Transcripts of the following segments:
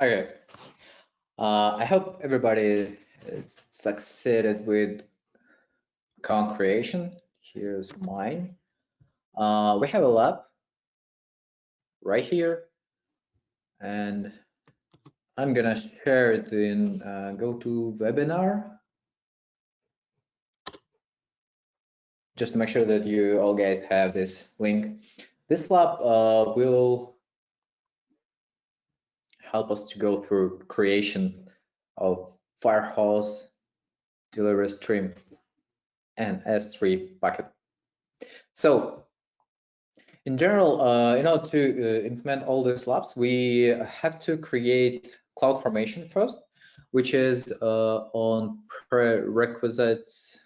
Okay. I hope everybody succeeded with account creation. Here's mine. We have a lab right here, and I'm gonna share it in GoToWebinar, just to make sure that you all guys have this link. This lab will help us to go through creation of Firehose, delivery stream, and S3 bucket. So in general, in order to implement all these labs, we have to create CloudFormation first, which is on prerequisites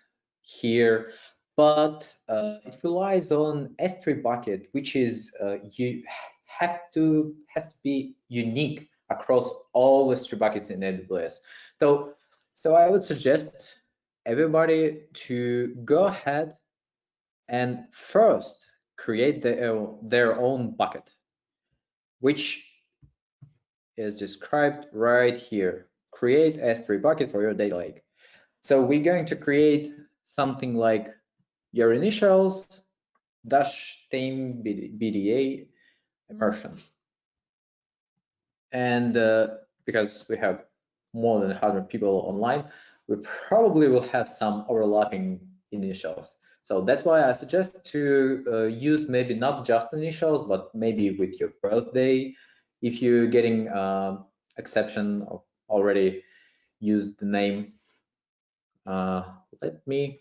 here, but it relies on S3 bucket, which is has to be unique across all S3 buckets in AWS. So I would suggest everybody to go ahead and first create their own bucket, which is described right here. Create S3 bucket for your data lake. So we're going to create something like your initials dash theme BDA immersion. And because we have more than 100 people online, we probably will have some overlapping initials. So that's why I suggest to use maybe not just initials, but maybe with your birthday. If you're getting exception of already used the name, let me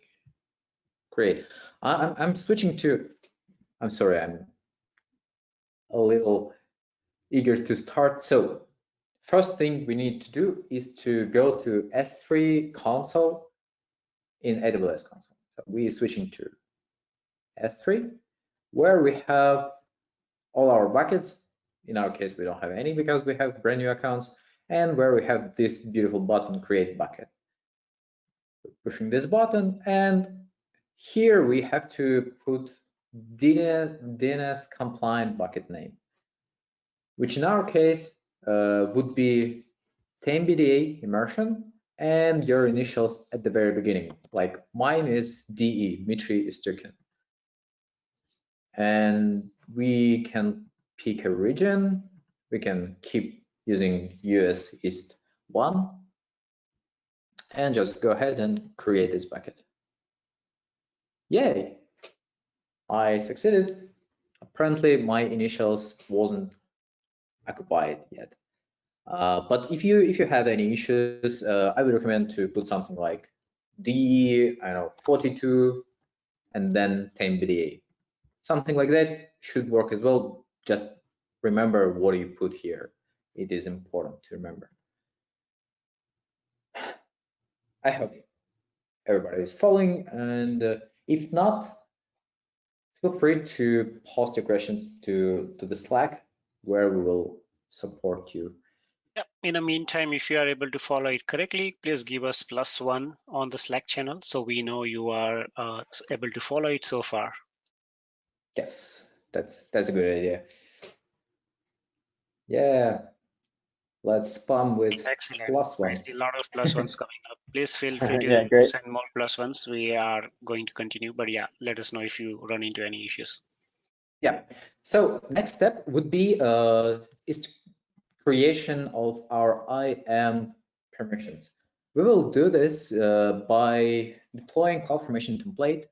create. I'm switching to, I'm sorry, I'm a little eager to start. So first thing we need to do is to go to S3 console in AWS console. So we're switching to S3, where we have all our buckets. In our case, we don't have any because we have brand new accounts, and where we have this beautiful button, create bucket. Pushing this button, and here we have to put DNS compliant bucket name, which in our case would be TameBDA immersion and your initials at the very beginning. Like mine is DE, Dmitrii Evstiukhin. And we can pick a region. We can keep using US East 1 and just go ahead and create this bucket. Yay, I succeeded. Apparently my initials wasn't occupied yet. But if you have any issues, I would recommend to put something like D, I don't know, 42, and then 10 BDA. Something like that should work as well. Just remember what you put here. It is important to remember. I hope everybody is following, and if not, feel free to post your questions to the Slack, where we will support you. Yeah. In the meantime, if you are able to follow it correctly, please give us +1 on the Slack channel so we know you are able to follow it so far. Yes, that's a good idea. Yeah, let's spam with excellent +1s. I see a lot of +1s coming up. Please feel free to send more +1s. We are going to continue, but yeah, let us know if you run into any issues. Yeah, so next step would be is creation of our IAM permissions. We will do this by deploying CloudFormation template,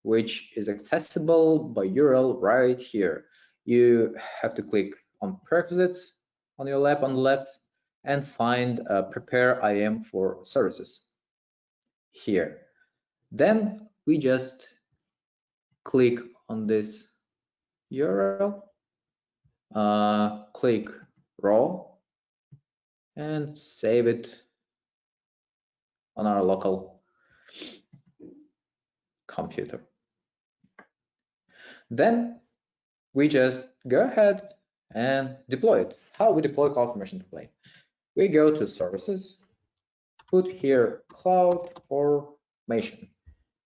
which is accessible by URL right here. You have to click on prerequisites on your lab on the left and find prepare IAM for services here. Then we just click on this URL, click raw, and save it on our local computer. Then we just go ahead and deploy it. How we deploy CloudFormation template? We go to services, put here CloudFormation,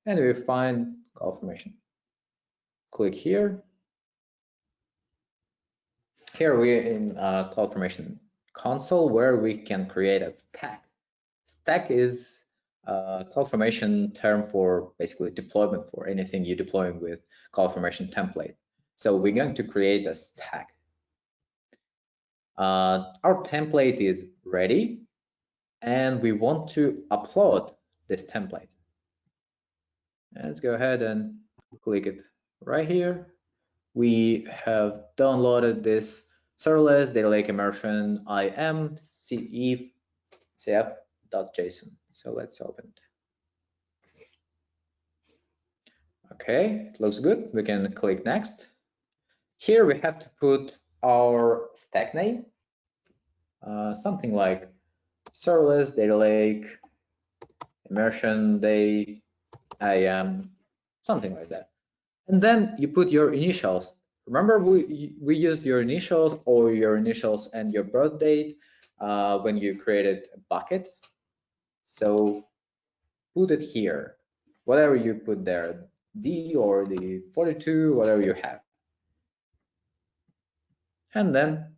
and we find CloudFormation. Click here. Here we're in CloudFormation console where we can create a stack. Stack is a CloudFormation term for basically deployment for anything you're deploying with CloudFormation template. So we're going to create a stack. Our template is ready, and we want to upload this template. Let's go ahead and click it right here. We have downloaded this serverless data lake immersion im cf.json. So let's open it. Okay, it looks good. We can click next. Here we have to put our stack name, something like serverless data lake immersion day im, something like that. And then you put your initials. Remember, we used your initials or your initials and your birth date when you created a bucket. So put it here, whatever you put there, D or the 42, whatever you have. And then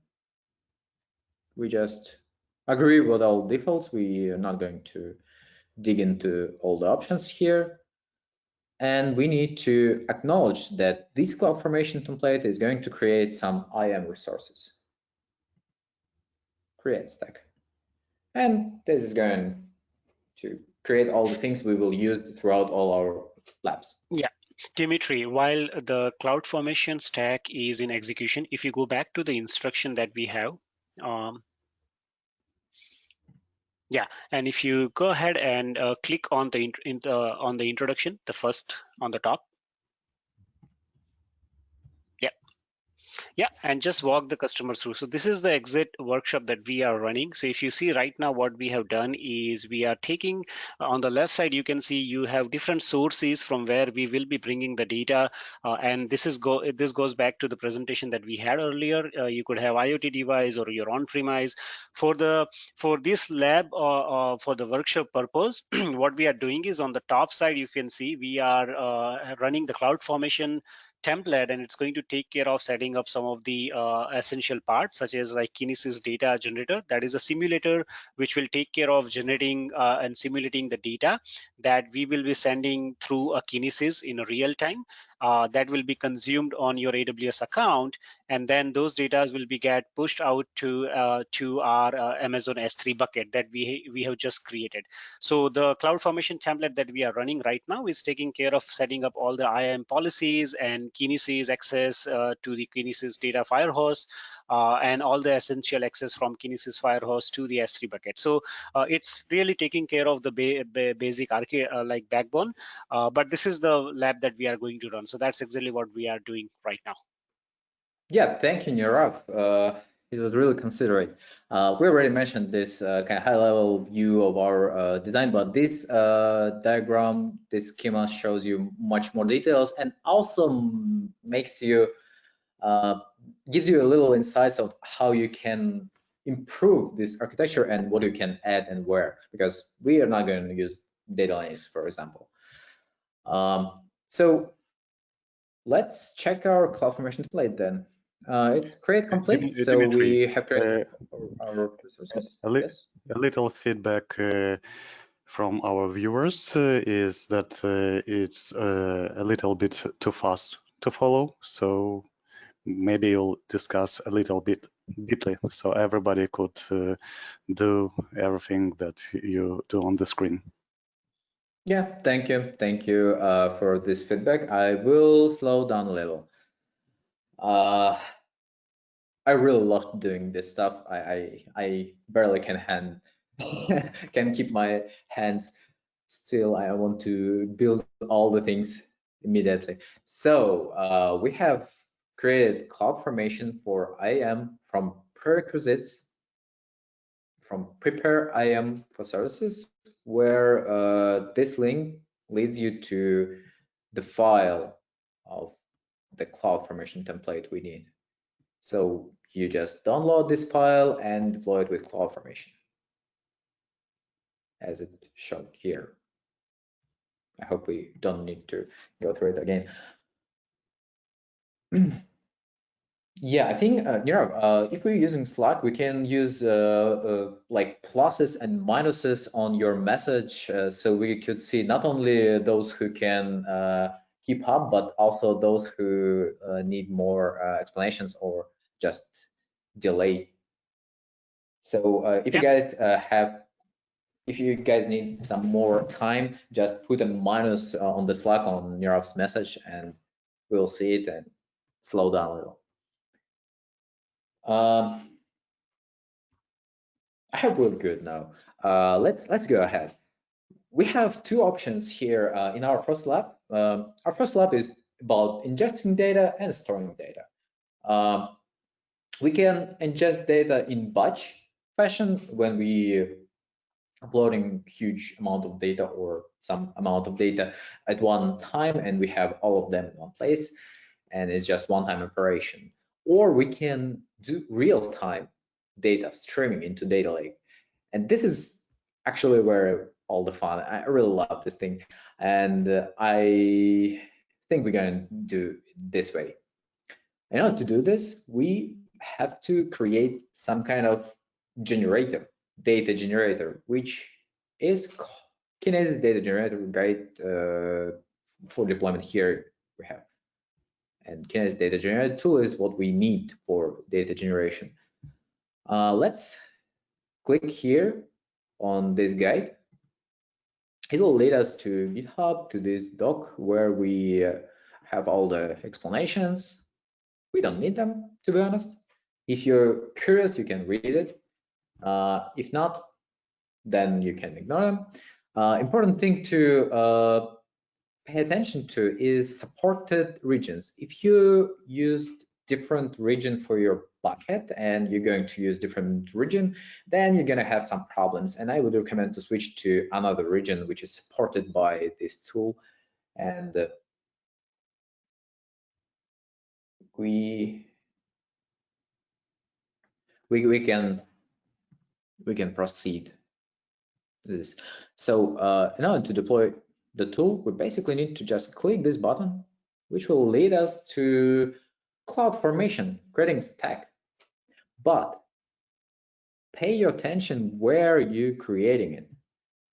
we just agree with all defaults. We are not going to dig into all the options here. And we need to acknowledge that this CloudFormation template is going to create some IAM resources. Create stack. And this is going to create all the things we will use throughout all our labs. Yeah. Dmitrii, while the CloudFormation stack is in execution, if you go back to the instruction that we have, yeah, and if you go ahead and click on the introduction, the first on the top. Yeah, and just walk the customer through. So this is the exit workshop that we are running. So if you see right now, what we have done is we are taking on the left side, you can see you have different sources from where we will be bringing the data. And this goes back to the presentation that we had earlier. You could have IoT device or your on-premise. For this lab for the workshop purpose, what we are doing is on the top side, you can see we are running the CloudFormation template, and it's going to take care of setting up some of the essential parts, such as like Kinesis data generator. That is a simulator which will take care of generating and simulating the data that we will be sending through a Kinesis in real time. That will be consumed on your AWS account, and then those data will be get pushed out to our Amazon S3 bucket that we have just created. So the CloudFormation template that we are running right now is taking care of setting up all the IAM policies and Kinesis access to the Kinesis data Firehose and all the essential access from Kinesis Firehose to the S3 bucket. So it's really taking care of the basic like backbone, but this is the lab that we are going to run. So that's exactly what we are doing right now. Yeah, thank you, Nirav. It was really considerate. We already mentioned this kind of high-level view of our design, but this diagram, this schema shows you much more details and also makes you gives you a little insights of how you can improve this architecture and what you can add and where, because we are not going to use data lanes, for example. So let's check our CloudFormation template then. It's create complete, so Dmitrii, we have created our resources. A little feedback from our viewers is that it's a little bit too fast to follow. So maybe you'll discuss a little bit deeply so everybody could do everything that you do on the screen. Yeah, thank you for this feedback. I will slow down a little. I really love doing this stuff. I barely can keep my hands still. I want to build all the things immediately. So we have created CloudFormation for IAM from prerequisites, from prepare IAM for services, where this link leads you to the file of the CloudFormation template we need. So you just download this file and deploy it with CloudFormation, as it showed here. I hope we don't need to go through it again. Yeah, I think, Nirav, if we're using Slack, we can use like pluses and minuses on your message, so we could see not only those who can keep up, but also those who need more explanations or just delay. So if you guys if you guys need some more time, just put a minus on the Slack on Nirav's message, and we'll see it and slow down a little. I hope we're good now. Let's go ahead. We have two options here in our first lab. Our first lab is about ingesting data and storing data. We can ingest data in batch fashion when we uploading huge amount of data or some amount of data at one time, and we have all of them in one place, and it's just one-time operation. Or we can do real-time data streaming into data lake, and this is actually where all the fun. I really love this thing, and I think we're going to do it this way. In order to do this, we have to create some kind of generator, data generator, which is Kinesis data generator guide for deployment. Here we have, and Kinesis data generator tool is what we need for data generation. Let's click here on this guide. It will lead us to GitHub, to this doc where we have all the explanations. We don't need them, to be honest. If you're curious, you can read it. If not, then you can ignore them. Important thing to pay attention to is supported regions. If you used different region for your bucket and you're going to use different region, then you're going to have some problems. And I would recommend to switch to another region which is supported by this tool. And we can proceed this. So in order to deploy the tool, we basically need to just click this button, which will lead us to CloudFormation, creating stack. But pay your attention where you're creating it.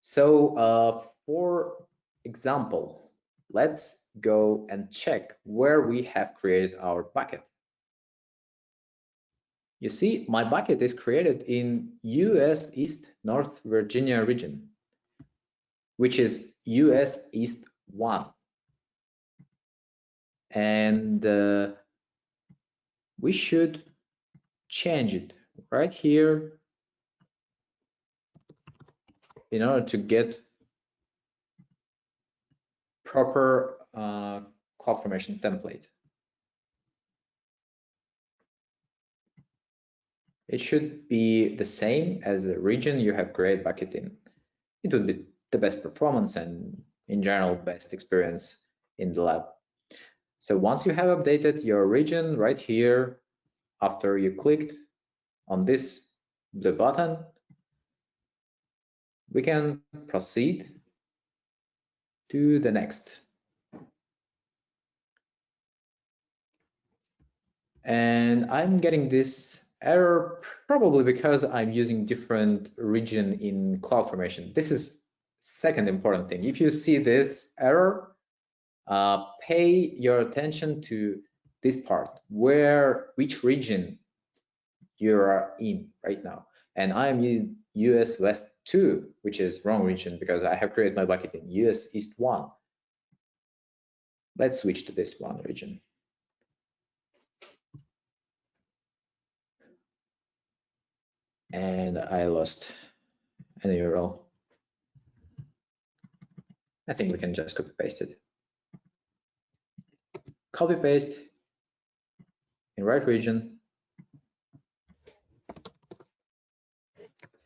So for example, let's go and check where we have created our bucket. You see, my bucket is created in US East North Virginia region, which is US East 1. And we should change it right here in order to get proper CloudFormation template. It should be the same as the region you have created bucket in. It would be the best performance and in general best experience in the lab. So once you have updated your region right here, after you clicked on this blue button, we can proceed to the next. And I'm getting this error probably because I'm using different region in CloudFormation. This is second important thing. If you see this error, pay your attention to this part, which region you are in right now. And I'm in US West 2, which is wrong region because I have created my bucket in US East 1. Let's switch to this one region. And I lost an URL. I think we can just copy paste it. Copy paste in right region.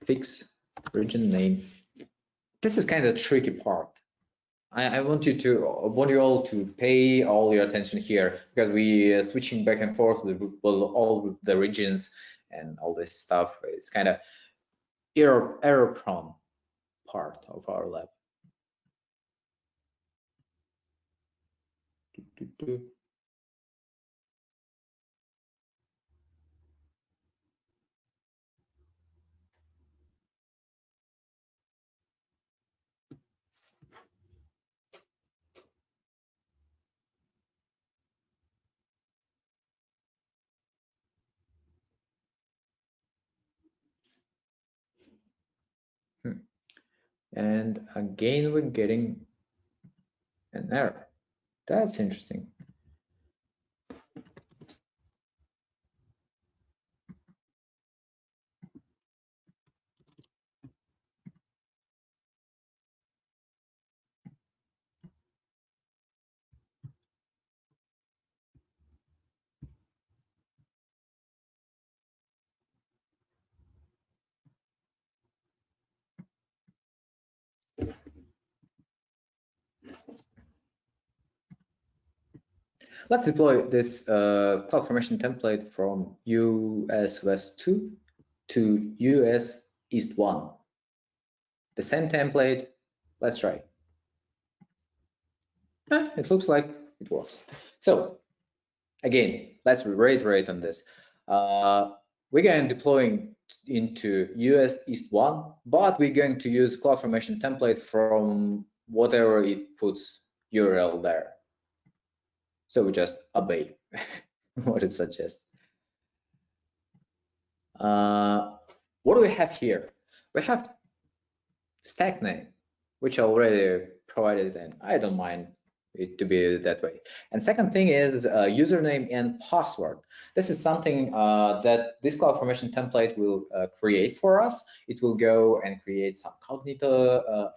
Fix region name. This is kind of tricky part. I want you all to pay all your attention here because we are switching back and forth with all the regions and all this stuff. It's kind of error prone part of our lab. And again, we're getting an error. That's interesting. Let's deploy this CloudFormation template from US West 2 to US East 1. The same template. Let's try. It looks like it works. So again, let's reiterate on this. We're going to deploy into US East 1, but we're going to use CloudFormation template from whatever it puts URL there. So we just obey what it suggests. What do we have here? We have stack name, which I already provided, and I don't mind it to be that way. And second thing is username and password. This is something that this CloudFormation template will create for us. It will go and create some cognito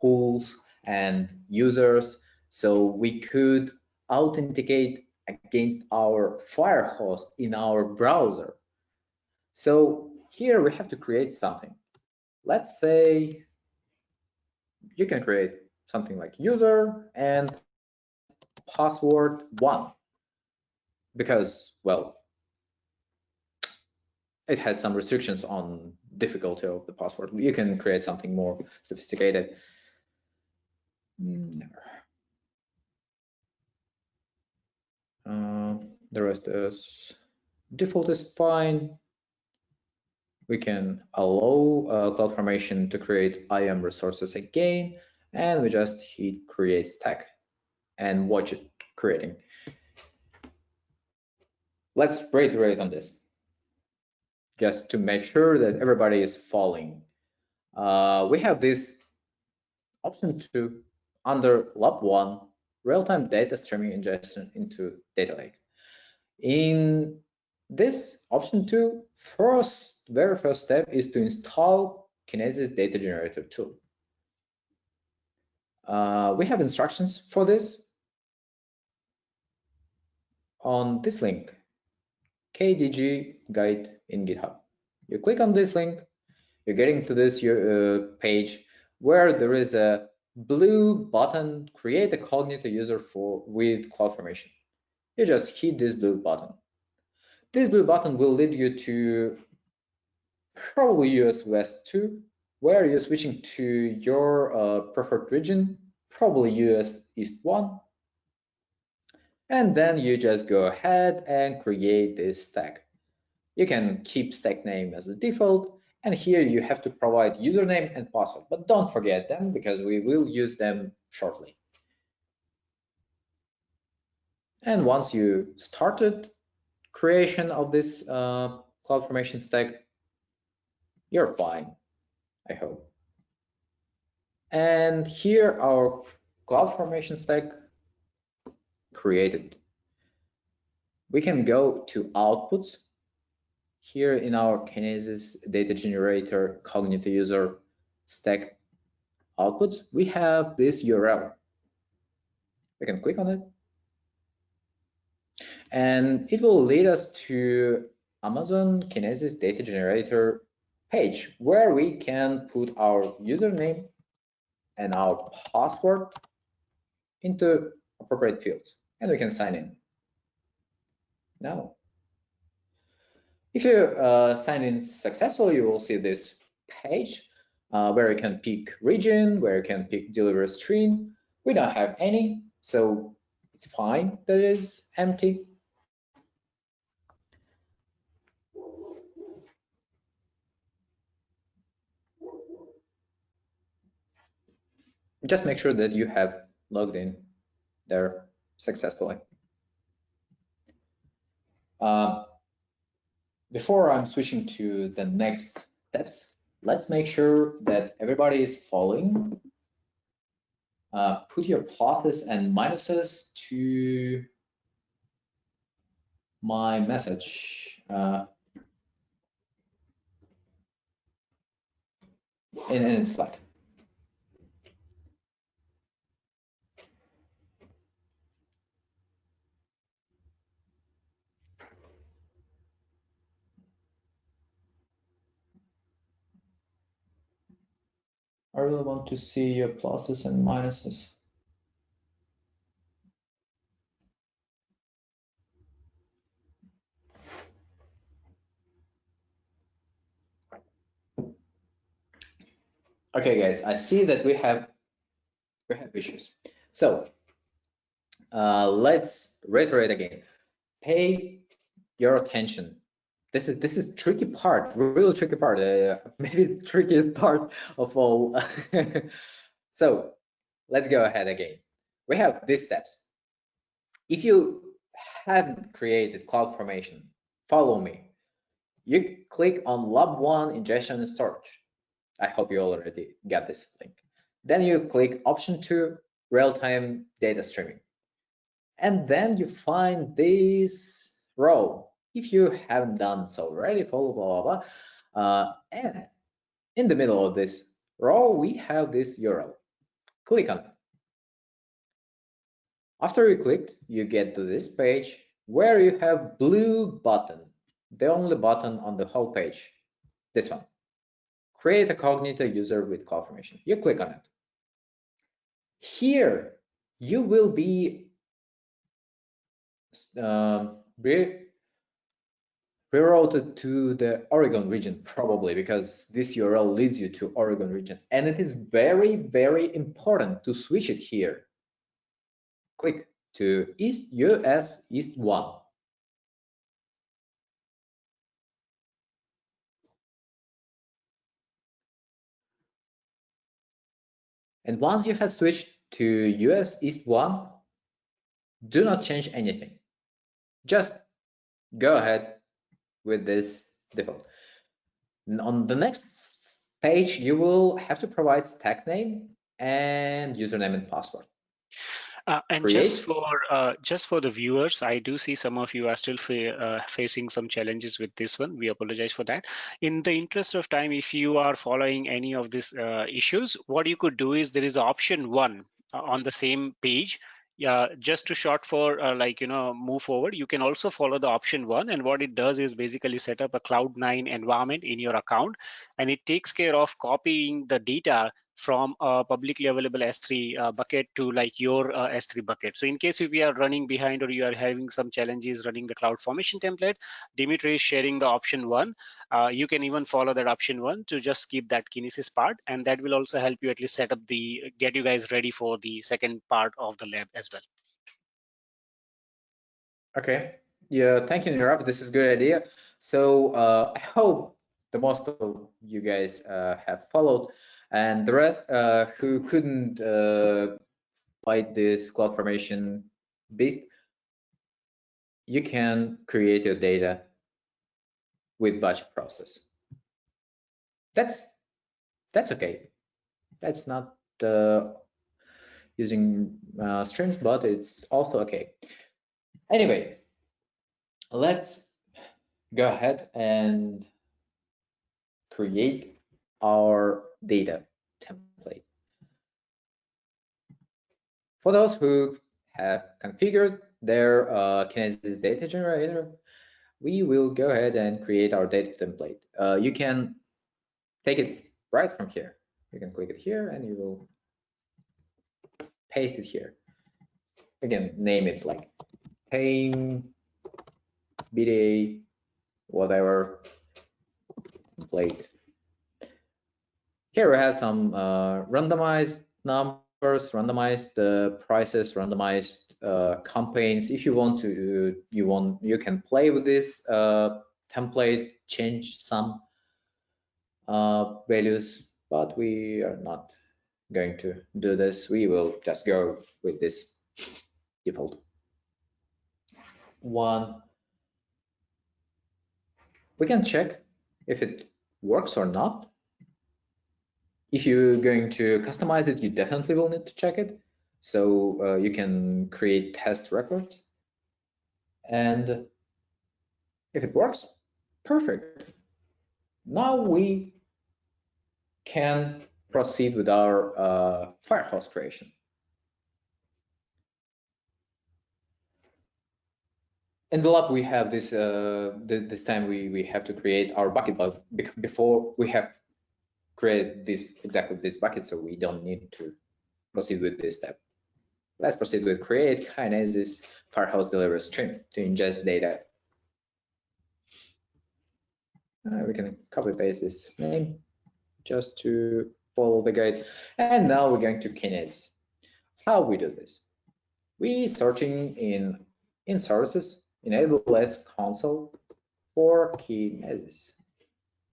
pools and users, so we could authenticate against our Firehose in our browser. So here we have to create something. Let's say you can create something like user and password 1, because, well, it has some restrictions on difficulty of the password. You can create something more sophisticated. The rest is default is fine. We can allow CloudFormation to create IAM resources again, and we just hit create stack and watch it creating. Let's reiterate on this, just to make sure that everybody is following. We have this option 2 under lab 1, real-time data streaming ingestion into data lake. In this option 2, very first step is to install Kinesis data generator tool. We have instructions for this on this link, KDG guide in GitHub. You click on this link, you're getting to this page where there is a blue button, create a cognito user with CloudFormation. You just hit this blue button. This blue button will lead you to probably US West 2, where you're switching to your preferred region, probably US East 1. And then you just go ahead and create this stack. You can keep stack name as the default, and here you have to provide username and password, but don't forget them because we will use them shortly. And once you started creation of this CloudFormation stack, you're fine, I hope. And here our CloudFormation stack created. We can go to outputs. Here in our Kinesis data generator cognito user stack outputs, we have this URL. We can click on it, and it will lead us to Amazon Kinesis data generator page, where we can put our username and our password into appropriate fields, and we can sign in. Now, if you sign in successfully, you will see this page where you can pick region, where you can pick delivery stream. We don't have any, so it's fine that it is empty. Just make sure that you have logged in there successfully. Before I'm switching to the next steps, let's make sure that everybody is following. Put your pluses and minuses to my message in Slack. I really want to see your pluses and minuses. Okay, guys, I see that we have issues. So let's reiterate again. Pay your attention. This is tricky part, real tricky part, maybe the trickiest part of all. So let's go ahead again. We have these steps. If you haven't created CloudFormation, follow me. You click on Lab 1 Ingestion Storage. I hope you already got this link. Then you click Option 2 Real-Time Data Streaming. And then you find this row. If you haven't done so already, follow blah, blah, blah. And in the middle of this row, we have this URL. Click on it. After you clicked, you get to this page where you have blue button, the only button on the whole page, this one. Create a cognito user with CloudFormation. You click on it. Here, you will be rerouted to the Oregon region, probably, because this URL leads you to Oregon region. And it is very, very important to switch it here. Click to US East 1. And once you have switched to US East 1, do not change anything. Just go ahead with this default. On the next page, you will have to provide stack name and username and password. And just for the viewers, I do see some of you are still facing some challenges with this one. We apologize for that. In the interest of time, if you are following any of these issues, what you could do is there is option 1 on the same page. Just to short for move forward, you can also follow the option 1, and what it does is basically set up a Cloud9 environment in your account, and it takes care of copying the data from a publicly available S3 bucket to like your S3 bucket. So in case if we are running behind or you are having some challenges running the CloudFormation template, Dmitrii is sharing the option 1. You can even follow that option 1 to just keep that Kinesis part, and that will also help you at least set up get you guys ready for the second part of the lab as well. Okay, yeah, thank you, Nirav. This is a good idea. So I hope the most of you guys have followed, and the rest who couldn't fight this CloudFormation beast, you can create your data with batch process. That's okay. That's not using streams, but it's also okay. Anyway, let's go ahead and create our data template. For those who have configured their Kinesis data generator, we will go ahead and create our data template. You can take it right from here. You can click it here and you will paste it here. Again, name it like tame BDA whatever template. Here we have some randomized numbers, randomized prices, randomized campaigns. If you want to, you can play with this template, change some values, but we are not going to do this. We will just go with this default one. We can check if it works or not. If you're going to customize it, you definitely will need to check it. So you can create test records. And if it works, perfect. Now we can proceed with our Firehose creation. In the lab, we have this this time we have to create our bucket, but before we have created exactly this bucket, so we don't need to proceed with this step. Let's proceed with create Kinesis Firehose delivery stream to ingest data. We can copy paste this name just to follow the guide. And now we're going to Kinesis. How we do this? We searching in sources in AWS console for Kinesis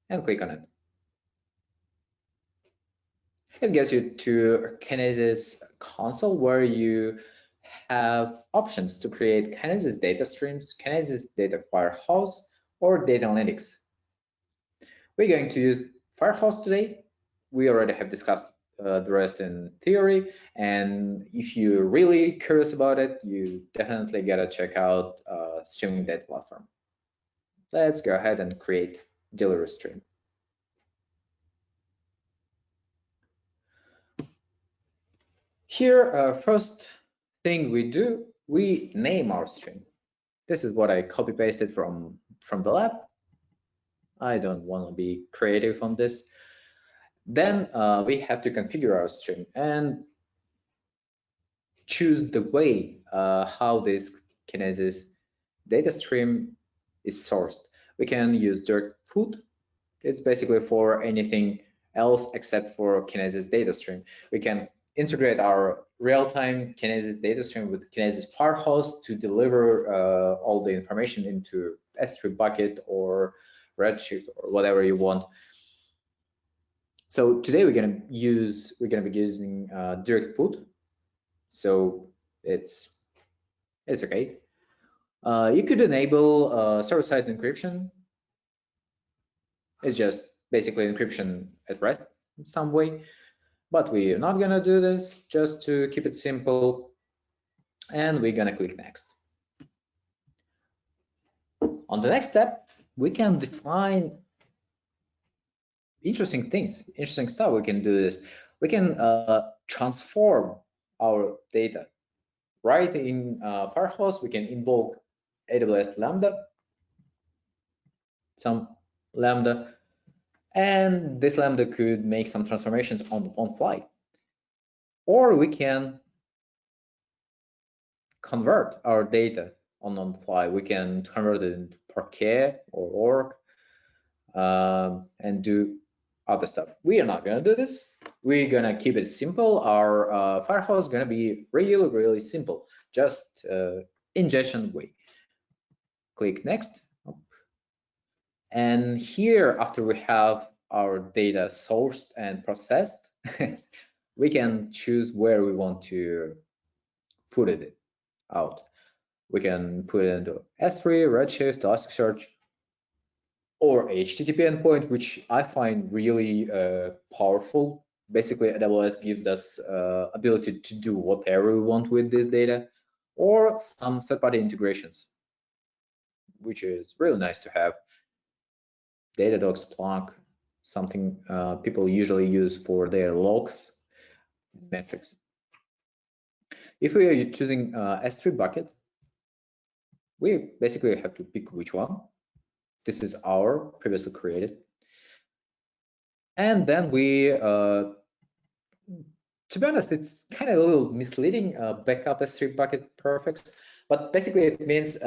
and click on it. It gets you to Kinesis console where you have options to create Kinesis data streams, Kinesis data Firehose, or data analytics. We're going to use Firehose today. We already have discussed the rest in theory, and if you're really curious about it, you definitely gotta check out streaming data platform. Let's go ahead and create delivery stream. Here, first thing we do, we name our stream. This is what I copy pasted from the lab. I don't want to be creative on this. Then we have to configure our stream and choose the way how this Kinesis data stream is sourced. We can use direct put. It's basically for anything else except for Kinesis data stream. We can integrate our real-time Kinesis data stream with Kinesis Firehose to deliver all the information into S3 bucket or Redshift or whatever you want. So today we're gonna be using direct put. So it's okay. You could enable server-side encryption. It's just basically encryption at rest in some way, but we're not gonna do this, just to keep it simple. And we're gonna click next. On the next step, we can define interesting things, interesting stuff. We can do this. We can transform our data. Right in Firehose, we can invoke AWS Lambda, some Lambda, and this Lambda could make some transformations on flight. Or we can convert our data on the fly. We can convert it into Parquet or org and do other stuff. We are not going to do this. We're going to keep it simple. Our Firehose is going to be really, really simple, just ingestion way. Click next. And here, after we have our data sourced and processed, we can choose where we want to put it out. We can put it into S3, Redshift, Elasticsearch, or HTTP endpoint, which I find really powerful. Basically, AWS gives us ability to do whatever we want with this data, or some third-party integrations, which is really nice to have. Datadog, Splunk, something people usually use for their logs, metrics. If we are choosing S3 bucket, we basically have to pick which one. This is our previously created. And then we, to be honest, it's kind of a little misleading, backup S3 bucket prefix, but basically it means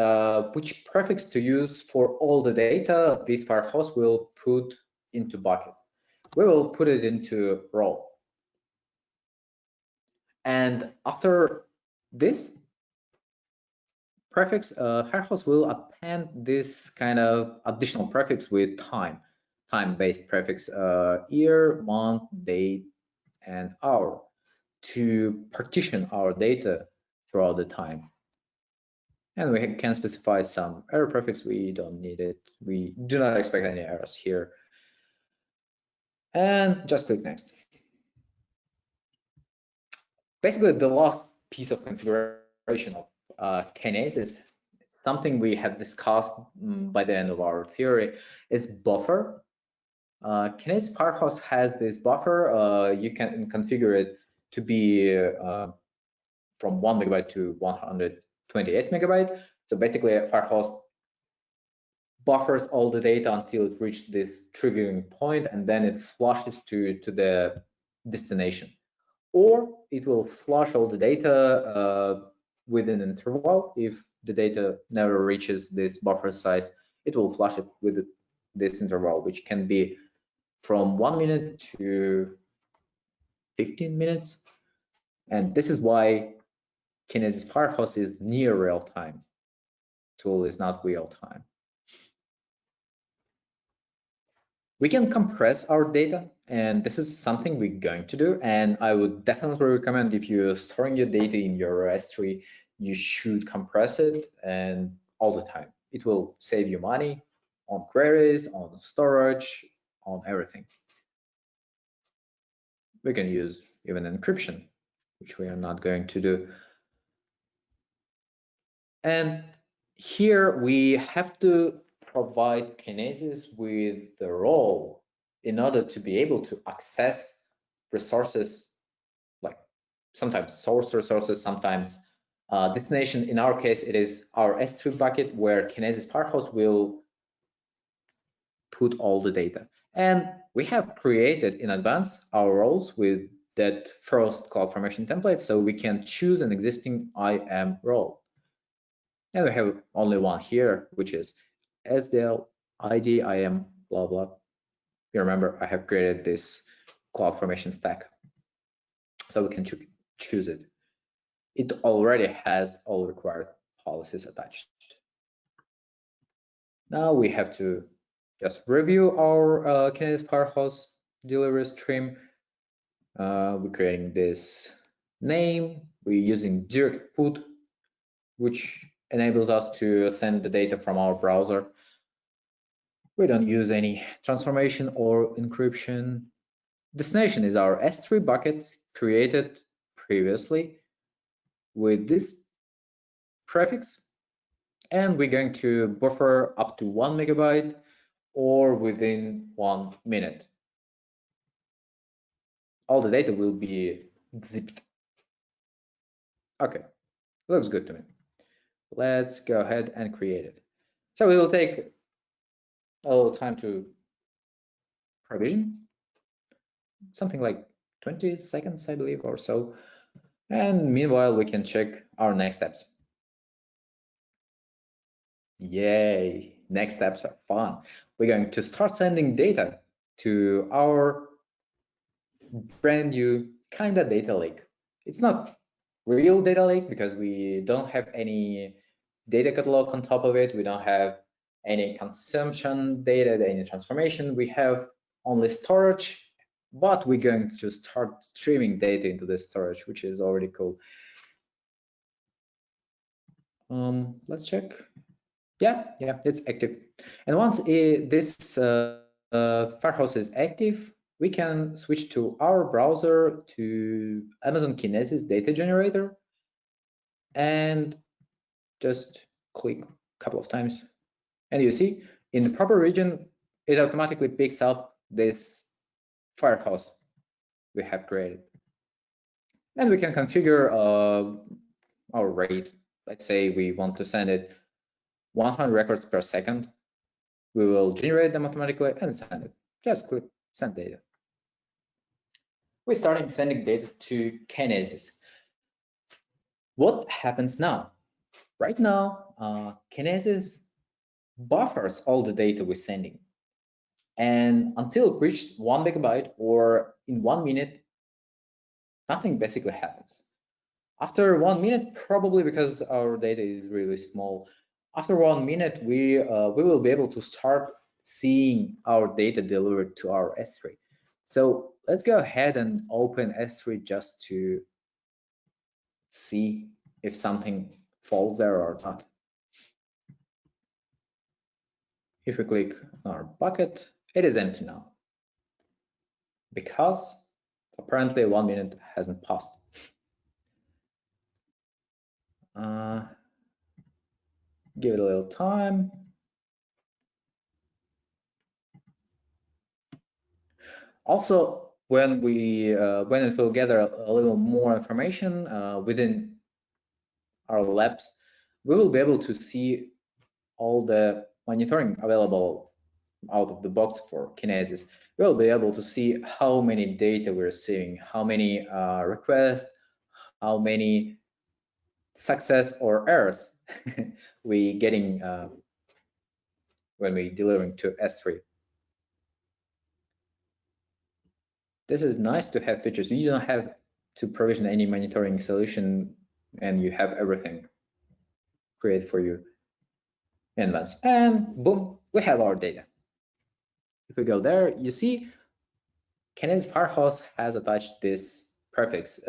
which prefix to use for all the data this Firehose will put into bucket. We will put it into row. And after this prefix, Firehose will append this kind of additional prefix with time-based prefix, year, month, date, and hour to partition our data throughout the time. And we can specify some error prefix. We don't need it. We do not expect any errors here. And just click next. basically the last piece of configuration of Kinesis, something we have discussed by the end of our theory, is buffer. Kinesis Firehose has this buffer. You can configure it to be from 1 megabyte to 128 megabyte. So basically, Firehose buffers all the data until it reaches this triggering point, and then it flushes to the destination. Or it will flush all the data within an interval. If the data never reaches this buffer size, it will flush it with this interval, which can be from 1 minute to 15 minutes. And this is why Kinesis Firehose is near real-time. Tool is not real-time. We can compress our data, and this is something we're going to do. And I would definitely recommend, if you're storing your data in your S3, you should compress it and all the time. It will save you money on queries, on storage, on everything. We can use even encryption, which we are not going to do. And here we have to provide Kinesis with the role in order to be able to access resources, like sometimes source resources, sometimes destination. In our case, it is our S3 bucket where Kinesis Firehose will put all the data. And we have created in advance our roles with that first CloudFormation template, so we can choose an existing IAM role. And we have only one here, which is SDL ID IAM blah blah. You remember I have created this CloudFormation stack, so we can choose it. It already has all required policies attached. Now we have to just review our Kinesis Firehose delivery stream. We're creating this name. We're using direct put, which enables us to send the data from our browser. We don't use any transformation or encryption. Destination is our S3 bucket created previously with this prefix, and we're going to buffer up to 1 megabyte or within 1 minute. All the data will be zipped. Okay, looks good to me. Let's go ahead and create it. So it will take a little time to provision, something like 20 seconds, I believe, or so. And meanwhile, we can check our next steps. Yay, next steps are fun. We're going to start sending data to our brand new kind of data lake. It's not real data lake because we don't have any data catalog on top of it. We don't have any consumption data, any transformation. We have only storage, but we're going to start streaming data into the storage, which is already cool. Let's check. Yeah, it's active. And once this Firehose is active, we can switch to our browser to Amazon Kinesis data generator and just click a couple of times. And you see in the proper region, it automatically picks up this Firehose we have created. And we can configure our rate. Let's say we want to send it 100 records per second. We will generate them automatically and send it. Just click send data. We're starting sending data to Kinesis. What happens now? Right now, Kinesis buffers all the data we're sending. And until it reaches 1 megabyte or in 1 minute, nothing basically happens. After 1 minute, probably because our data is really small, after 1 minute, we will be able to start seeing our data delivered to our S3. So let's go ahead and open S3 just to see if something falls there or not. If we click on our bucket, it is empty now because apparently 1 minute hasn't passed. Give it a little time. Also, when it will gather a little more information within our labs, we will be able to see all the monitoring available out of the box for Kinesis. We'll be able to see how many data we're receiving, how many requests, how many success or errors we getting when we delivering to S3. This is nice to have features. You don't have to provision any monitoring solution, and you have everything created for you in advance. And boom, we have our data. If we go there, you see Kinesis Firehose has attached this prefix,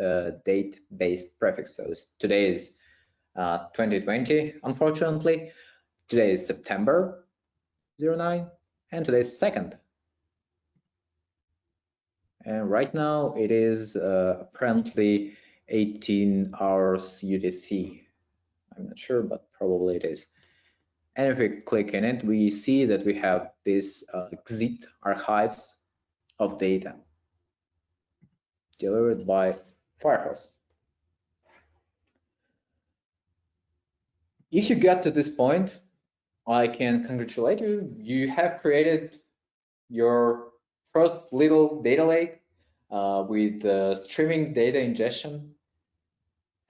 date-based prefix. So today is 2020, unfortunately. Today is September 09, and today is 2nd. And right now it is apparently 18 hours UTC. I'm not sure, but probably it is. And if we click in it, we see that we have this exit archives of data delivered by Firehose. If you got to this point, I can congratulate you. You have created your first little data lake with streaming data ingestion.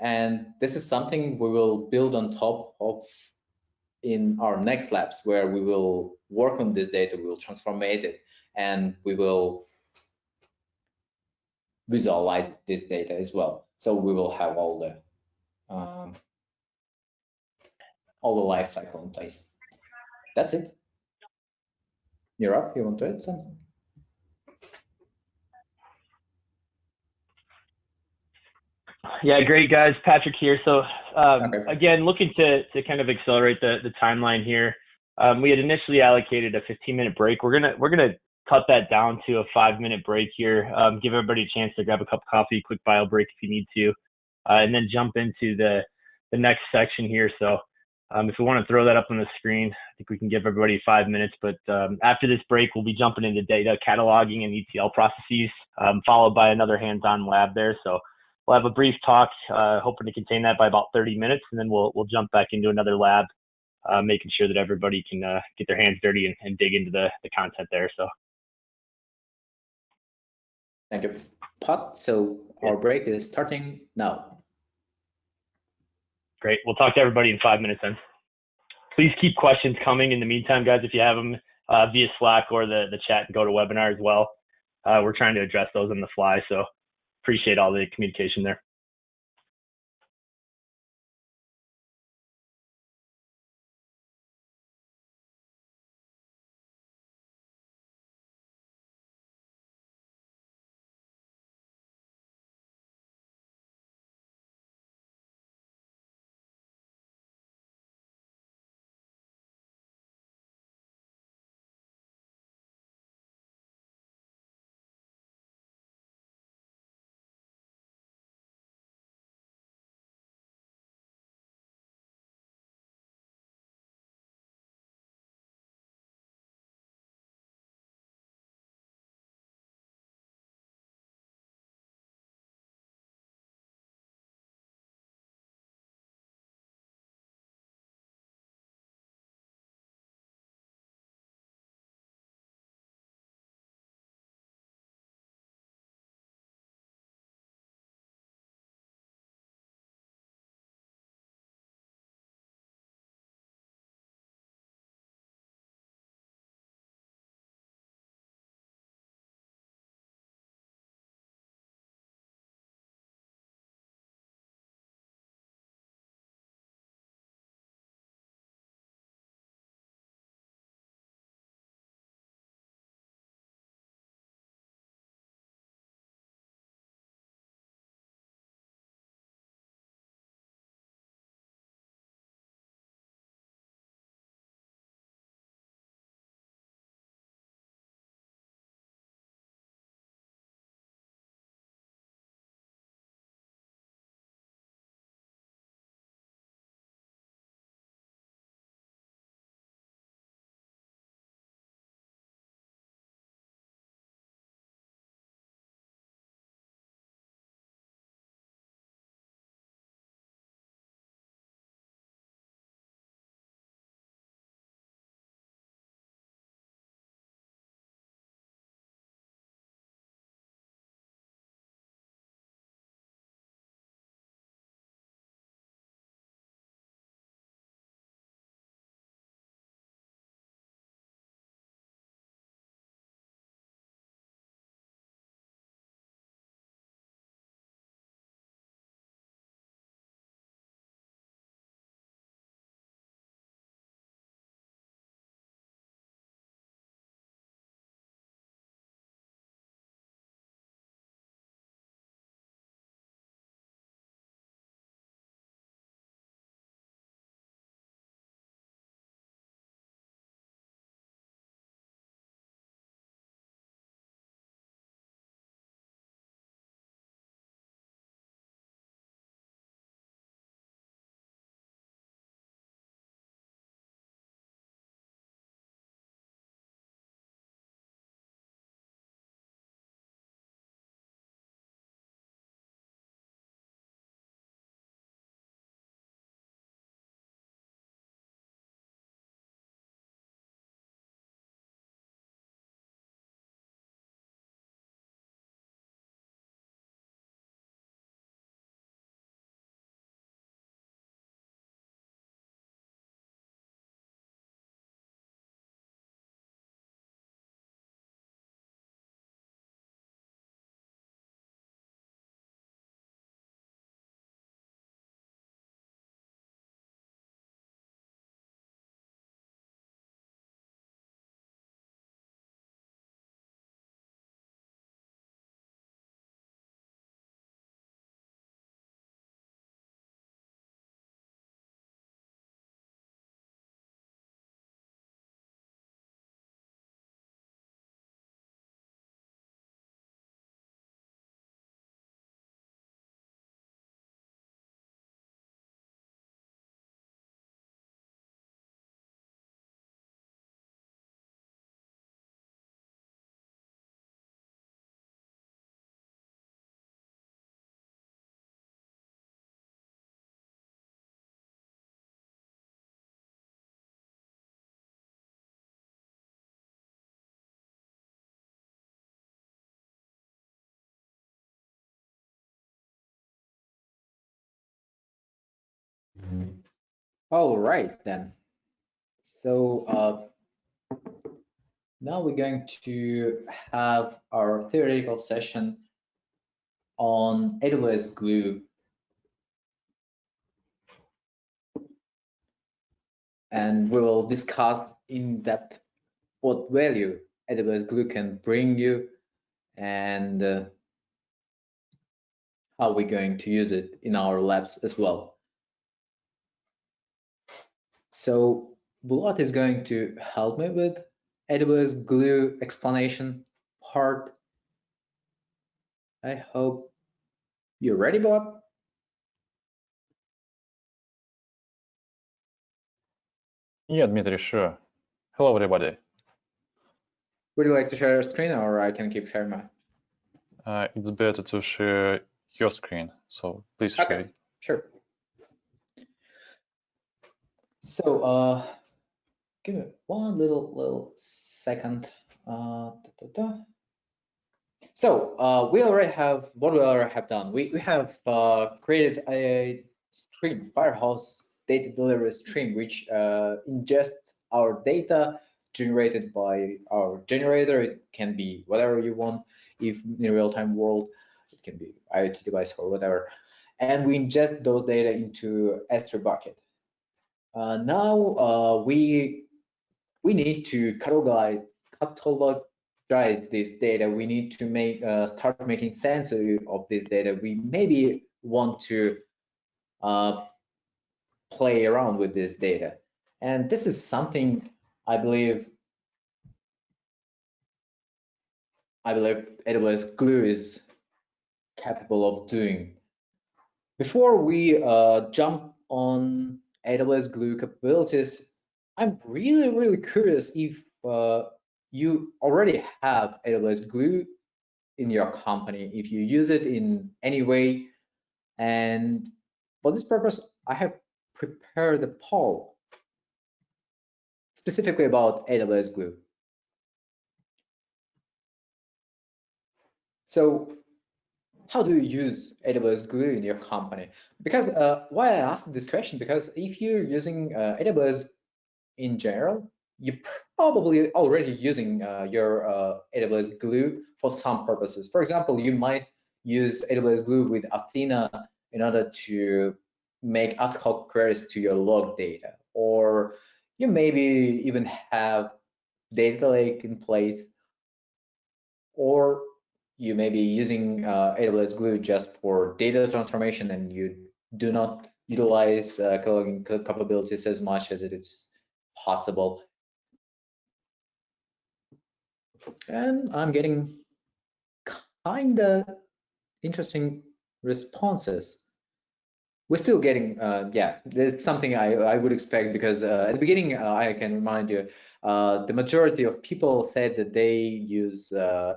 And this is something we will build on top of in our next labs, where we will work on this data, we will transform it, and we will visualize this data as well. So we will have all the life cycle in place. That's it. Nirav, you want to add something? Yeah, great guys. Patrick here. So Okay. again, looking to kind of accelerate the timeline here. We had initially allocated a 15-minute break. We're gonna cut that down to a 5-minute break here. Give everybody a chance to grab a cup of coffee, quick bio break if you need to, and then jump into the next section here. So if we want to throw that up on the screen, I think we can give everybody 5 minutes. But after this break, we'll be jumping into data cataloging and ETL processes, followed by another hands-on lab there. So we'll have a brief talk, hoping to contain that by about 30 minutes, and then we'll jump back into another lab, making sure that everybody can get their hands dirty and dig into the content there. So. Thank you, Pat. So our break is starting now. Great. We'll talk to everybody in 5 minutes then. Please keep questions coming in the meantime, guys, if you have them via Slack or the chat and GoToWebinar as well. We're trying to address those on the fly, so appreciate all the communication there. All right then. So now we're going to have our theoretical session on AWS Glue. And we will discuss in depth what value AWS Glue can bring you and how we're going to use it in our labs as well. So Bulat is going to help me with AWS Glue explanation part. I hope you're ready, Bulat. Yeah, Dmitrii, sure. Hello, everybody. Would you like to share your screen, or I can keep sharing mine? It's better to share your screen, so please share. Okay, sure. So give me one little second. So we already have what we already have done. We have created a stream, Firehose data delivery stream, which ingests our data generated by our generator. It can be whatever you want. If in a real-time world, it can be IoT device or whatever. And we ingest those data into S3 bucket. Now we need to catalogize this data. We need to make start making sense of this data. We maybe want to play around with this data, and this is something I believe AWS Glue is capable of doing. Before we jump on AWS Glue capabilities, I'm really curious if you already have AWS Glue in your company, if you use it in any way. And for this purpose, I have prepared a poll specifically about AWS Glue. So how do you use AWS Glue in your company? Because why I ask this question, because if you're using AWS in general, you're probably already using your AWS Glue for some purposes. For example, you might use AWS Glue with Athena in order to make ad hoc queries to your log data, or you maybe even have data lake in place, or you may be using AWS Glue just for data transformation and you do not utilize cataloging capabilities as much as it is possible. And I'm getting kind of interesting responses. We're still getting, yeah, there's something I would expect, because at the beginning, I can remind you, the majority of people said that they use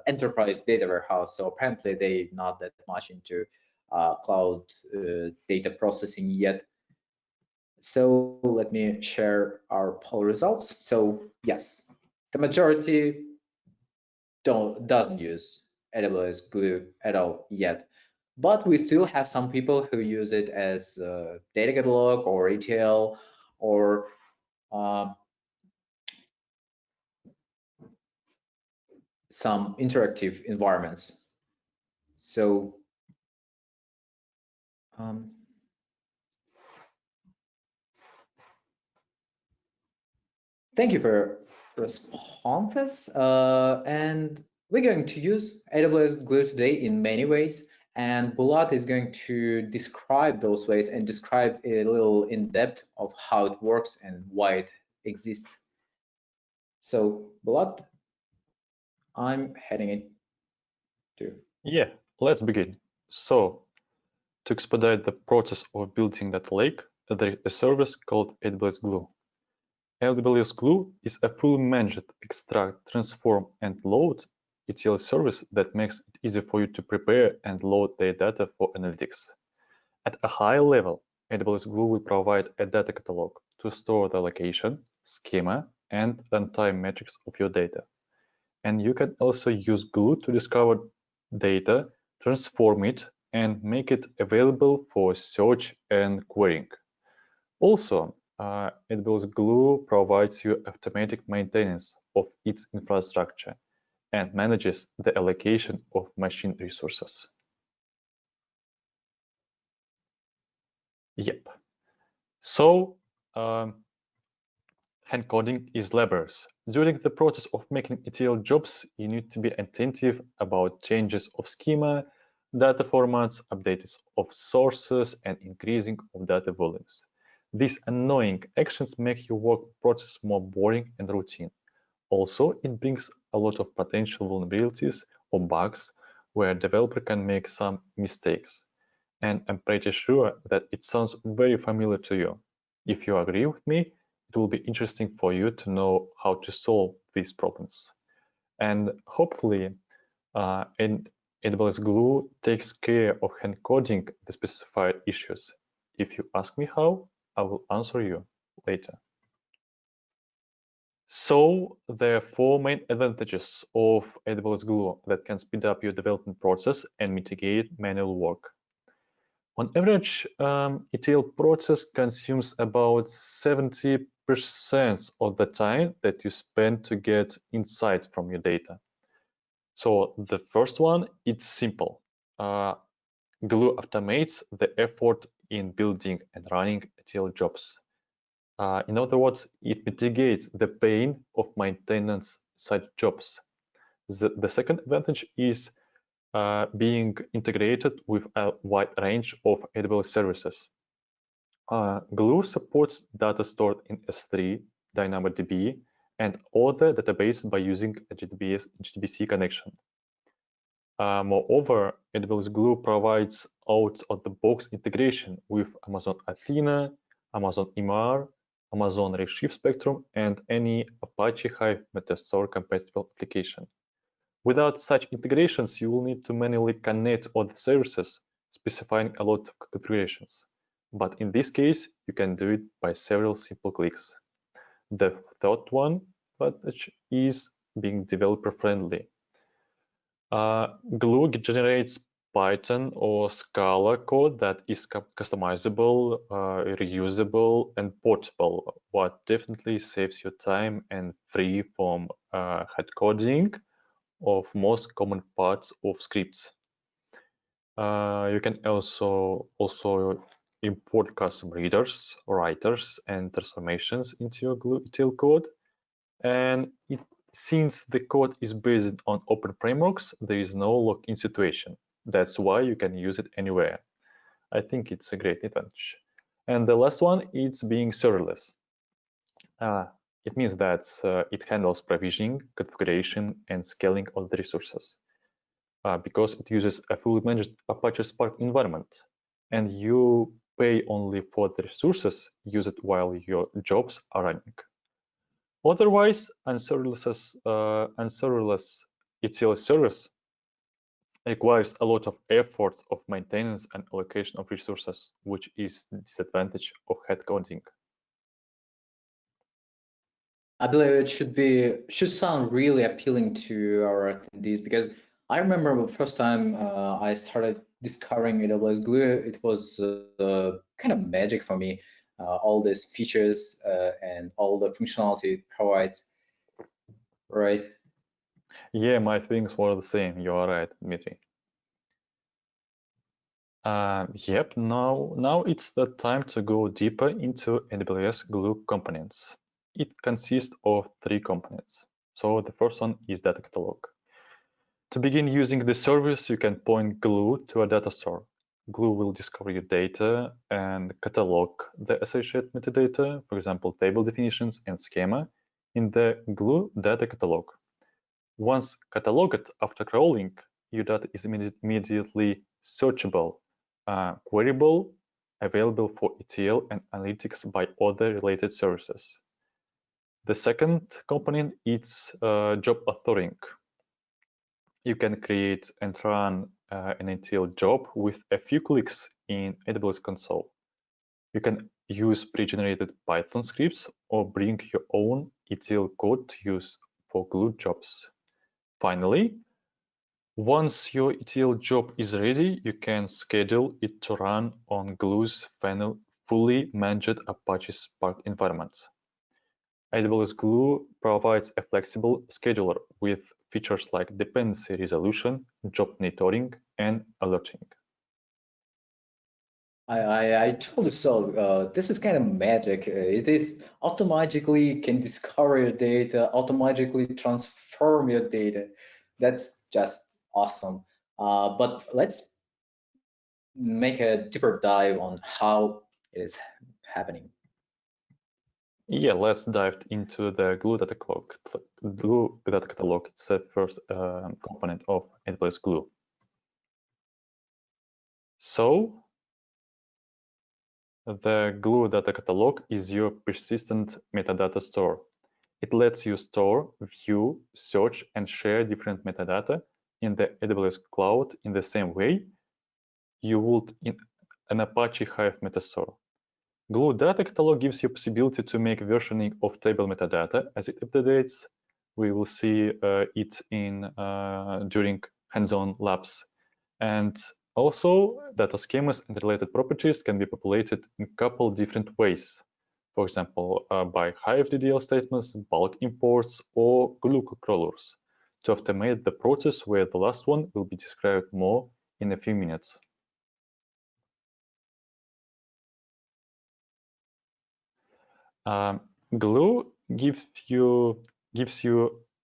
enterprise data warehouse. So apparently they're not that much into cloud data processing yet. So let me share our poll results. So yes, the majority doesn't use AWS Glue at all yet. But we still have some people who use it as data catalog or ETL or some interactive environments. So thank you for responses. And we're going to use AWS Glue today in many ways. And Bulat is going to describe those ways and describe a little in depth of how it works and why it exists. So Bulat, I'm heading it to. Yeah, let's begin. So to expedite the process of building that lake, there is a service called AWS Glue. AWS Glue is a fully managed extract, transform, and load ETL service that makes it easy for you to prepare and load their data for analytics. At a high level, AWS Glue will provide a data catalog to store the location, schema, and runtime metrics of your data. And you can also use Glue to discover data, transform it, and make it available for search and querying. Also, AWS Glue provides you automatic maintenance of its infrastructure and manages the allocation of machine resources. Yep. So, hand coding is laborious. During the process of making ETL jobs, you need to be attentive about changes of schema, data formats, updates of sources, and increasing of data volumes. These annoying actions make your work process more boring and routine. Also, it brings a lot of potential vulnerabilities or bugs where a developer can make some mistakes. And I'm pretty sure that it sounds very familiar to you. If you agree with me, it will be interesting for you to know how to solve these problems. And hopefully, AWS Glue takes care of hand coding the specified issues. If you ask me how, I will answer you later. So there are 4 main advantages of AWS Glue that can speed up your development process and mitigate manual work. On average, ETL process consumes about 70% of the time that you spend to get insights from your data. So the first one, it's simple. Glue automates the effort in building and running ETL jobs. In other words, it mitigates the pain of maintenance such jobs. The second advantage is being integrated with a wide range of AWS services. Glue supports data stored in S3, DynamoDB, and other databases by using a JDBC connection. Moreover, AWS Glue provides out-of-the-box integration with Amazon Athena, Amazon EMR, Amazon Redshift Spectrum, and any Apache Hive Metastore compatible application. Without such integrations, you will need to manually connect all the services, specifying a lot of configurations. But in this case, you can do it by several simple clicks. The third one advantage is being developer-friendly. Glue generates Python or Scala code that is customizable, reusable, and portable, what definitely saves you time and free from hand coding of most common parts of scripts. You can also import custom readers, writers, and transformations into your Glue ETL code. And since the code is based on open frameworks, there is no lock-in situation. That's why you can use it anywhere. I think it's a great advantage. And the last one is being serverless. It means that it handles provisioning, configuration, and scaling of the resources because it uses a fully managed Apache Spark environment. And you pay only for the resources used while your jobs are running. Otherwise, unserverless ETL service requires a lot of effort of maintenance and allocation of resources, which is the disadvantage of hand coding. I believe it should sound really appealing to our attendees, because I remember the first time I started discovering AWS Glue, it was kind of magic for me. All these features and all the functionality it provides, right? Yeah, my feelings were the same. You are right, Dmitrii. Yep, now it's the time to go deeper into AWS Glue components. It consists of 3 components. So the first one is data catalog. To begin using the service, you can point Glue to a data store. Glue will discover your data and catalog the associated metadata, for example, table definitions and schema, in the Glue data catalog. Once cataloged after crawling, your data is immediately searchable, queryable, available for ETL and analytics by other related services. The second component is job authoring. You can create and run an ETL job with a few clicks in AWS console. You can use pre-generated Python scripts or bring your own ETL code to use for Glue jobs. Finally, once your ETL job is ready, you can schedule it to run on Glue's fully managed Apache Spark environment. AWS Glue provides a flexible scheduler with features like dependency resolution, job monitoring, and alerting. I told you so. This is kind of magic. It is automatically can discover your data, automatically transform your data. That's just awesome. But let's make a deeper dive on how it is happening. Yeah, let's dive into the Glue data catalog. Glue data catalog. It's the first component of AWS Glue. So the Glue data catalog is your persistent metadata store. It lets you store, view, search, and share different metadata in the AWS cloud in the same way you would in an Apache Hive metastore. Glue data catalog gives you possibility to make versioning of table metadata as it updates. We will see it in during hands-on labs. And also, data schemas and related properties can be populated in a couple different ways. For example, by Hive DDL statements, bulk imports, or glue crawlers to automate the process where the last one will be described more in a few minutes. Glue gives you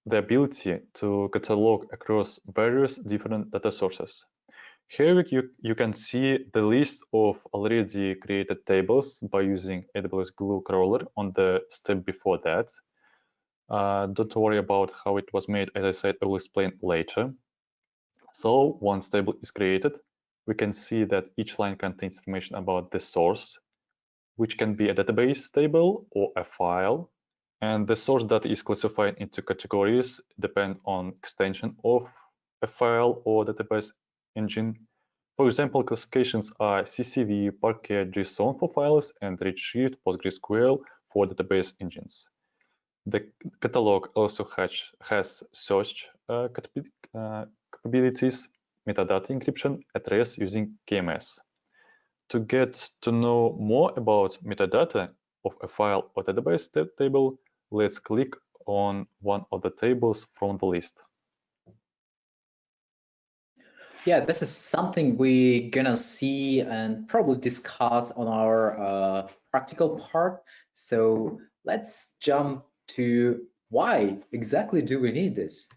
the ability to catalog across various different data sources. Here you can see the list of already created tables by using AWS Glue crawler on the step before that. Don't worry about how it was made. As I said, I will explain later. So once table is created, we can see that each line contains information about the source, which can be a database table or a file. And the source data is classified into categories depend on extension of a file or database engine. For example, classifications are CSV, Parquet, JSON for files, and Redshift, PostgreSQL for database engines. The catalog also has search capabilities, metadata encryption, at rest using KMS. To get to know more about metadata of a file or database table, let's click on one of the tables from the list. Yeah, this is something we're gonna see and probably discuss on our practical part. So let's jump to why exactly do we need this?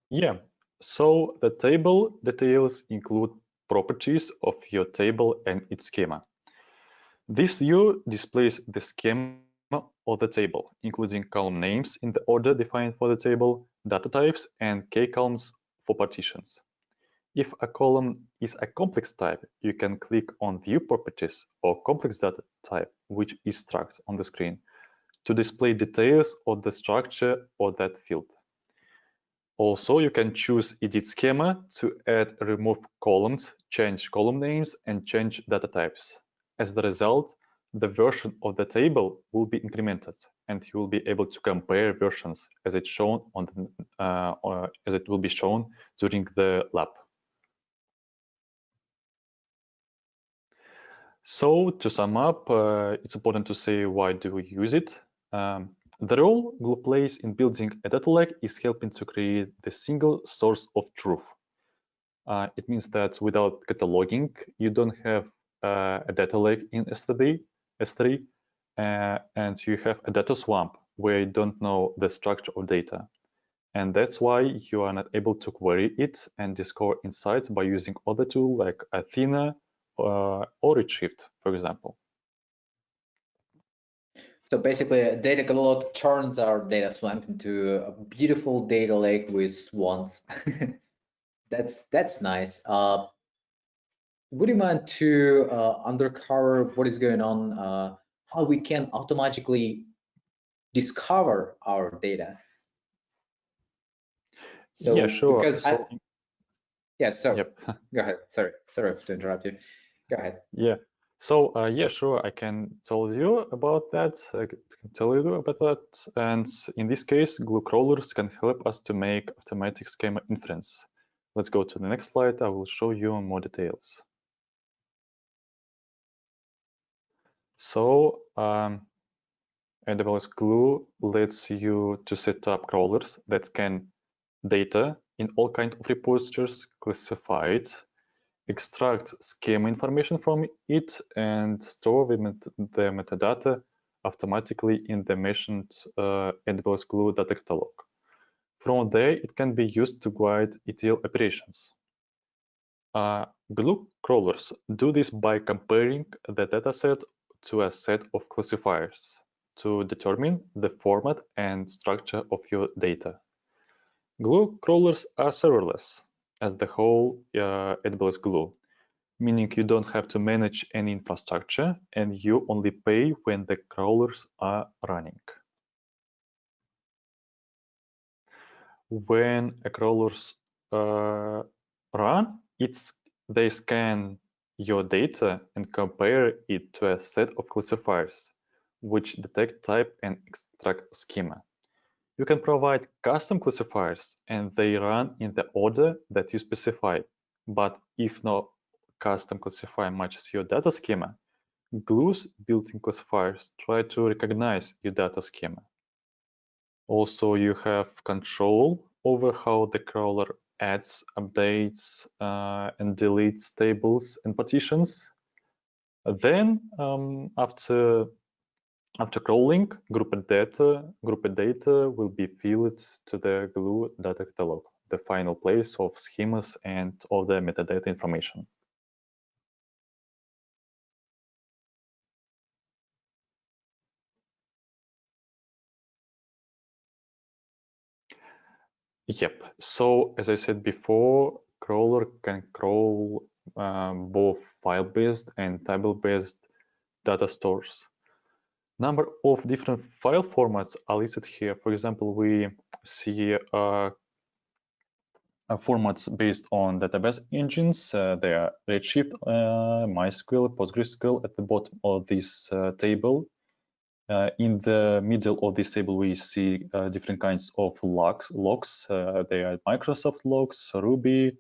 Yeah, so the table details include properties of your table and its schema. This view displays the schema of the table, including column names in the order defined for the table, data types, and key columns for partitions. If a column is a complex type, you can click on View Properties or Complex Data Type, which is struct on the screen, to display details of the structure or that field. Also, you can choose Edit Schema to add or remove columns, change column names, and change data types. As the result, the version of the table will be incremented, and you will be able to compare versions as it's shown on the, as it will be shown during the lab. So to sum up, it's important to say why do we use it. The role Glue plays in building a data lake is helping to create the single source of truth. It means that without cataloging, you don't have a data lake in S3, and you have a data swamp where you don't know the structure of data. And that's why you are not able to query it and discover insights by using other tools like Athena or Redshift, for example. So basically, a data catalog turns our data swamp into a beautiful data lake with swans. That's nice. Would you mind to undercover what is going on, how we can automatically discover our data? So, yeah, sure. Because Yep. Go ahead. Sorry to interrupt you. Go ahead. Yeah. So yeah, sure, I can tell you about that. I can tell you about that. And in this case, glue crawlers can help us to make automatic schema inference. Let's go to the next slide. I will show you more details. So AWS Glue lets you to set up crawlers that scan data in all kinds of repositories, classify it, extract schema information from it, and store the metadata automatically in the mentioned AWS Glue data catalog. From there, it can be used to guide ETL operations. Glue crawlers do this by comparing the dataset to a set of classifiers to determine the format and structure of your data. Glue crawlers are serverless, as the whole AWS Glue, meaning you don't have to manage any infrastructure and you only pay when the crawlers are running. When a crawlers run, they scan your data and compare it to a set of classifiers, which detect type and extract schema. You can provide custom classifiers and they run in the order that you specify. But if no custom classifier matches your data schema, Glue's built-in classifiers try to recognize your data schema. Also, you have control over how the crawler adds, updates, and deletes tables and partitions. Then, after crawling, grouped data will be filled to the Glue data catalog, the final place of schemas and all the metadata information. Yep. So as I said before, crawler can crawl both file-based and table-based data stores. Number of different file formats are listed here. For example, we see formats based on database engines. They are Redshift, MySQL, PostgreSQL at the bottom of this table. In the middle of this table, we see different kinds of logs. They are Microsoft logs, Ruby,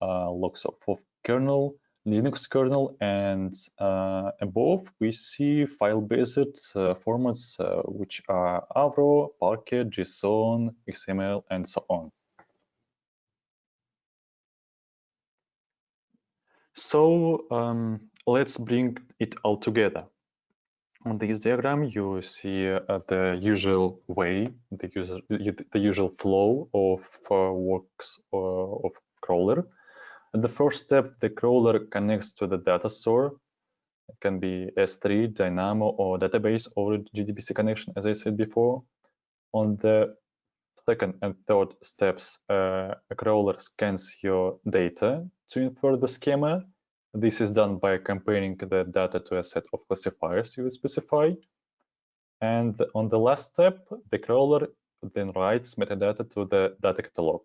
logs of kernel, Linux kernel, and above we see file-based formats which are Avro, Parquet, JSON, XML, and so on. So let's bring it all together. On this diagram, you see the usual way, the usual flow of works of crawler. At the first step, the crawler connects to the data store. It can be S3, Dynamo, or database over JDBC connection, as I said before. On the second and third steps, a crawler scans your data to infer the schema. This is done by comparing the data to a set of classifiers you will specify. And on the last step, the crawler then writes metadata to the data catalog.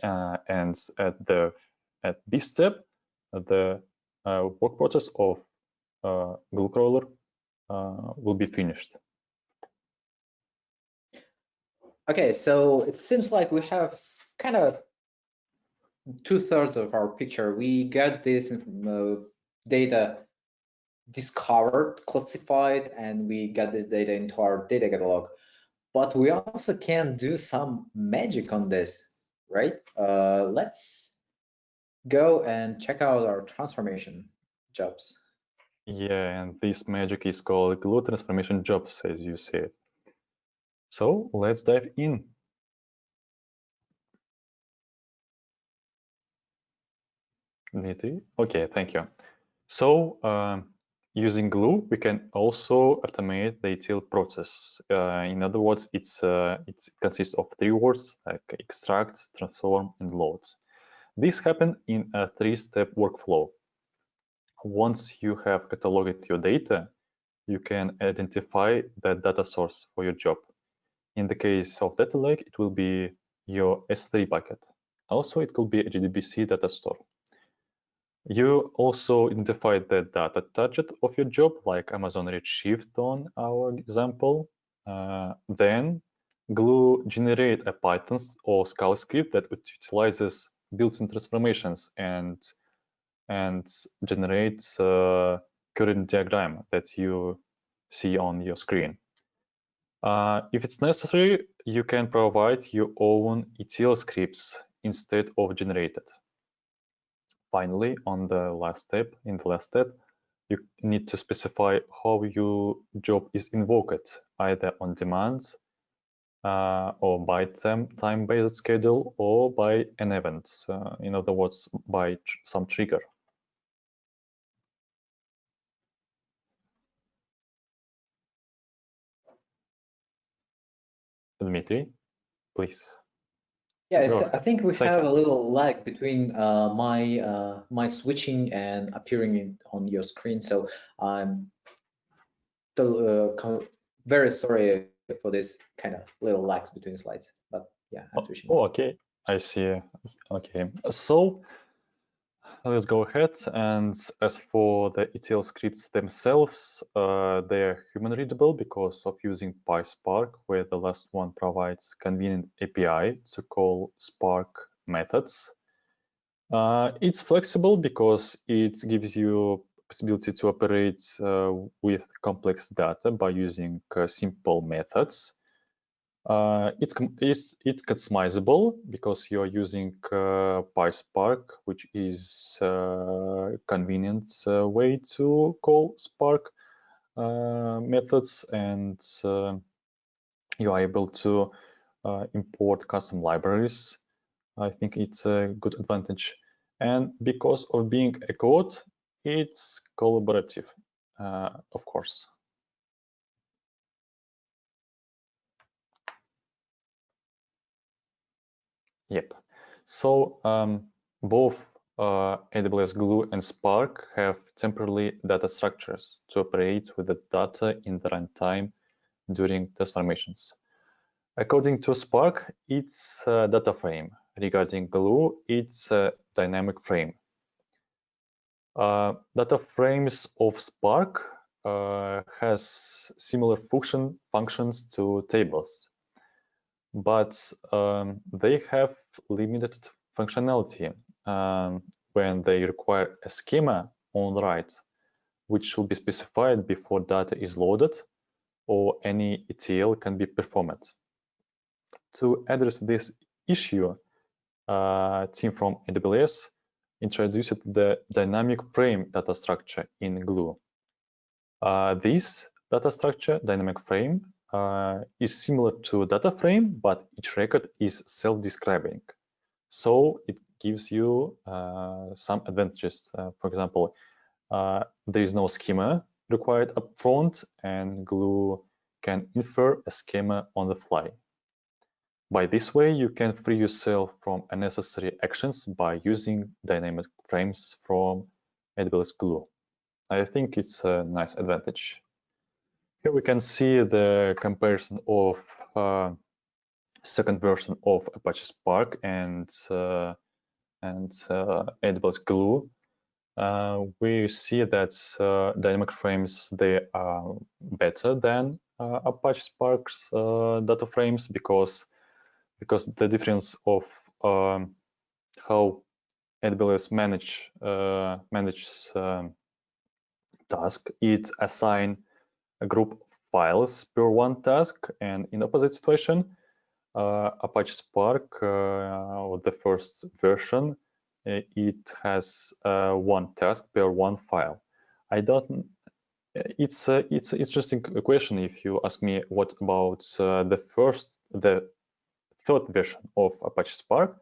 And at this step, the work process of Glue crawler will be finished. Okay, so it seems like we have kind of 2/3 of our picture. We got this data discovered, classified, and we got this data into our data catalog. But we also can do some magic on this, right? Let's go and check out our transformation jobs. Yeah, and this magic is called Glue transformation jobs, as you said. So let's dive in. Dmitrii? Okay, thank you. So using Glue, we can also automate the ETL process. In other words, it consists of 3 words like extract, transform, and load. This happens in a 3-step workflow. Once you have cataloged your data, you can identify the data source for your job. In the case of data lake, it will be your S3 bucket. Also, it could be a JDBC data store. You also identify the data target of your job, like Amazon Redshift on our example. Then Glue generate a Python or Scala script that utilizes built-in transformations and generates current diagram that you see on your screen. If it's necessary, you can provide your own ETL scripts instead of generated. Finally, in the last step, you need to specify how your job is invoked, either on demand or by time-based schedule or by an event. In other words, by some trigger. Dmitrii, please. Yeah, I think we have a little lag between my switching and appearing on your screen. So I'm very sorry for this kind of little lags between slides. But yeah, I'm switching. Oh, okay, I see. Okay, so let's go ahead. And as for the ETL scripts themselves, they are human readable because of using PySpark, where the last one provides convenient API to call Spark methods. It's flexible because it gives you possibility to operate with complex data by using simple methods. It's customizable because you are using PySpark, which is a convenient way to call Spark methods, and you are able to import custom libraries. I think it's a good advantage. And because of being a code, it's collaborative, of course. Yep. So both AWS Glue and Spark have temporary data structures to operate with the data in the runtime during transformations. According to Spark, it's a data frame. Regarding Glue, it's a dynamic frame. Data frames of Spark has similar functions to tables, but they have limited functionality when they require a schema on write, which should be specified before data is loaded or any ETL can be performed. To address this issue, team from AWS introduced the dynamic frame data structure in Glue. This data structure, dynamic frame, is similar to data frame, but each record is self-describing. So it gives you some advantages. For example, there is no schema required upfront, and Glue can infer a schema on the fly. By this way, you can free yourself from unnecessary actions by using dynamic frames from AWS Glue. I think it's a nice advantage. Here we can see the comparison of second version of Apache Spark and AWS Glue. We see that dynamic frames, they are better than Apache Spark's data frames because the difference of how AWS manages task, it assign a group of files per one task, and in opposite situation, Apache Spark, the first version, it has one task per one file. It's interesting question if you ask me what about the third version of Apache Spark.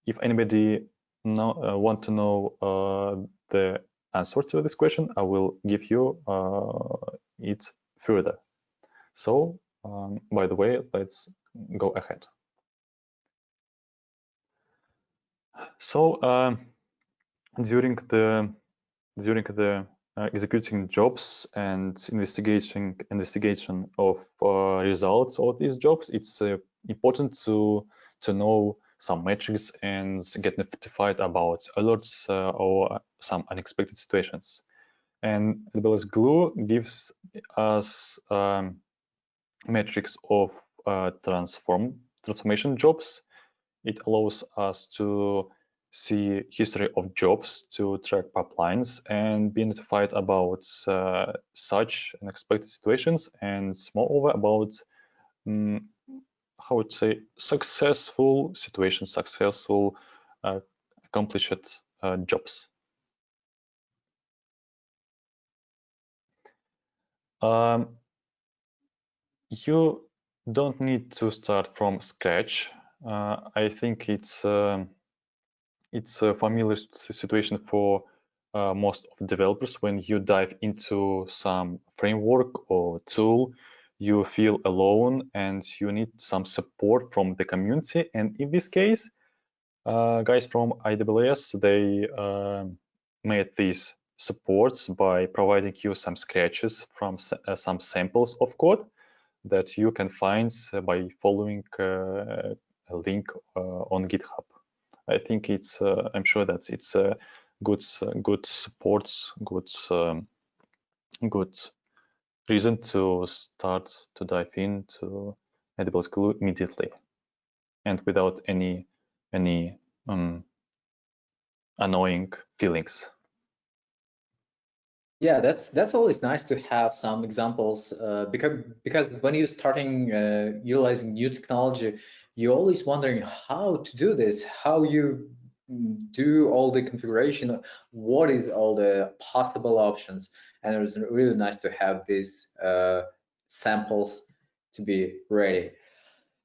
If anybody want to know the answer to this question, I will give you it further. So, by the way, let's go ahead. So, during the executing jobs and investigation of results of these jobs, it's important to know some metrics and get notified about alerts or some unexpected situations. And AWS Glue gives us metrics of transformation jobs. It allows us to see history of jobs to track pipelines and be notified about such unexpected situations, and moreover about how would say successful situations, successful accomplished jobs. You don't need to start from scratch. I think it's a familiar situation for most of developers. When you dive into some framework or tool, you feel alone and you need some support from the community. And in this case, guys from AWS, they made these supports by providing you some scratches from some samples of code that you can find by following a link on GitHub. I think it's. I'm sure that it's good supports, good reason to start to dive into AWS Glue immediately, and without any annoying feelings. Yeah, that's always nice to have some examples because when you're starting utilizing new technology, you're always wondering how to do this, how you do all the configuration, what is all the possible options, and it's really nice to have these samples to be ready.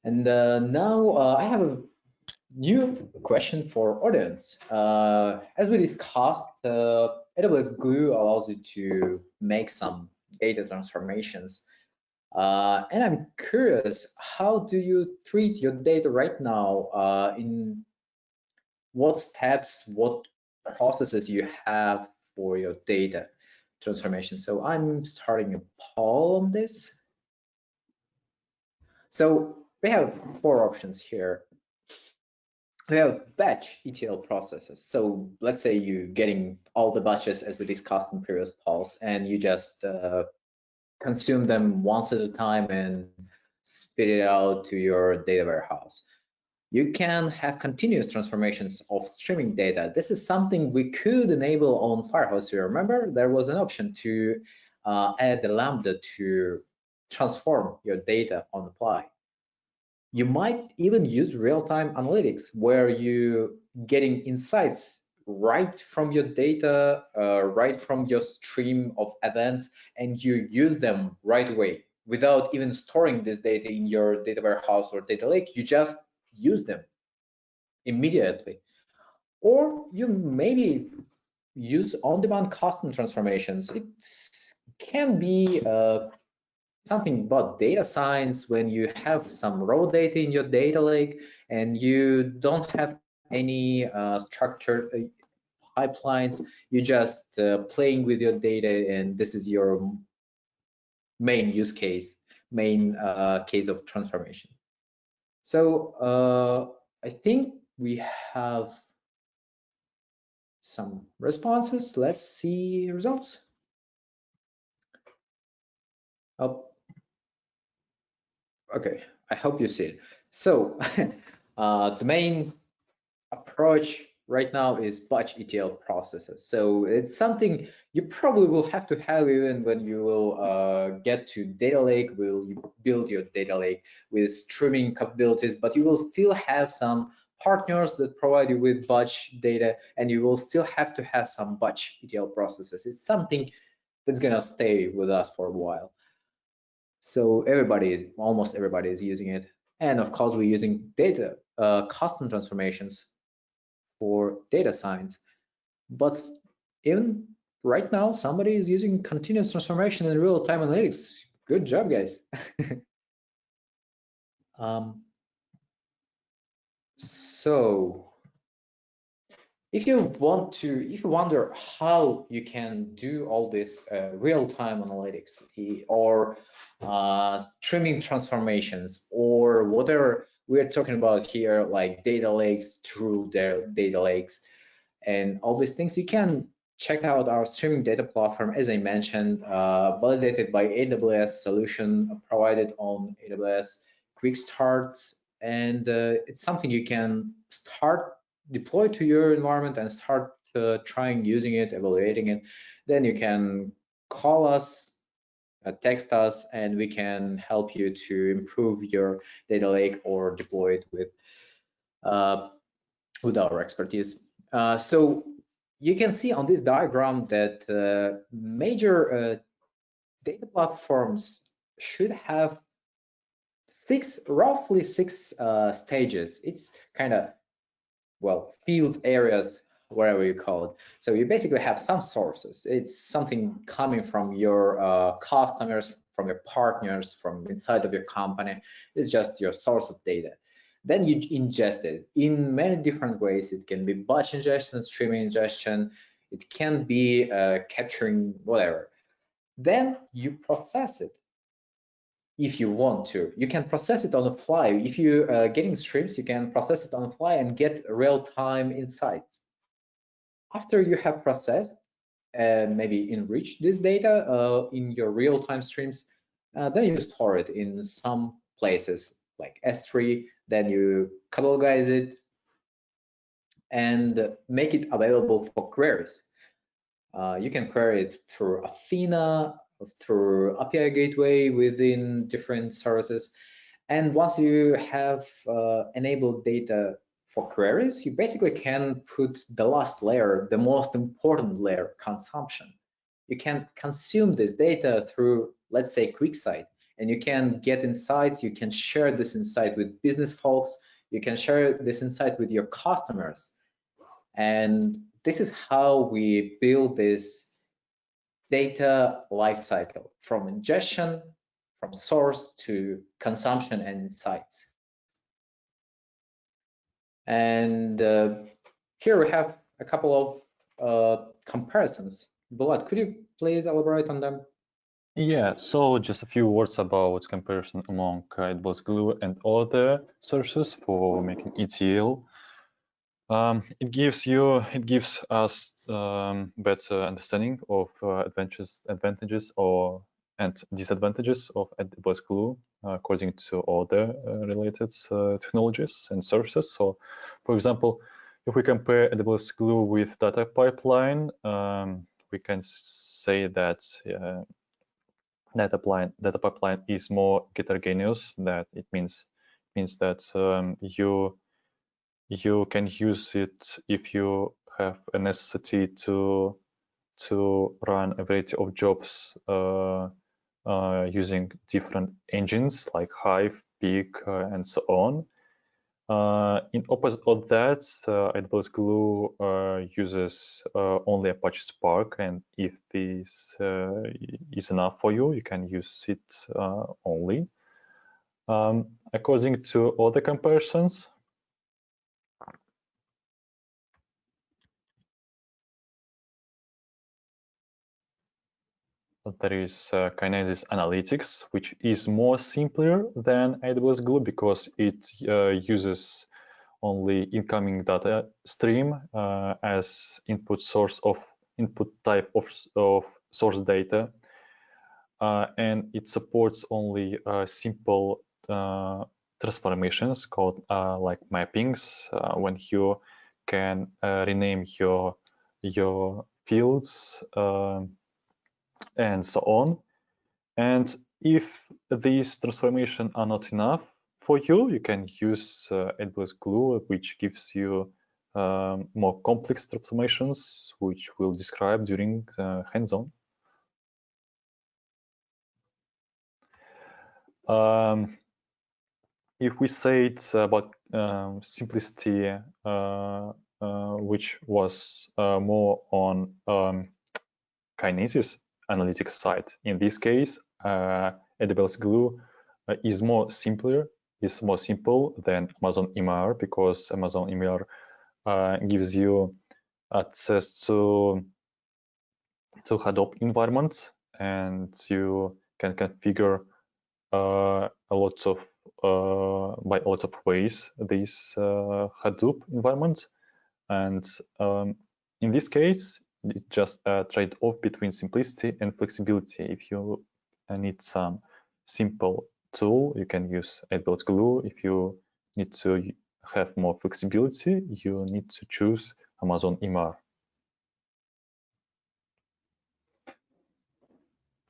And now I have a new question for audience. As we discussed, AWS Glue allows you to make some data transformations. And I'm curious, how do you treat your data right now? In what steps, what processes you have for your data transformation? So I'm starting a poll on this. So we have 4 options here. We have batch ETL processes. So let's say you're getting all the batches as we discussed in previous polls, and you just consume them once at a time and spit it out to your data warehouse. You can have continuous transformations of streaming data. This is something we could enable on Firehose. You remember there was an option to add a Lambda to transform your data on the fly. You might even use real-time analytics where you're getting insights right from your data, right from your stream of events, and you use them right away without even storing this data in your data warehouse or data lake. You just use them immediately. Or you maybe use on-demand custom transformations. It can be something about data science when you have some raw data in your data lake and you don't have any structured pipelines. You're just playing with your data, and this is your main use case, main case of transformation. So I think we have some responses. Let's see results. Oh. Okay, I hope you see it. So the main approach right now is batch ETL processes. So it's something you probably will have to have even when you will get to data lake, will you build your data lake with streaming capabilities, but you will still have some partners that provide you with batch data, and you will still have to have some batch ETL processes. It's something that's gonna stay with us for a while. So almost everybody is using it. And of course, we're using data, custom transformations for data science. But even right now, somebody is using continuous transformation and real-time analytics. Good job, guys. So if you wonder how you can do all this real-time analytics or streaming transformations or whatever we're talking about here, like data lakes through their data lakes and all these things, you can check out our streaming data platform, as I mentioned, validated by AWS solution provided on AWS Quick Start, and it's something you can start deploy to your environment and start trying using it, evaluating it, then you can call us, text us, and we can help you to improve your data lake or deploy it with our expertise. So you can see on this diagram that major data platforms should have roughly six stages. It's kind of, well, field areas, whatever you call it. So you basically have some sources. It's something coming from your customers, from your partners, from inside of your company. It's just your source of data. Then you ingest it in many different ways. It can be batch ingestion, stream ingestion. It can be capturing whatever. Then you process it. If you want to, you can process it on the fly. If you're getting streams, you can process it on the fly and get real-time insights. After you have processed and maybe enriched this data in your real-time streams, then you store it in some places like S3, then you catalogize it and make it available for queries. You can query it through Athena, through API gateway within different services. And once you have enabled data for queries, you basically can put the last layer, the most important layer, consumption. You can consume this data through, let's say, QuickSight, and you can get insights. You can share this insight with business folks. You can share this insight with your customers. And this is how we build this data lifecycle from ingestion, from source to consumption and insights. And here we have a couple of comparisons. Bulat, could you please elaborate on them? Yeah, so just a few words about comparison among AWS Glue and other sources for making ETL. It gives us better understanding of advantages and disadvantages of AWS Glue according to other related technologies and services. So, for example, if we compare AWS Glue with data pipeline, we can say that data pipeline is more heterogeneous. That it means that you can use it if you have a necessity to run a variety of jobs using different engines like Hive, Pig, and so on. In opposite of that, AWS Glue uses only Apache Spark, and if this is enough for you, you can use it only. According to other comparisons, there is Kinesis Analytics, which is more simpler than AWS Glue because it uses only incoming data stream as input type of source data, and it supports only simple transformations called like mappings, when you can rename your fields and so on. And if these transformations are not enough for you, you can use AWS Glue, which gives you more complex transformations, which we'll describe during hands-on. If we say it's about simplicity, which was more on Kinesis analytics side. In this case, AWS Glue is more simple than Amazon EMR, because Amazon EMR gives you access to Hadoop environments, and you can configure by a lot of ways these Hadoop environments. And in this case, it's just a trade-off between simplicity and flexibility. If you need some simple tool, you can use AWS Glue. If you need to have more flexibility, you need to choose Amazon EMR.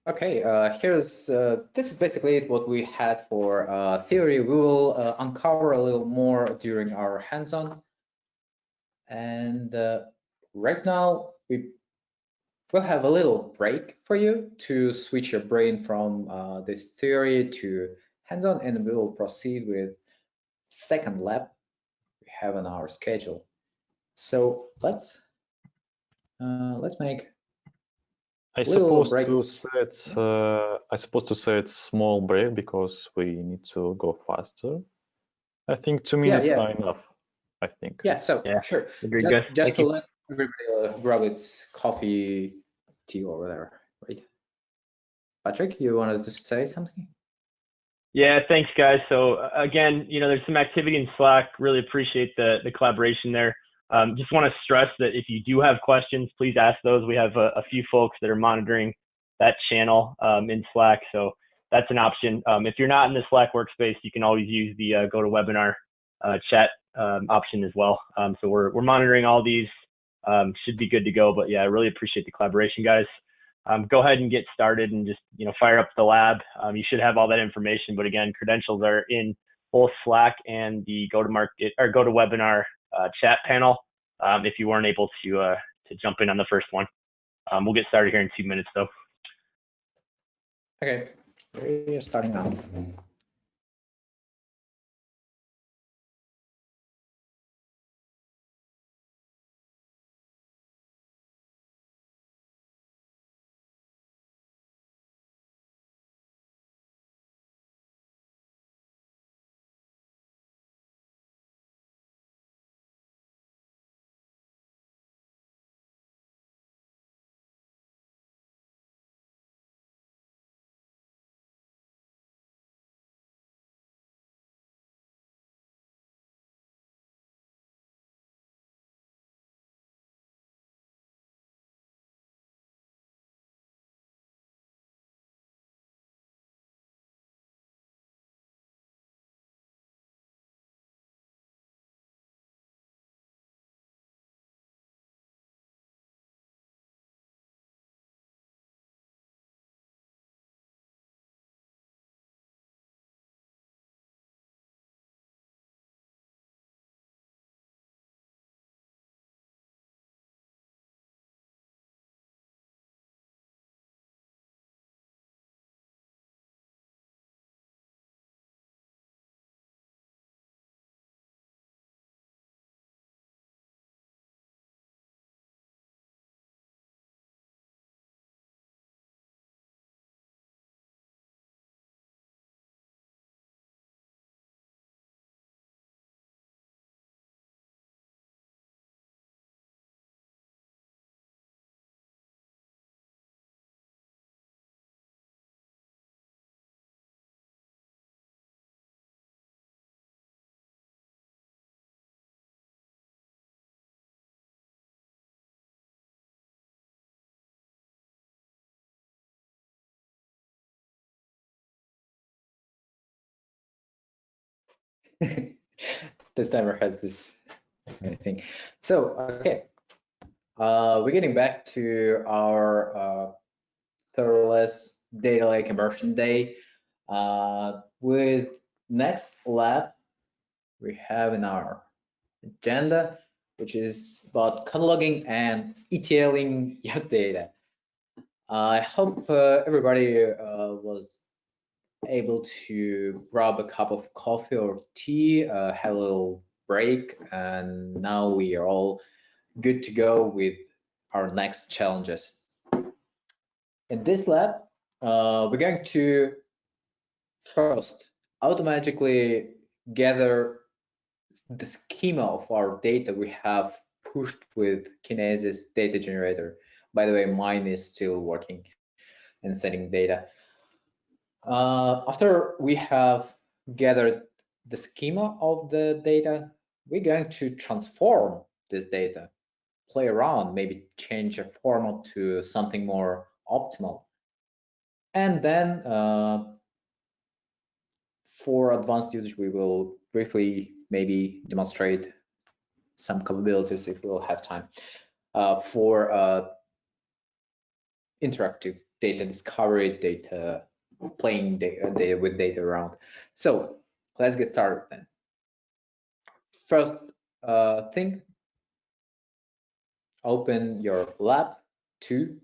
Okay, this is basically what we had for theory. We will uncover a little more during our hands-on. And right now, we will have a little break for you to switch your brain from this theory to hands-on, and we will proceed with second lab we have on our schedule. So let's make I suppose to set small break because we need to go faster. I think 2 minutes are enough. I think. Yeah. So sure. Just to let everybody grab its coffee, tea, or whatever. Right. Patrick, you wanted to say something? Yeah, thanks, guys. So again, there's some activity in Slack. Really appreciate the collaboration there. Just want to stress that if you do have questions, please ask those. We have a few folks that are monitoring that channel in Slack, so that's an option. If you're not in the Slack workspace, you can always use the GoToWebinar chat option as well. So we're monitoring all these. Should be good to go. But yeah, I really appreciate the collaboration, guys. Go ahead and get started and just fire up the lab. You should have all that information. But again, credentials are in both Slack and the GoToWebinar chat panel. If you weren't able to jump in on the first one, we'll get started here in 2 minutes though. Okay, we're starting now. This timer has this thing. So, okay, we're getting back to our serverless data lake immersion day. With next lab we have in our agenda, which is about cataloging and ETLing your data. I hope everybody was able to grab a cup of coffee or tea, have a little break, and now we are all good to go with our next challenges. In this lab, we're going to first automatically gather the schema of our data we have pushed with Kinesis data generator. By the way, mine is still working and sending data. After we have gathered the schema of the data, we're going to transform this data, play around, maybe change a format to something more optimal. And then for advanced usage, we will briefly maybe demonstrate some capabilities if we'll have time for interactive data discovery, data playing data with data around. So let's get started then. First thing, open your lab 2.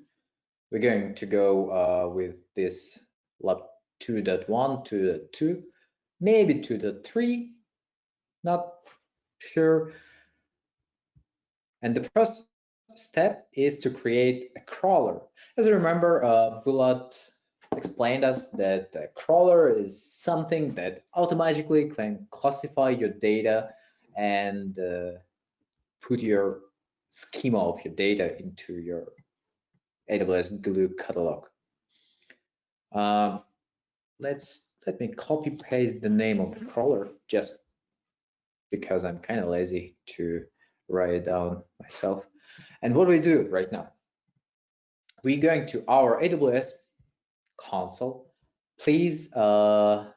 We're going to go with this lab 2.1, 2.2, maybe 2.3, not sure. And the first step is to create a crawler. As you remember, Bulat explained us that a crawler is something that automatically can classify your data and put your schema of your data into your AWS Glue catalog. Let me copy paste the name of the crawler just because I'm kind of lazy to write it down myself. And what do we do right now? We're going to our AWS console. Please find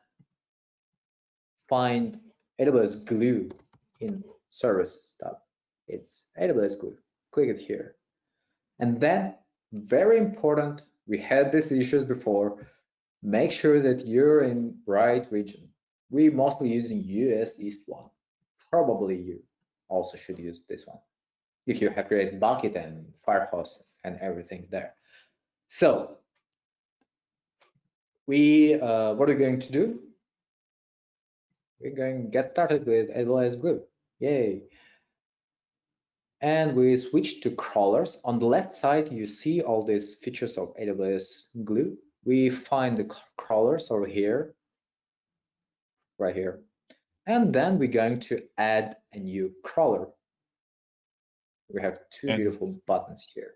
AWS Glue in Services tab. It's AWS Glue. Click it here. And then, very important, we had these issues before, make sure that you're in right region. We're mostly using US East 1. Probably you also should use this one if you have created bucket and Firehose and everything there. So what are we going to do? We're going to get started with AWS Glue. Yay. And we switch to crawlers. On the left side, you see all these features of AWS Glue. We find the crawlers over here, right here. And then we're going to add a new crawler. We have two beautiful buttons here.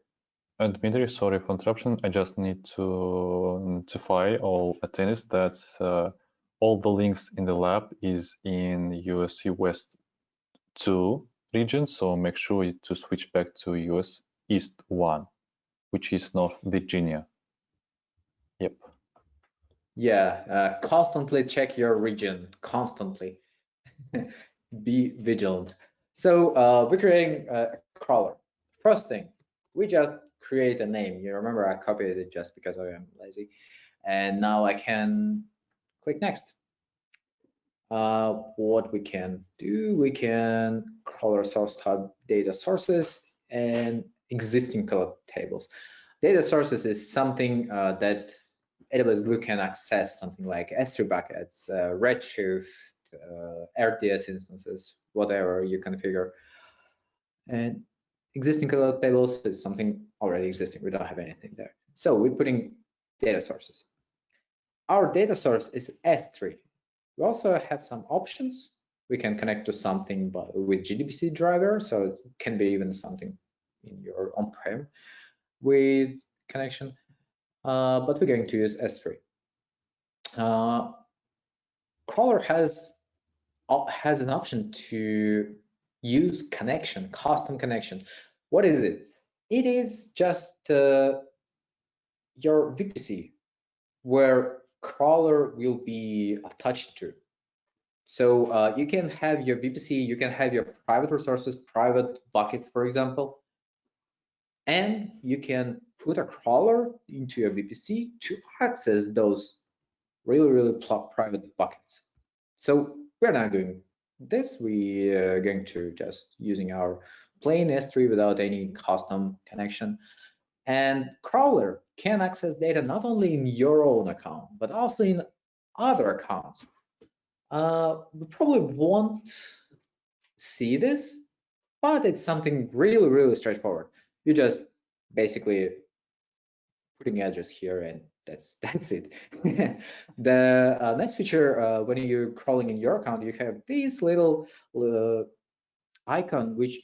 And Dmitrii, sorry for interruption. I just need to notify all attendees that all the links in the lab is in USC West 2 region, so make sure to switch back to US East 1, which is North Virginia. Yep. Yeah, constantly check your region, constantly. Be vigilant. So we're creating a crawler. First thing, we just create a name. You remember I copied it just because I am lazy. And now I can click next. What we can do, we can crawler source type data sources and existing color tables. Data sources is something that AWS Glue can access, something like S3 buckets, Redshift, RDS instances, whatever you configure. And existing color tables is something already existing. We don't have anything there. So we're putting data sources. Our data source is S3. We also have some options. We can connect to something with JDBC driver, so it can be even something in your on-prem with connection, but we're going to use S3. Crawler has an option to use connection, custom connection. What is it? It is just your VPC where crawler will be attached to. So you can have your VPC, you can have your private resources, private buckets, for example, and you can put a crawler into your VPC to access those really private buckets. So we're not doing this. We are going to just using our plain S3 without any custom connection. And crawler can access data not only in your own account, but also in other accounts. We probably won't see this, but it's something really straightforward. You just basically putting address here, and that's it. The next feature, when you're crawling in your account, you have this little icon which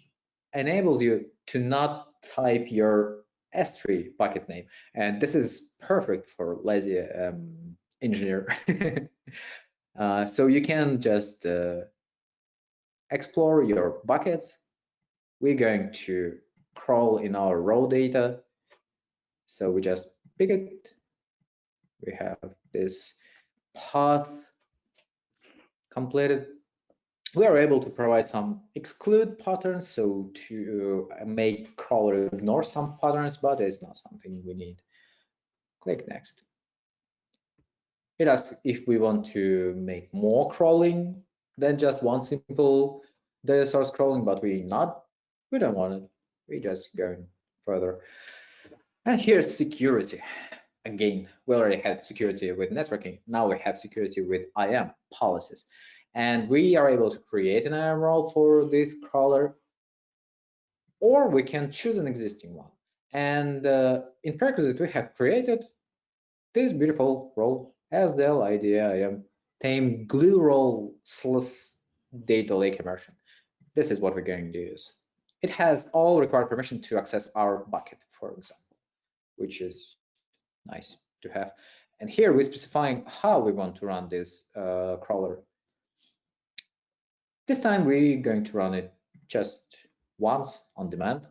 enables you to not type your S3 bucket name, and this is perfect for lazy engineer. So you can just explore your buckets. We're going to crawl in our raw data. So we just pick it. We have this path completed. We are able to provide some exclude patterns, so to make crawler ignore some patterns, but it's not something we need. Click next. It asks if we want to make more crawling than just one simple data source crawling, but we don't want it. We just going further. And here's security. Again, we already had security with networking. Now we have security with IAM policies. And we are able to create an IAM role for this crawler, or we can choose an existing one. And in prerequisite, we have created this beautiful role as the idea IAM tame glue role / data lake immersion. This is what we're going to use. It has all required permission to access our bucket, for example, which is nice to have. And here we're specifying how we want to run this crawler. This time we're going to run it just once on demand.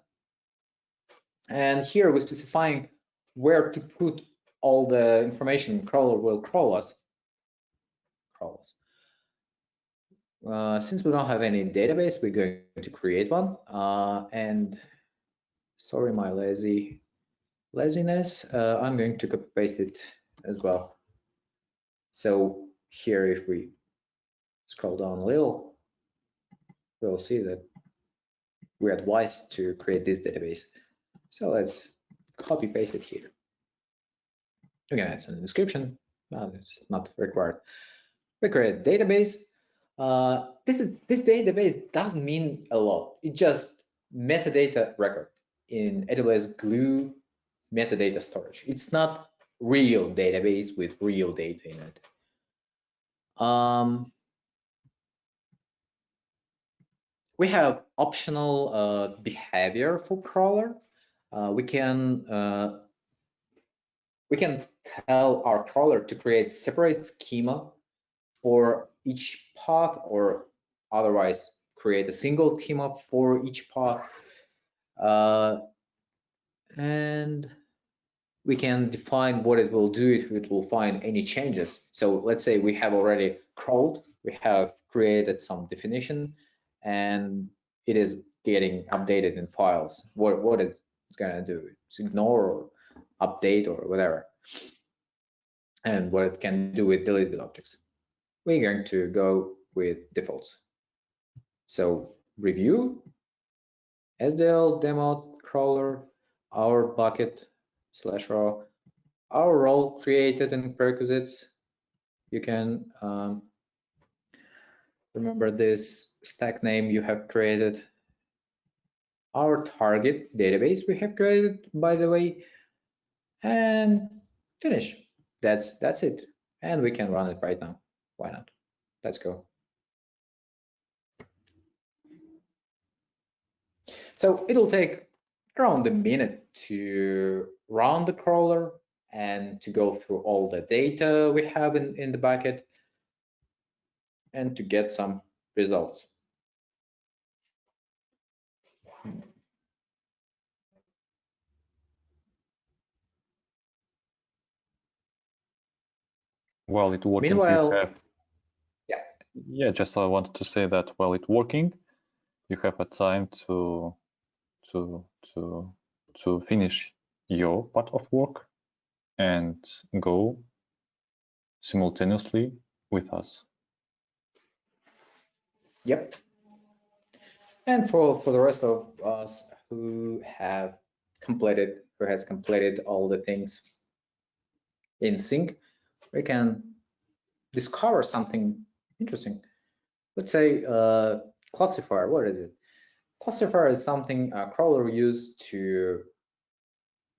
And here we're specifying where to put all the information crawler will crawl us. Since we don't have any database, we're going to create one. And sorry, my laziness, I'm going to copy paste it as well. So here, if we scroll down a little, we'll see that we're advised to create this database. So let's copy paste it here. Again, it's in the description, it's not required. We create a database. This database doesn't mean a lot. It's just metadata record in AWS Glue metadata storage. It's not real database with real data in it. We have optional behavior for crawler. We can tell our crawler to create separate schema for each path, or otherwise create a single schema for each path. And we can define what it will do if it will find any changes. So let's say we have already crawled, we have created some definition, and it is getting updated in files. What it's going to do? It's ignore or update or whatever. And what it can do with deleted objects. We're going to go with defaults. So review, SDL, demo, crawler, our bucket / raw, our role created in prerequisites. You can remember this stack name you have created. Our target database we have created, by the way, and finish. That's it. And we can run it right now. Why not? Let's go. So it'll take around a minute to run the crawler and to go through all the data we have in the bucket and to get some results. While it's working, meanwhile, just I wanted to say that while it's working, you have a time to finish your part of work and go simultaneously with us. Yep. And for the rest of us who has completed all the things in sync, we can discover something interesting. Let's say classifier. What is it? Classifier is something a crawler uses to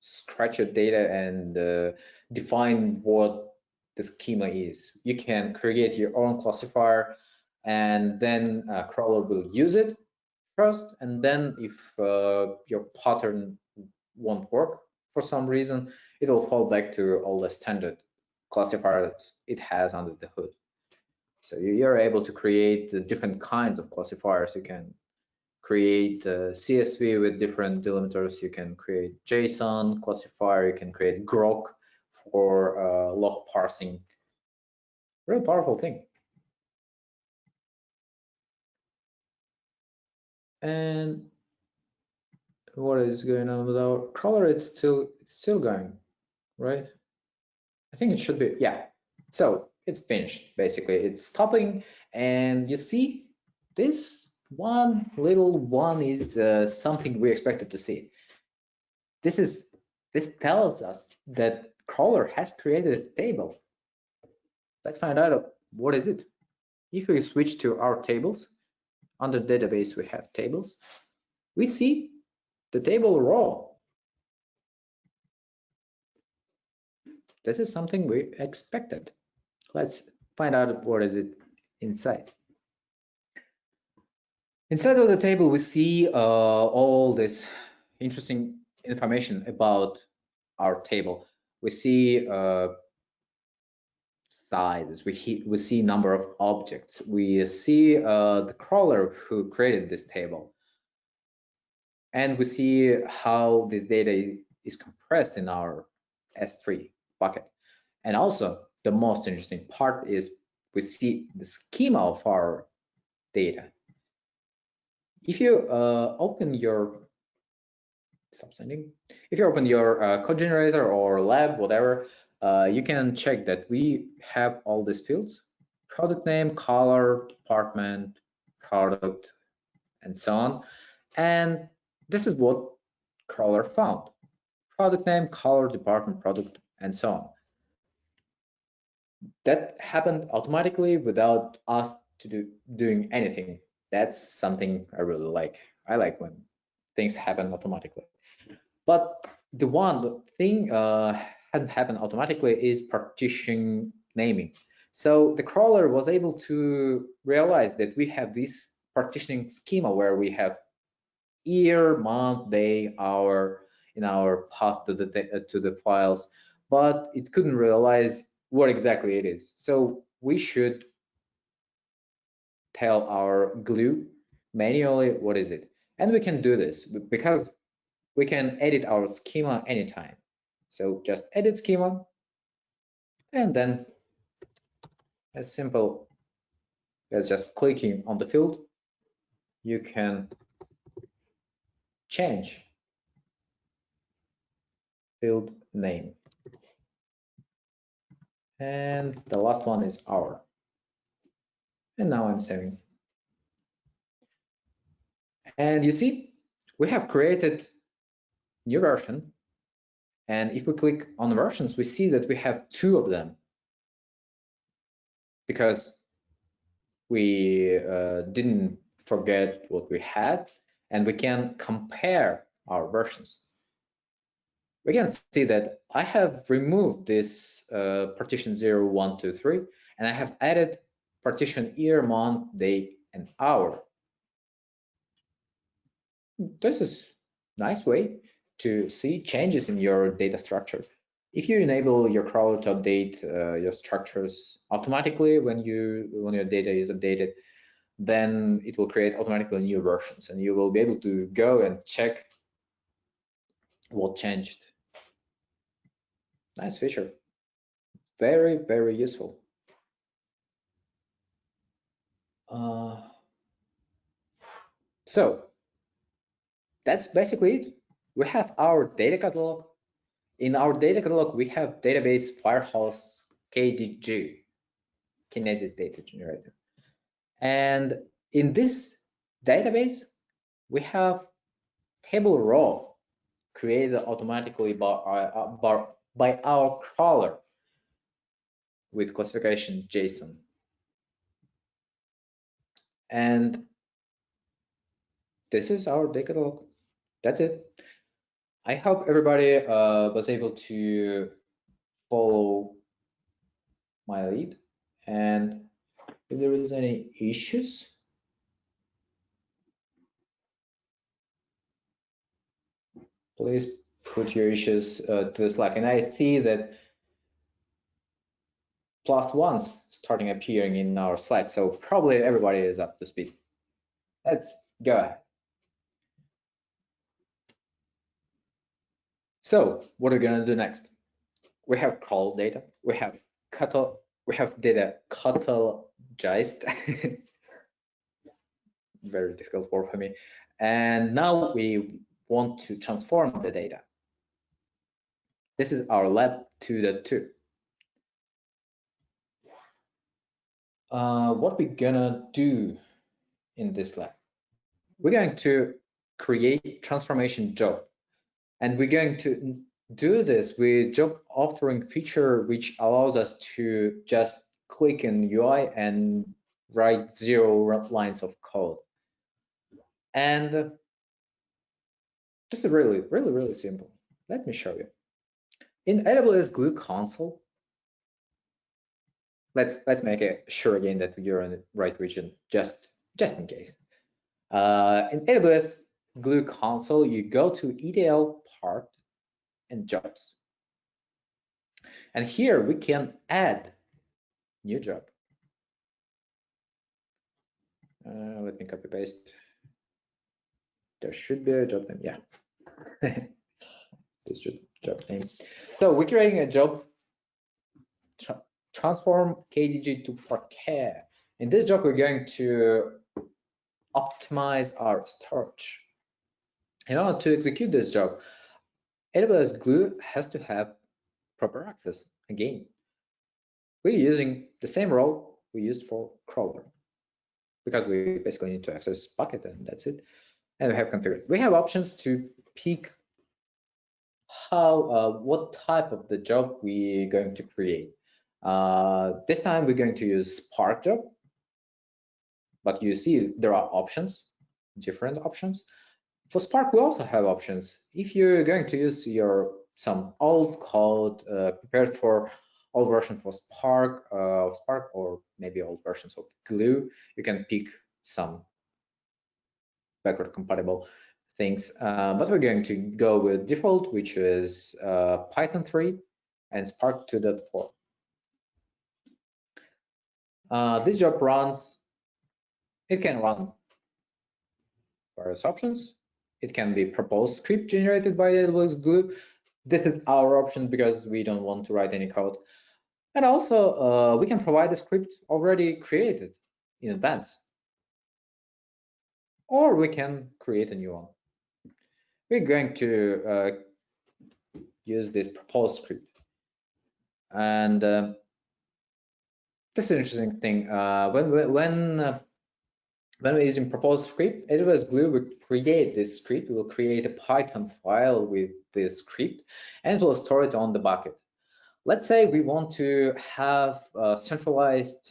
structure data and define what the schema is. You can create your own classifier, and then a crawler will use it first, and then if your pattern won't work for some reason, it will fall back to all the standard classifiers it has under the hood. So you're able to create different kinds of classifiers. You can create CSV with different delimiters. You can create JSON classifier. You can create grok for log parsing. Really powerful thing. And what is going on with our crawler? It's still going, right? I think it should be, yeah. So it's finished, basically. It's stopping, and you see this one little one is something we expected to see. This tells us that crawler has created a table. Let's find out what is it. If we switch to our tables, under database we have tables, we see the table raw. This is something we expected. Let's find out what is it inside. Inside of the table, we see all this interesting information about our table. We see sizes, we see number of objects, we see the crawler who created this table, and we see how this data is compressed in our S3 bucket. And also, the most interesting part is we see the schema of our data. If you open your if you open your code generator or lab, whatever, you can check that we have all these fields: product name, color, department, product, and so on. And this is what crawler found: product name, color, department, product, and so on. That happened automatically without us doing anything. That's something I really like. I like when things happen automatically. But the one thing hasn't happened automatically is partition naming. So the crawler was able to realize that we have this partitioning schema where we have year, month, day, hour in our path to the files, but it couldn't realize what exactly it is. So we should tell our glue manually what is it. And we can do this because we can edit our schema anytime. So just edit schema, and then as simple as just clicking on the field, you can change field name. And the last one is hour. And now I'm saving. And you see, we have created new version. And if we click on versions, we see that we have 2 of them, because we didn't forget what we had, and we can compare our versions. We can see that I have removed this partition 0, 1, 2, 3, and I have added partition year, month, day, and hour. This is a nice way to see changes in your data structure. If you enable your crawler to update your structures automatically when your data is updated, then it will create automatically new versions, and you will be able to go and check what changed. Nice feature. Very, very useful. So that's basically it. We have our data catalog. In our data catalog, we have database Firehose KDG, Kinesis data generator. And in this database, we have table raw created automatically by our crawler with classification JSON. And this is our data catalog. That's it. I hope everybody was able to follow my lead. And if there is any issues, please put your issues to the Slack. And I see that +1s starting appearing in our Slack, so probably everybody is up to speed. Let's go ahead. So what are we gonna do next? We have crawl data, we have data catalogized. Very difficult word for me. And now we want to transform the data. This is our lab 2.2. What we're gonna do in this lab, we're going to create transformation job, and we're going to do this with job authoring feature, which allows us to just click in UI and write 0 lines of code. And this is really simple. Let me show you. In AWS Glue console, let's make sure again that you're in the right region, just in case. In AWS Glue console, you go to ETL part and jobs. And here we can add new job. Let me copy paste. There should be a job name, yeah. This should job name. So we're creating a job, transform KDG to Parquet. In this job, we're going to optimize our storage. In order to execute this job, AWS Glue has to have proper access. Again, we're using the same role we used for crawler, because we basically need to access bucket and that's it. And we have configured. We have options to pick what type of the job we're going to create. This time we're going to use Spark job, but you see there are options, different options. For Spark, we also have options. If you're going to use some old code prepared for old version for Spark, or maybe old versions of Glue, you can pick some backward compatible things. But we're going to go with default, which is Python 3 and Spark 2.4. This job runs, it can run various options. It can be proposed script generated by AWS Glue. This is our option because we don't want to write any code. And also, we can provide a script already created in advance. Or we can create a new one. We're going to use this proposed script. And this is an interesting thing. When we're using proposed script, AWS Glue will create this script. We will create a Python file with this script, and it will store it on the bucket. Let's say we want to have a centralized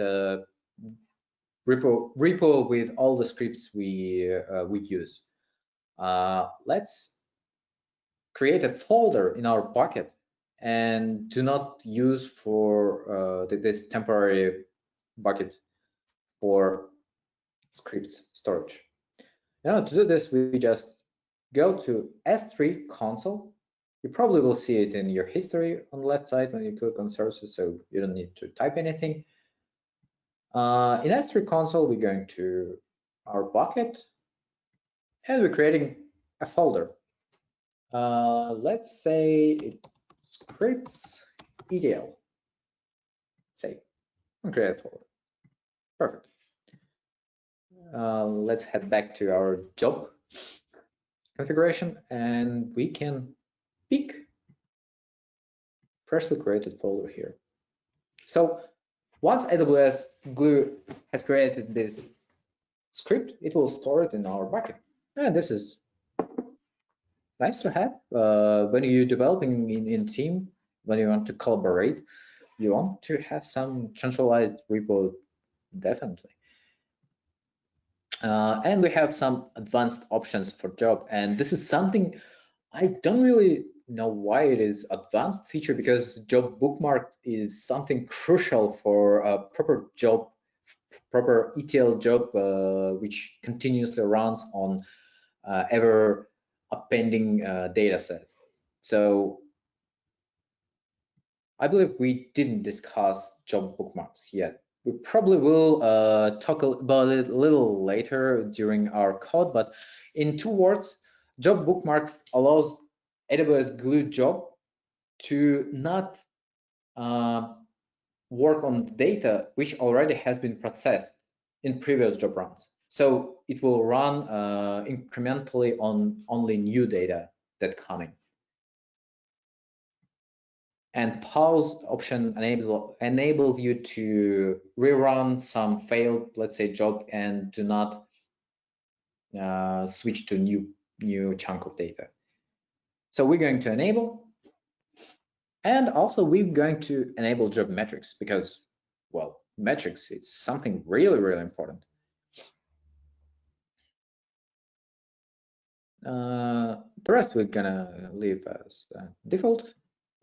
repo with all the scripts we use. Let's create a folder in our bucket and do not use for this temporary bucket for scripts storage. Now to do this, we just go to S3 console. You probably will see it in your history on the left side when you click on services, so you don't need to type anything. In S3 console, we're going to our bucket and we're creating a folder. Let's say it's scripts ETL. Save and create a folder. Perfect. Let's head back to our job configuration and we can pick freshly created folder here. So once AWS Glue has created this script, it will store it in our bucket. And this is nice to have when you're developing in team, when you want to collaborate, you want to have some centralized repo, definitely. And we have some advanced options for job, and this is something I don't really know why it is advanced feature, because job bookmark is something crucial for a proper ETL job, which continuously runs on ever appending data set. So I believe we didn't discuss job bookmarks yet. We probably will talk about it a little later during our code, but in 2 words, job bookmark allows AWS Glue job to not work on data which already has been processed in previous job runs. So it will run incrementally on only new data that coming. And pause option enables you to rerun some failed, let's say, job and do not switch to new chunk of data. So we're going to enable, and also we're going to enable job metrics because, well, metrics is something really, really important. The rest we're gonna leave as default.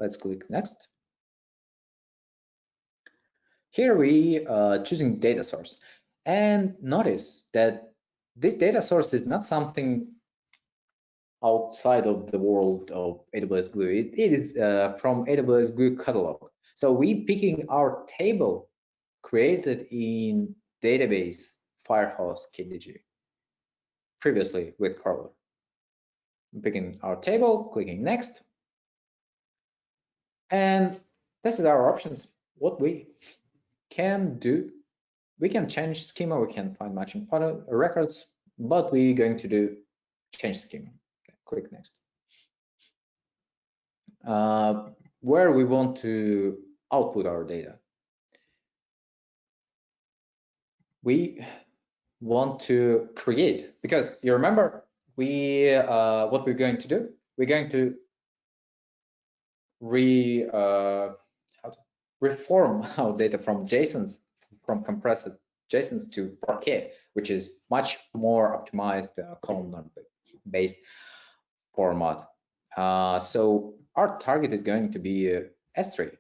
Let's click next. Here we choosing data source, and notice that this data source is not something outside of the world of AWS Glue. It is from AWS Glue catalog. So we picking our table created in database Firehose KDG previously with crawler. Picking our table, clicking next, and this is our options. What we can do, we can change schema, we can find matching records, but we're going to do change schema. Okay, click next. Where we want to output our data, we want to create, because you remember we what we're going to do, we're going to reform our data from JSONs, from compressed JSONs to Parquet, which is much more optimized columnar-based format. So our target is going to be S3,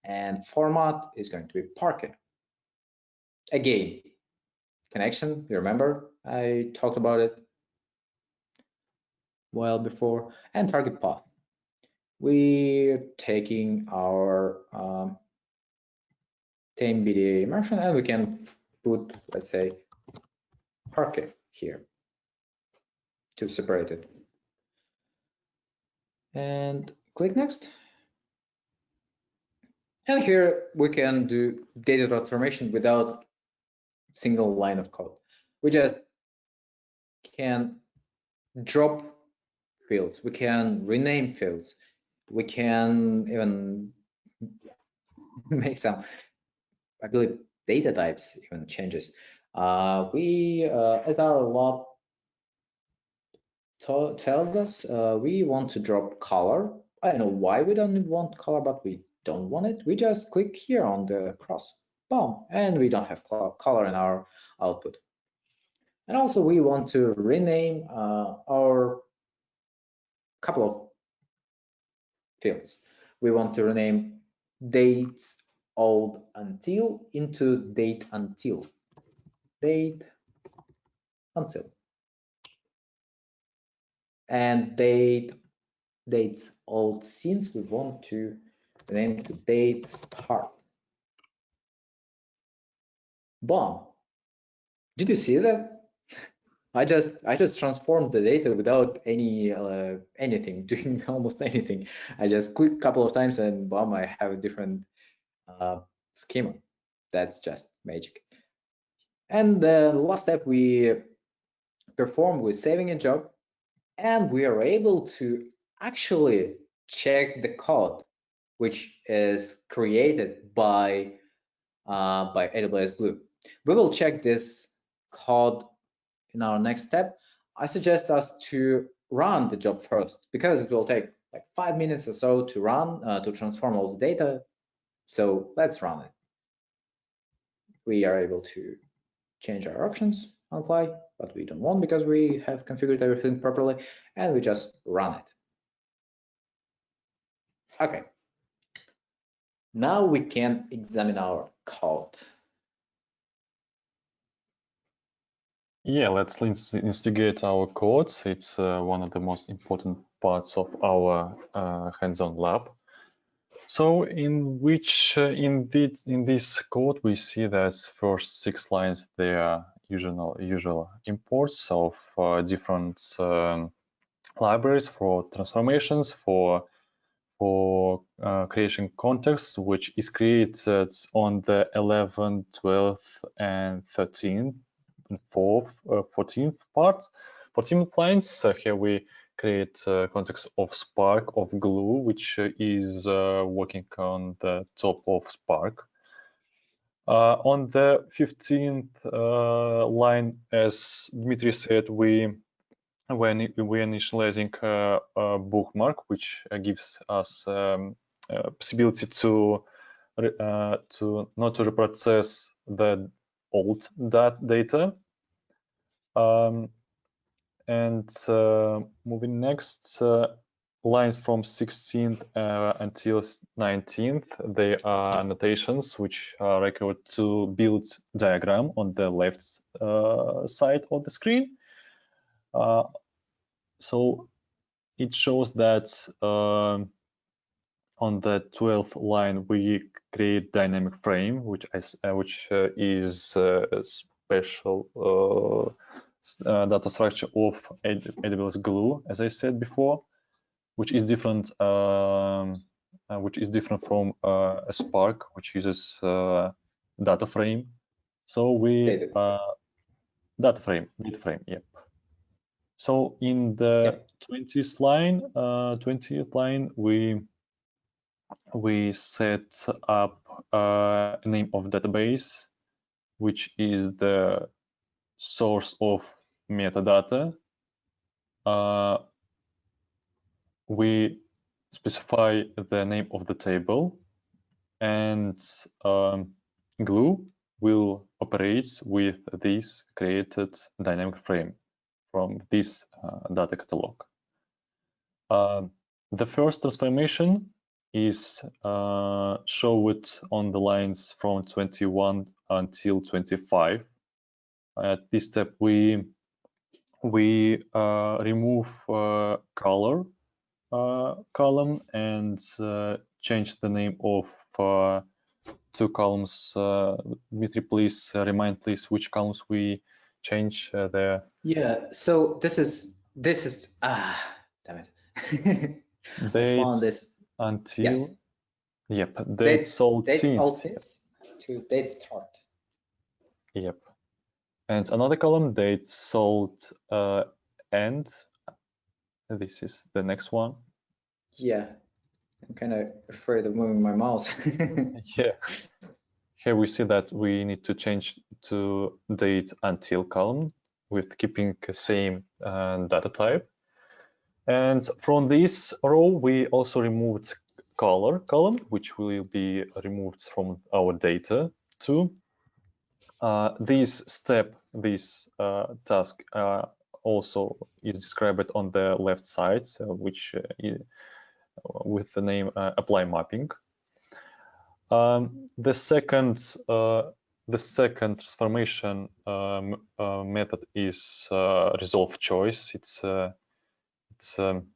and format is going to be Parquet. Again, connection, you remember I talked about it well before, and target path. We're taking our tame BDA immersion, and we can put, let's say, Parquet here to separate it. And click next. And here we can do data transformation without single line of code. We just can drop fields, we can rename fields, we can even make some, I believe, data types even changes. As our law tells us, we want to drop color. I don't know why we don't want color, but we don't want it. We just click here on the cross, boom, and we don't have color in our output. And also we want to rename our couple of fields. We want to rename dates old until into date until. Date until. And dates old since we want to rename to date start. Boom. Did you see that? I just transformed the data without any anything, doing almost anything. I just click a couple of times and boom, I have a different schema. That's just magic. And the last step we performed with saving a job, and we are able to actually check the code which is created by AWS Glue. We will check this code in our next step. I suggest us to run the job first because it will take like 5 minutes or so to run, to transform all the data. So let's run it. We are able to change our options on fly, but we don't want because we have configured everything properly, and we just run it. Okay. Now we can examine our code. Yeah, let's investigate our codes. It's one of the most important parts of our hands-on lab. So in this code, we see that first 6 lines, they are usual imports of different libraries for transformations, for creation context, which is created on the 11th, 12th, and 13th 14th part, 14th lines. Here we create context of Spark of Glue, which is working on the top of Spark. On the 15th line, as Dmitrii said, we're initializing a bookmark, which gives us possibility to not to reprocess the old data. And moving next, lines from 16th until 19th, they are annotations which are required to build diagram on the left side of the screen. So it shows that on the 12th line we create dynamic frame, which is a special data structure of AWS Glue, as I said before, which is different from a Spark, which uses data frame. So we data frame, yep. So in the 20th line, we set up a name of database, which is the source of metadata. We specify the name of the table, and Glue will operate with this created dynamic frame from this data catalog. The first transformation is showed on the lines from 21 until 25. At this step, we remove color column and change the name of two columns. Dmitrii, please remind which columns we change there. Yeah, so this is damn it. I found this until yes. Yep, dates sold since to date start. Yep, and another column date sold end. This is the next one. Yeah, I'm kind of afraid of moving my mouse. Yeah, here we see that we need to change to date until column with keeping the same data type. And from this row, we also removed color column, which will be removed from our data too. This task also is described on the left side, which with the name apply mapping. The second transformation method is resolve choice. It's an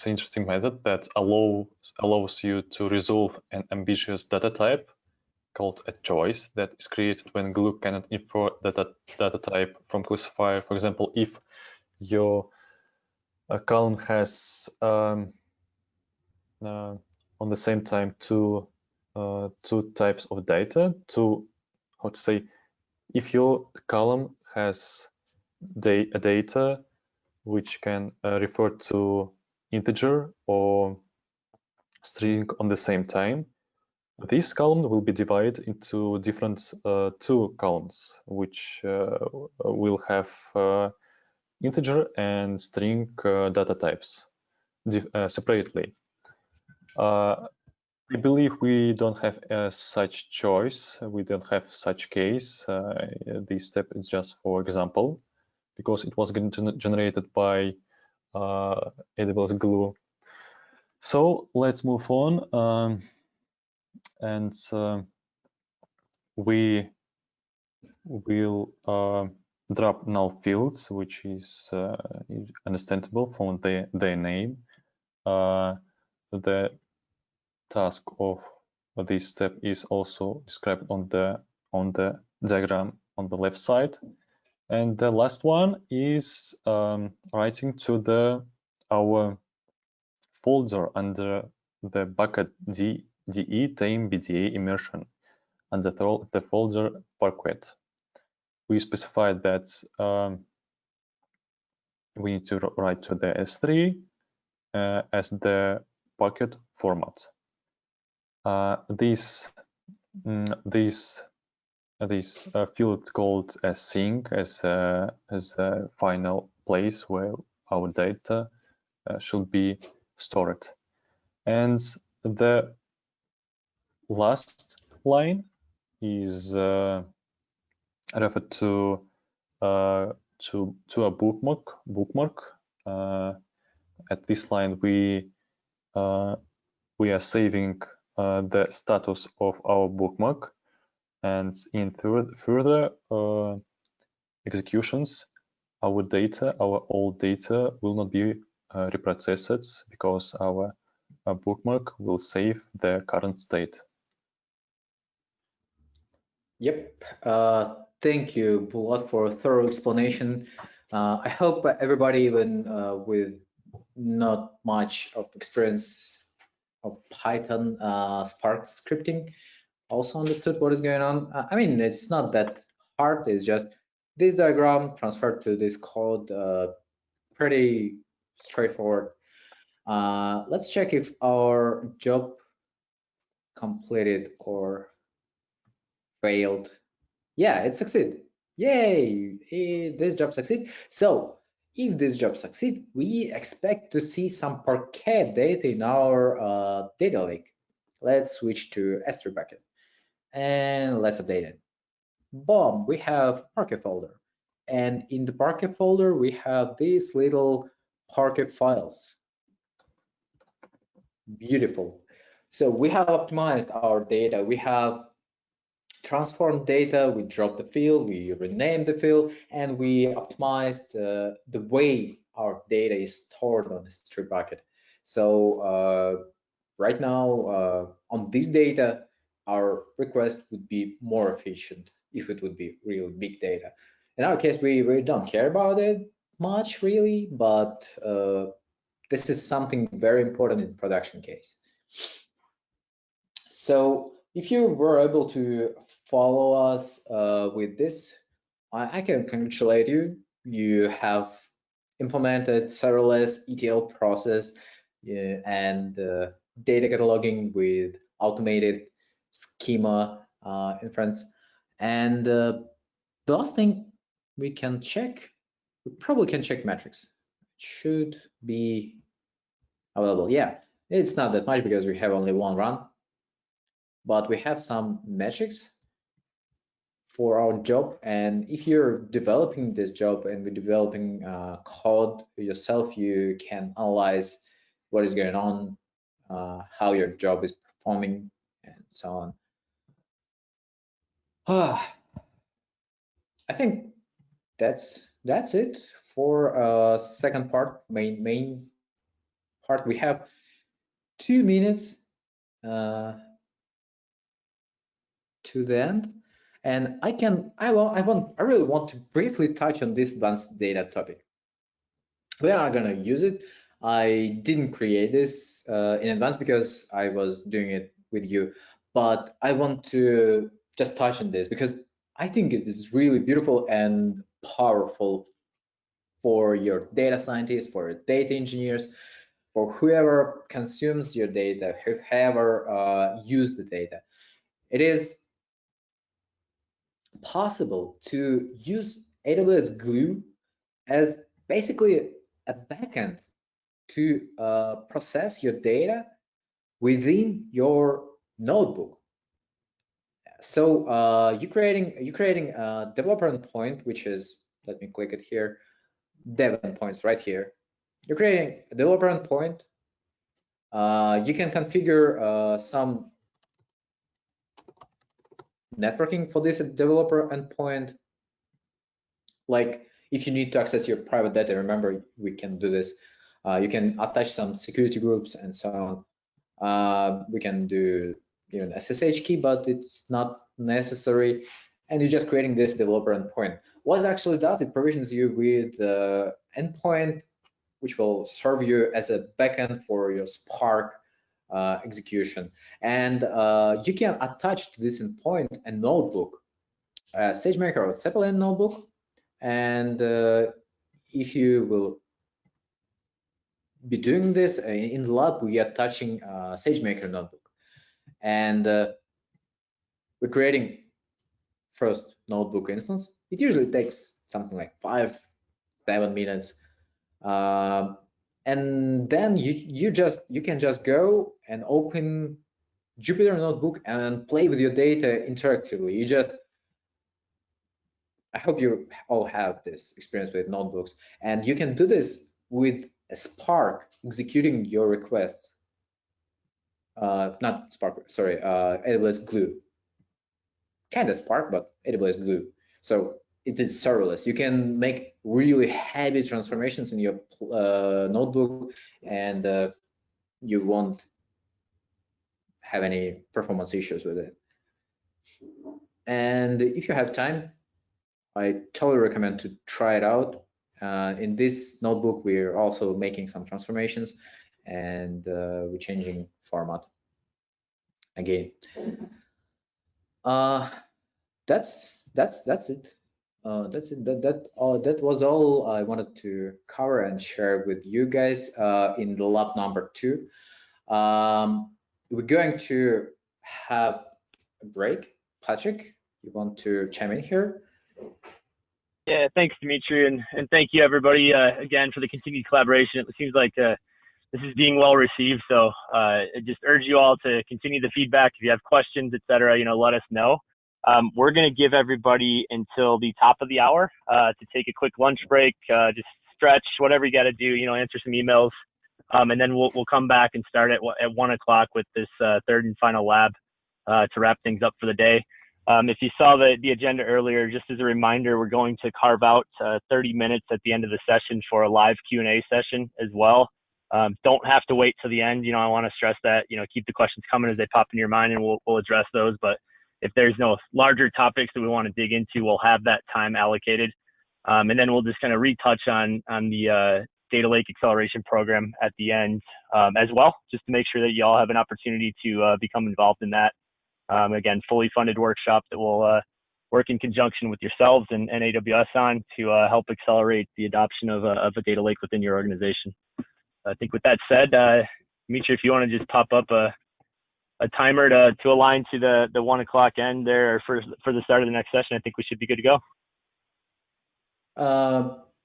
interesting method that allows you to resolve an ambiguous data type called a choice that is created when Glue cannot infer data type from classifier. For example, if your column has on the same time two types of data, if your column has a data which can refer to integer or string on the same time, this column will be divided into different two columns, which will have integer and string data types separately. I believe we don't have such choice. We don't have such case. This step is just for example, because it was generated by AWS Glue. So let's move on. And we will drop null fields, which is understandable from their name. The task of this step is also described on the diagram on the left side. And the last one is writing to our folder under the bucket DE tame BDA immersion under the folder Parquet. we specified that we need to write to the S3 as the bucket format. This field called as sink as a final place where our data should be stored. And the last line is referred to a bookmark. At this line, we are saving the status of our bookmark, and in further executions, our old data will not be reprocessed because our bookmark will save the current state. Yep. Thank you, Bulat, for a thorough explanation. I hope everybody, even with not much of experience of Python Spark scripting, also understood what is going on. I mean, it's not that hard. It's just this diagram transferred to this code, pretty straightforward. Let's check if our job completed or failed. Yeah, it succeeded. Yay, this job succeeded. So if this job succeeds, we expect to see some Parquet data in our data lake. Let's switch to S3 bucket and let's update it. Boom, we have Parquet folder. And in the Parquet folder, we have these little Parquet files. Beautiful. So we have optimized our data. We have transformed data, we dropped the field, we renamed the field, and we optimized the way our data is stored on this S3 bucket. So right now, on this data, our request would be more efficient if it would be real big data. In our case, we don't care about it much really, but this is something very important in production case. So if you were able to follow us with this, I can congratulate you. You have implemented serverless ETL process and data cataloging with automated schema inference. And the last thing we can check, we probably can check metrics. It should be available. Yeah, it's not that much because we have only one run, but we have some metrics for our job. And if you're developing this job and we're developing code yourself, you can analyze what is going on, how your job is performing, and so on. I think that's it for second part, main part. We have 2 minutes to the end, and I really want to briefly touch on this advanced data topic. We are gonna use it. I didn't create this in advance because I was doing it with you, but I want to just touch on this because I think it is really beautiful and powerful for your data scientists, for your data engineers, for whoever consumes your data, whoever use the data. It is possible to use AWS Glue as basically a backend to process your data within your notebook. So you're creating a developer endpoint, which is, let me click it here, dev endpoints right here. You're creating a developer endpoint. You can configure some networking for this developer endpoint. Like if you need to access your private data, remember we can do this. You can attach some security groups and so on. We can do even SSH key, but it's not necessary. And you're just creating this developer endpoint. What it actually does, it provisions you with the endpoint, which will serve you as a backend for your Spark execution. And you can attach to this endpoint a notebook. SageMaker or Zeppelin notebook, and if you will be doing this in the lab, we are touching SageMaker notebook, and we're creating first notebook instance. It usually takes something like 5-7 minutes, and then you can just go and open Jupyter notebook and play with your data interactively. I hope you all have this experience with notebooks, and you can do this with a Spark executing your requests. Not Spark, sorry, AWS Glue. Kind of Spark, but AWS Glue. So it is serverless. You can make really heavy transformations in your notebook, and you won't have any performance issues with it. And if you have time, I totally recommend to try it out. In this notebook, we're also making some transformations, and we're changing format again. That's it. That was all I wanted to cover and share with you guys in the lab number 2. We're going to have a break. Patrick, you want to chime in here? Yeah, thanks, Dmitrii, and thank you, everybody, again, for the continued collaboration. It seems like this is being well received, so I just urge you all to continue the feedback. If you have questions, etc., let us know. We're going to give everybody until the top of the hour to take a quick lunch break, just stretch, whatever you got to do, answer some emails, and then we'll come back and start at 1 o'clock with this third and final lab to wrap things up for the day. If you saw the agenda earlier, just as a reminder, we're going to carve out 30 minutes at the end of the session for a live Q&A session as well. Don't have to wait till the end. I want to stress that, keep the questions coming as they pop in your mind, and we'll address those. But if there's no larger topics that we want to dig into, we'll have that time allocated. And then we'll just kind of retouch on the Data Lake Acceleration Program at the end as well, just to make sure that you all have an opportunity to become involved in that. Again, fully funded workshop that will work in conjunction with yourselves and AWS on to help accelerate the adoption of a data lake within your organization. I think with that said, Dmitrii, if you want to just pop up a timer to align to the 1 o'clock end there for the start of the next session, I think we should be good to go.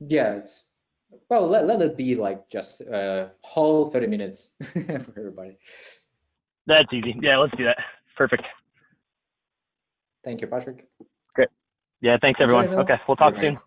Yeah. Well, let it be like just whole 30 minutes for everybody. That's easy. Yeah, let's do that. Perfect. Thank you, Patrick. Great. Yeah, thanks, everyone. Okay, we'll talk soon.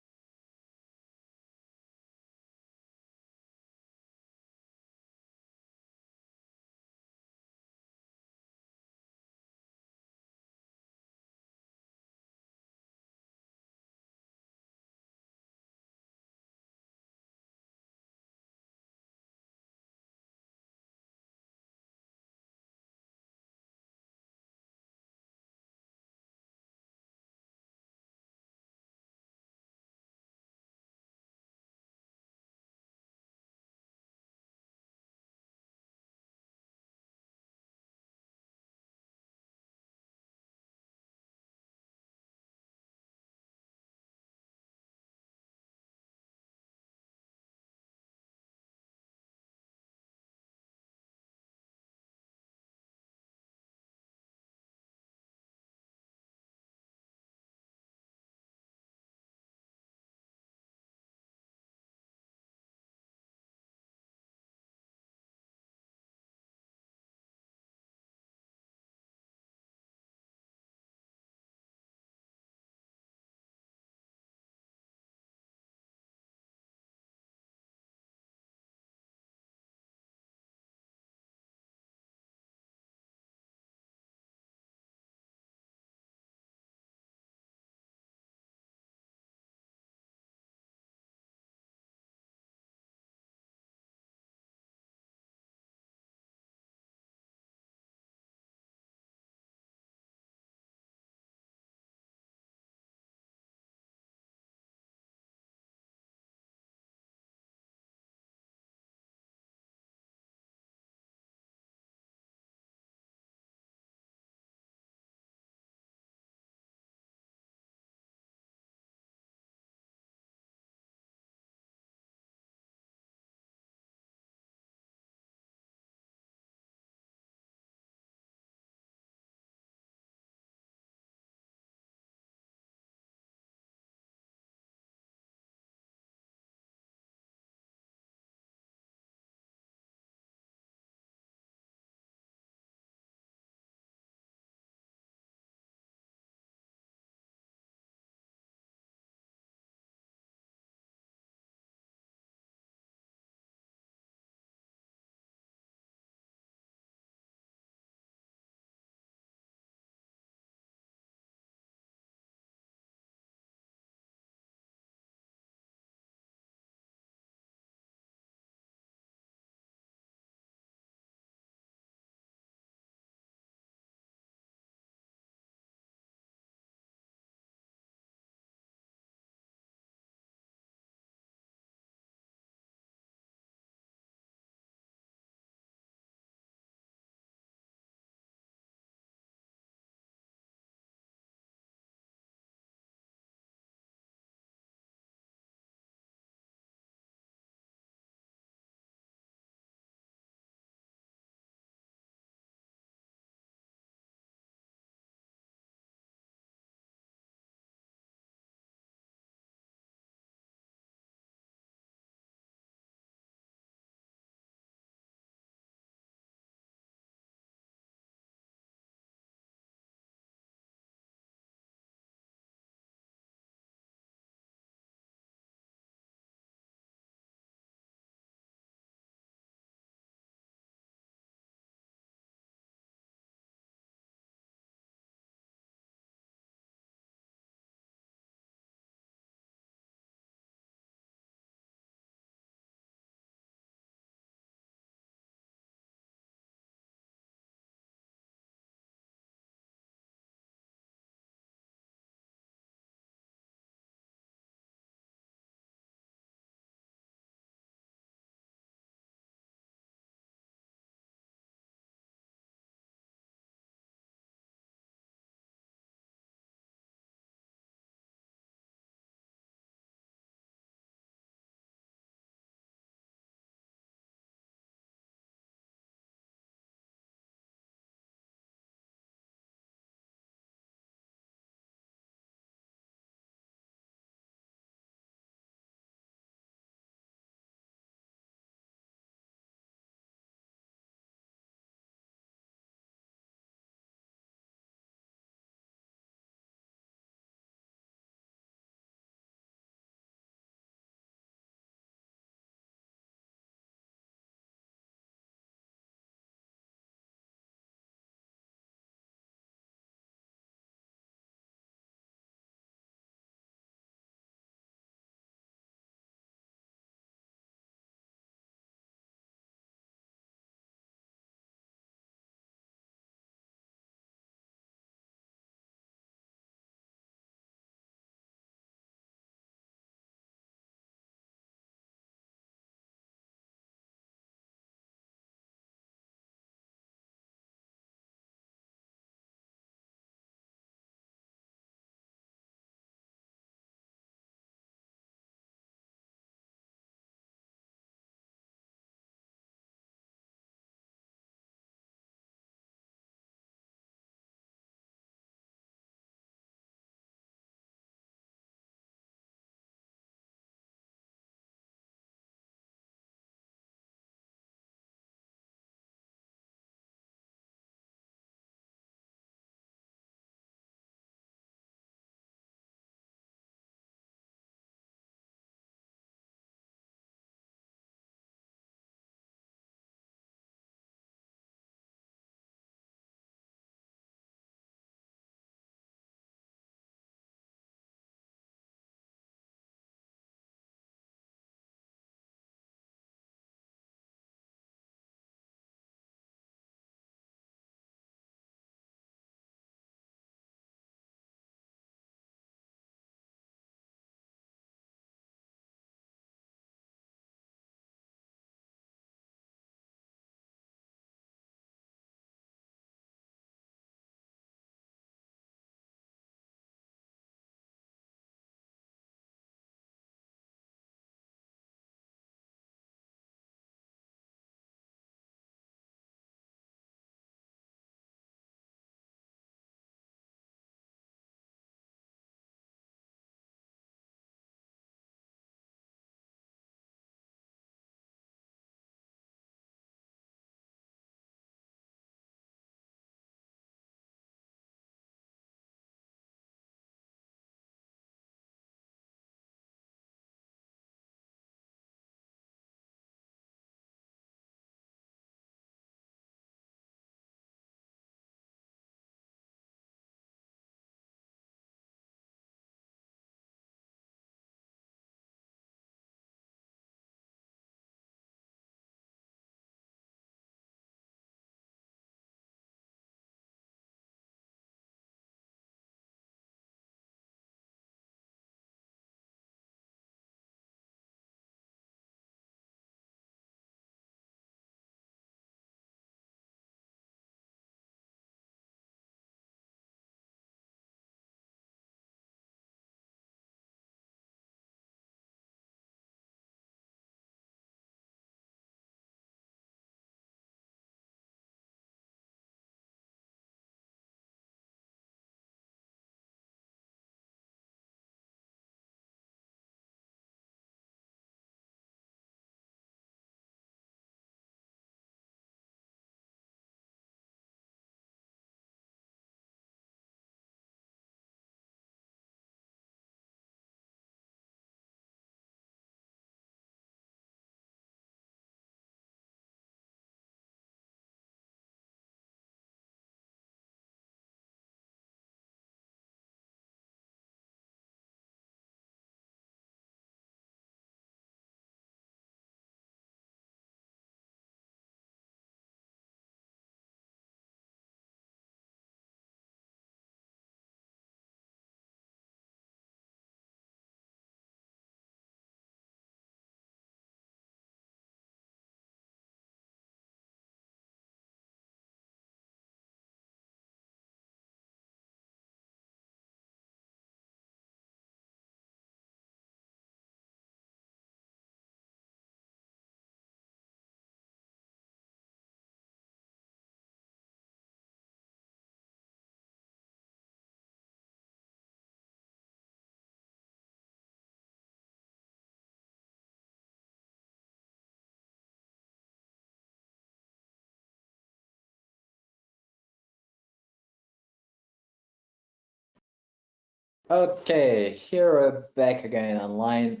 Okay, here we're back again online.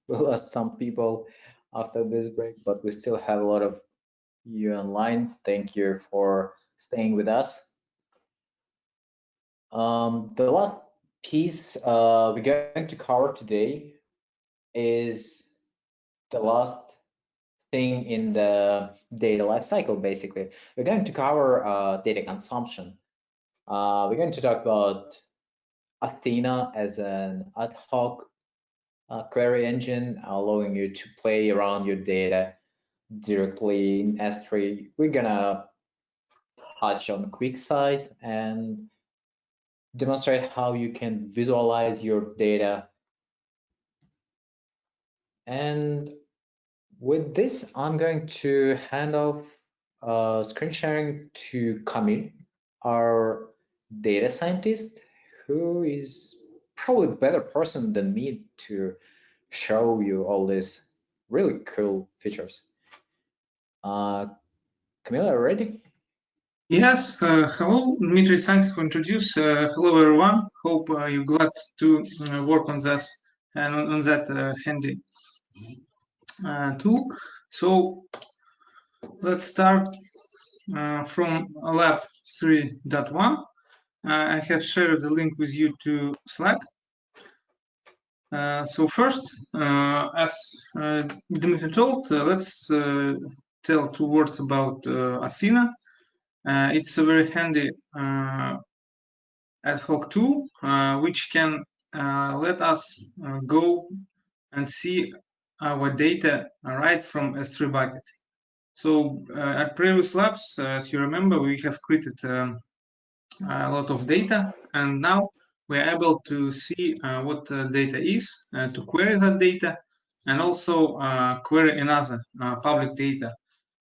We lost some people after this break, but we still have a lot of you online. Thank you for staying with us. The last piece we're going to cover today is the last thing in the data lifecycle, basically. We're going to cover data consumption. We're going to talk about Athena as an ad hoc query engine, allowing you to play around your data directly in S3. We're gonna touch on the quick side and demonstrate how you can visualize your data. And with this, I'm going to hand off screen sharing to Kamil, our data scientist, who is probably a better person than me to show you all these really cool features. Kamil, are you ready? Yes, hello, Dmitrii, thanks for introduce. Hello, everyone. Hope you're glad to work on this and on that handy tool. So let's start from lab 3.1. I have shared the link with you to Slack. So first, as Dmitrii told, let's tell 2 words about Athena. It's a very handy ad hoc tool, which can let us go and see our data right from S3 bucket. So at previous labs, as you remember, we have created a lot of data, and now we're able to see what the data is, to query that data, and also query another public data.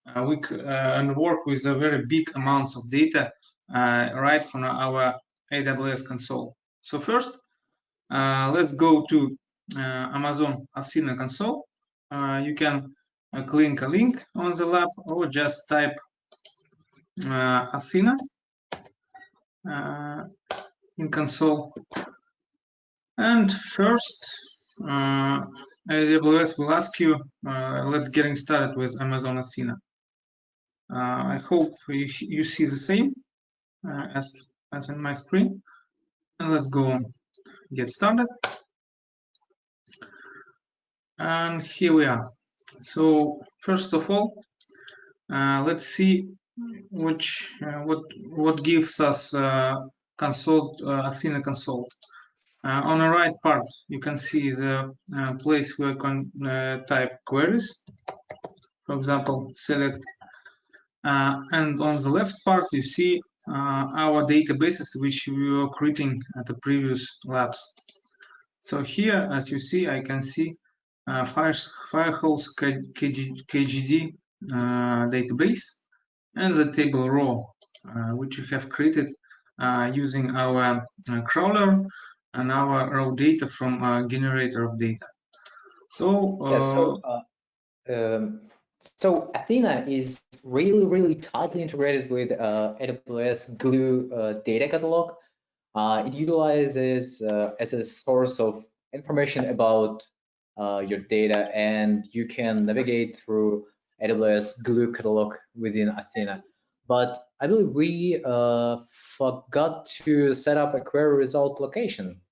And work with a very big amounts of data right from our AWS console. So first, let's go to Amazon Athena console. You can click a link on the lab or just type Athena in console. And first, AWS will ask you, let's getting started with Amazon Athena. I hope you see the same as in my screen. And let's go on, get started. And here we are. So first of all, let's see what gives us console Athena console. On the right part, you can see the place where you can type queries. For example, select, and on the left part, you see our databases which we were creating at the previous labs. So here, as you see, I can see Firehose KGD database and the table row, which we have created using our crawler and our raw data from generator of data. So, so Athena is really tightly integrated with AWS Glue data catalog. It utilizes as a source of information about your data, and you can navigate through AWS Glue catalog within Athena. But I believe we forgot to set up a query result location.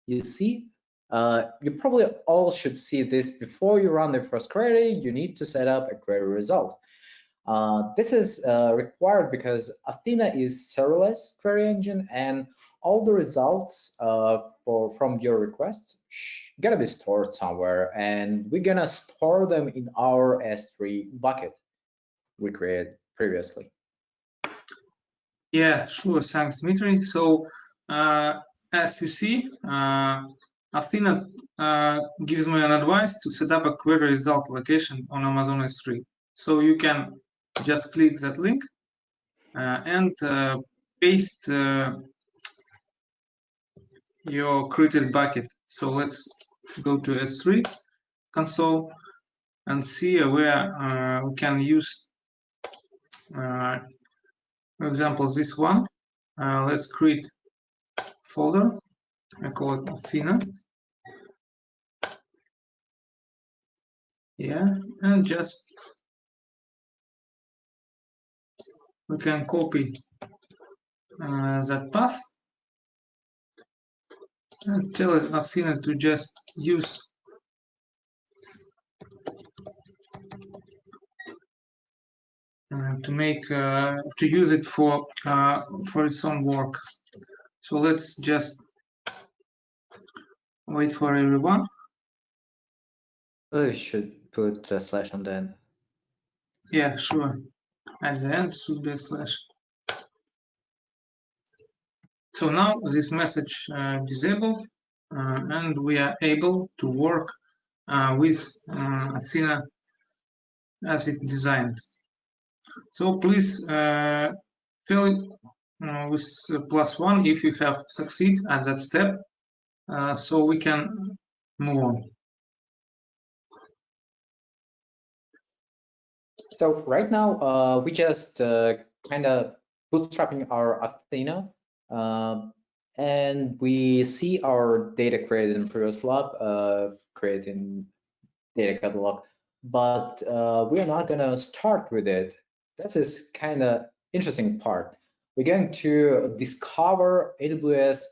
You see, you probably all should see this before you run the first query. You need to set up a query result. This is required because Athena is serverless query engine, and all the results from your request gotta be stored somewhere, and we're gonna store them in our S3 bucket we created previously. Yeah, sure. Thanks, Dmitrii. So as you see, Athena gives me an advice to set up a query result location on Amazon S3. So you can just click that link and paste your created bucket. So let's go to S3 console and see where we can use, for example, this one. Let's create folder I call it Athena. Yeah, and just we can copy that path and tell it Athena to just use to use it for its own work. So let's just wait for everyone. We should put a slash on the end. Yeah, sure. At the end should be a slash. So now this message disabled, and we are able to work with Athena as it designed. So please tell with +1 if you have succeed at that step, so we can move on. So right now, we just kind of bootstrapping our Athena, and we see our data created in previous lab, creating data catalog, but we are not gonna start with it. This is kind of interesting part. We're going to discover AWS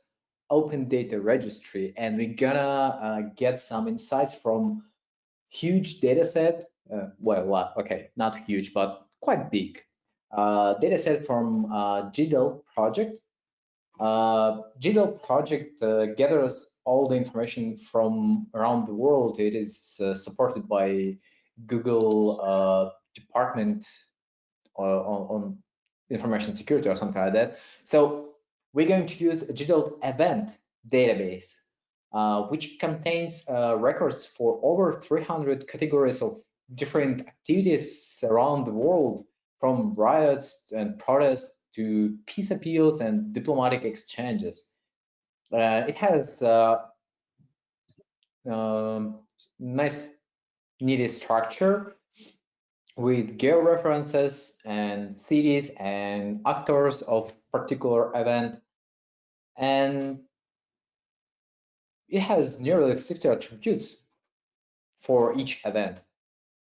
Open Data Registry, and we're gonna get some insights from huge data set. Well, okay, not huge, but quite big data set from GDL project. GDL project gathers all the information from around the world. It is supported by Google department on information security or something like that. So we're going to use a GDL event database, which contains records for over 300 categories of different activities around the world, from riots and protests to peace appeals and diplomatic exchanges. It has nice, neat structure with georeferences and cities and actors of particular event, and it has nearly 60 attributes for each event.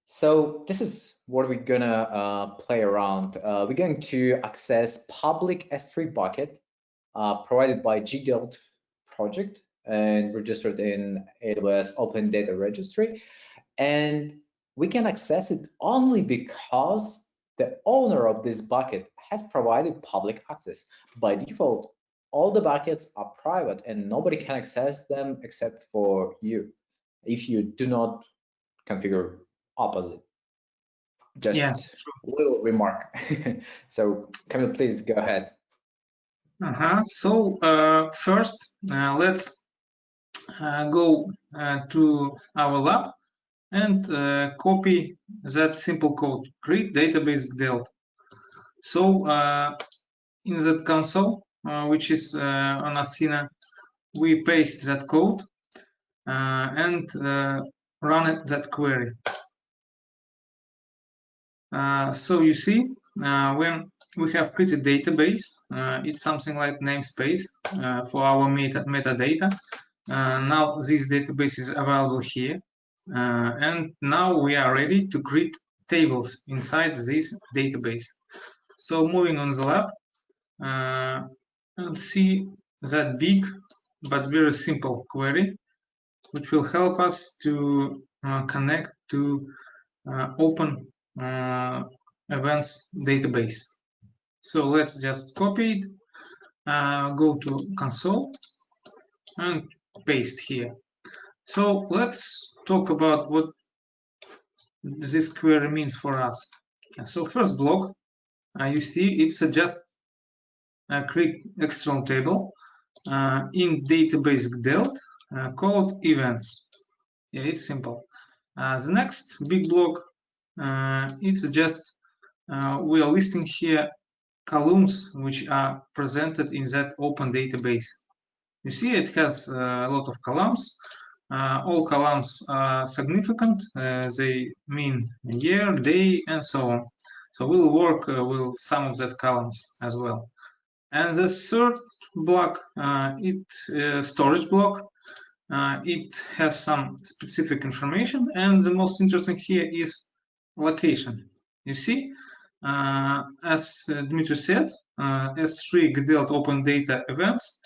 So this is what we're gonna play around. We're going to access public S3 bucket provided by GDL project and registered in AWS Open Data Registry. And we can access it only because the owner of this bucket has provided public access. By default, all the buckets are private and nobody can access them except for you, if you do not configure opposite. Just a little remark. So Camille, please go ahead. So first, let's go to our lab and copy that simple code, create database Delta. So in that console, which is on Athena, we paste that code and run that query. So you see, when we have created database, it's something like namespace for our metadata. Now this database is available here, and now we are ready to create tables inside this database. So moving on the lab, and see that big but very simple query, which will help us to connect to open events database. So let's just copy it, go to console and paste here. So let's talk about what this query means for us. So first block, you see it's just create external table in database Delta called events. Yeah, it's simple. The next big block, it's just we are listing here columns which are presented in that open database. You see it has a lot of columns. All columns are significant. They mean year, day, and so on. So we'll work with some of that columns as well. And the third block, storage block. It has some specific information, and the most interesting here is location. You see, as Dmitrii said, S3 Gdelt open data events,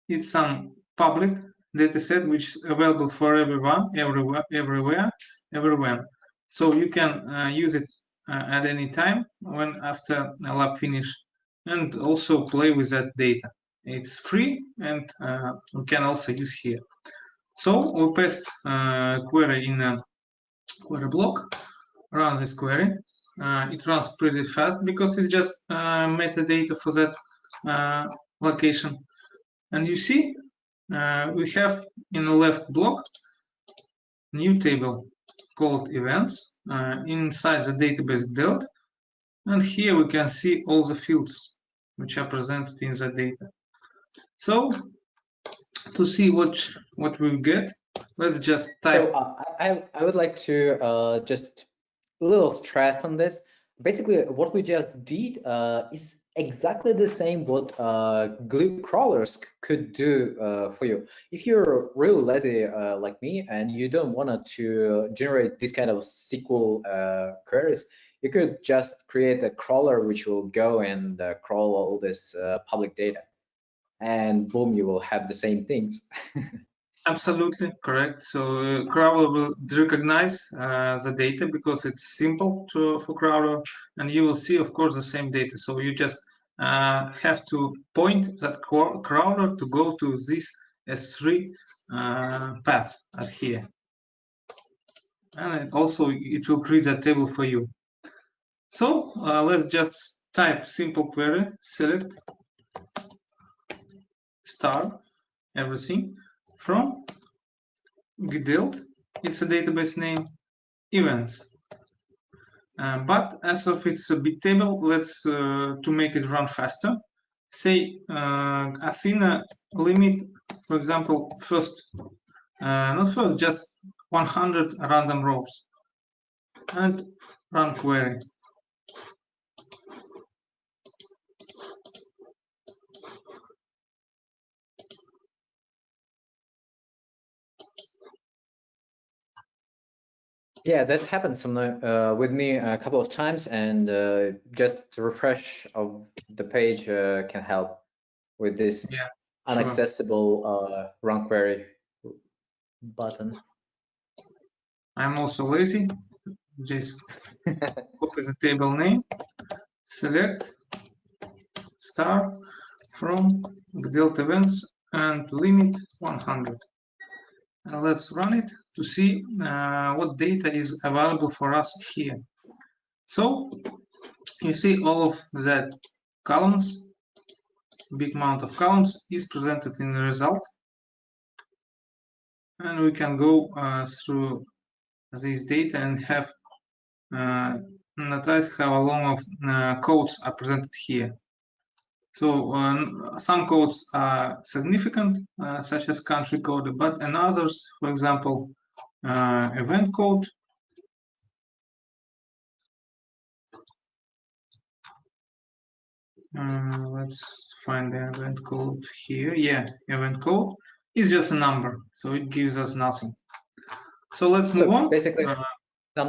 it's some public data set which is available for everyone, everywhere. So you can use it at any time when after a lab finish, and also play with that data. It's free, and we can also use here. So we paste query in a query block, run this query. It runs pretty fast because it's just metadata for that location. And you see, we have in the left block new table called events inside the database Gdelt. And here we can see all the fields which are presented in the data. So to see what we get, let's just type. So I would like to just a little stress on this. Basically, what we just did is exactly the same what glue crawlers could do for you. If you're really lazy like me and you don't want to generate this kind of SQL queries, you could just create a crawler which will go and crawl all this public data, and boom, you will have the same things. Absolutely correct. So crawler will recognize the data because it's simple for crawler, and you will see, of course, the same data. So you just have to point that crawler to go to this S3 path as here, and also it will create a table for you. So let's just type simple query, select star everything from Gdelt, it's a database name, events. But as of it's a big table, let's to make it run faster, say Athena limit, for example, not first, just 100 random rows, and run query. Yeah, that happened with me a couple of times, and just to refresh of the page can help with this inaccessible run query button. I'm also lazy. Just copy the table name, select star from Gdelt events and limit 100. Let's run it to see what data is available for us here. So you see all of that columns, big amount of columns is presented in the result. And we can go through this data and have notice how long of codes are presented here. So some codes are significant, such as country code, but in others, for example, event code. Let's find the event code here. Yeah, event code is just a number, so it gives us nothing. So let's move on. Basically,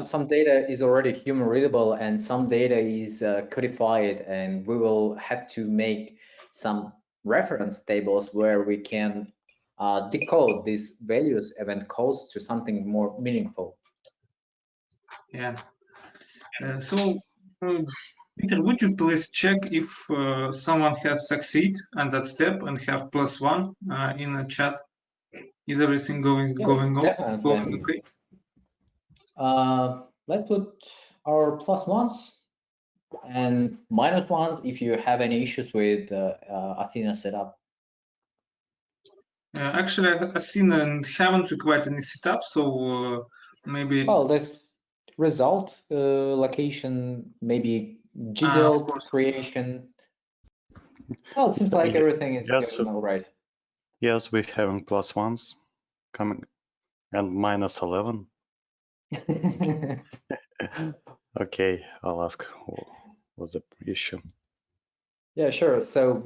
some data is already human readable and some data is codified, and we will have to make some reference tables where we can decode these values event codes to something more meaningful. Yeah. So Peter, would you please check if someone has succeed on that step and have +1 in the chat? Is everything going okay? Let's put our +1s and -1s if you have any issues with Athena setup. Actually, Athena haven't required any setup, so maybe. Well, this result location, maybe Gdelt creation. Well, it seems like everything is going all right. Yes, we're having +1s coming and -11. Okay, I'll ask what's the issue. Yeah, sure. So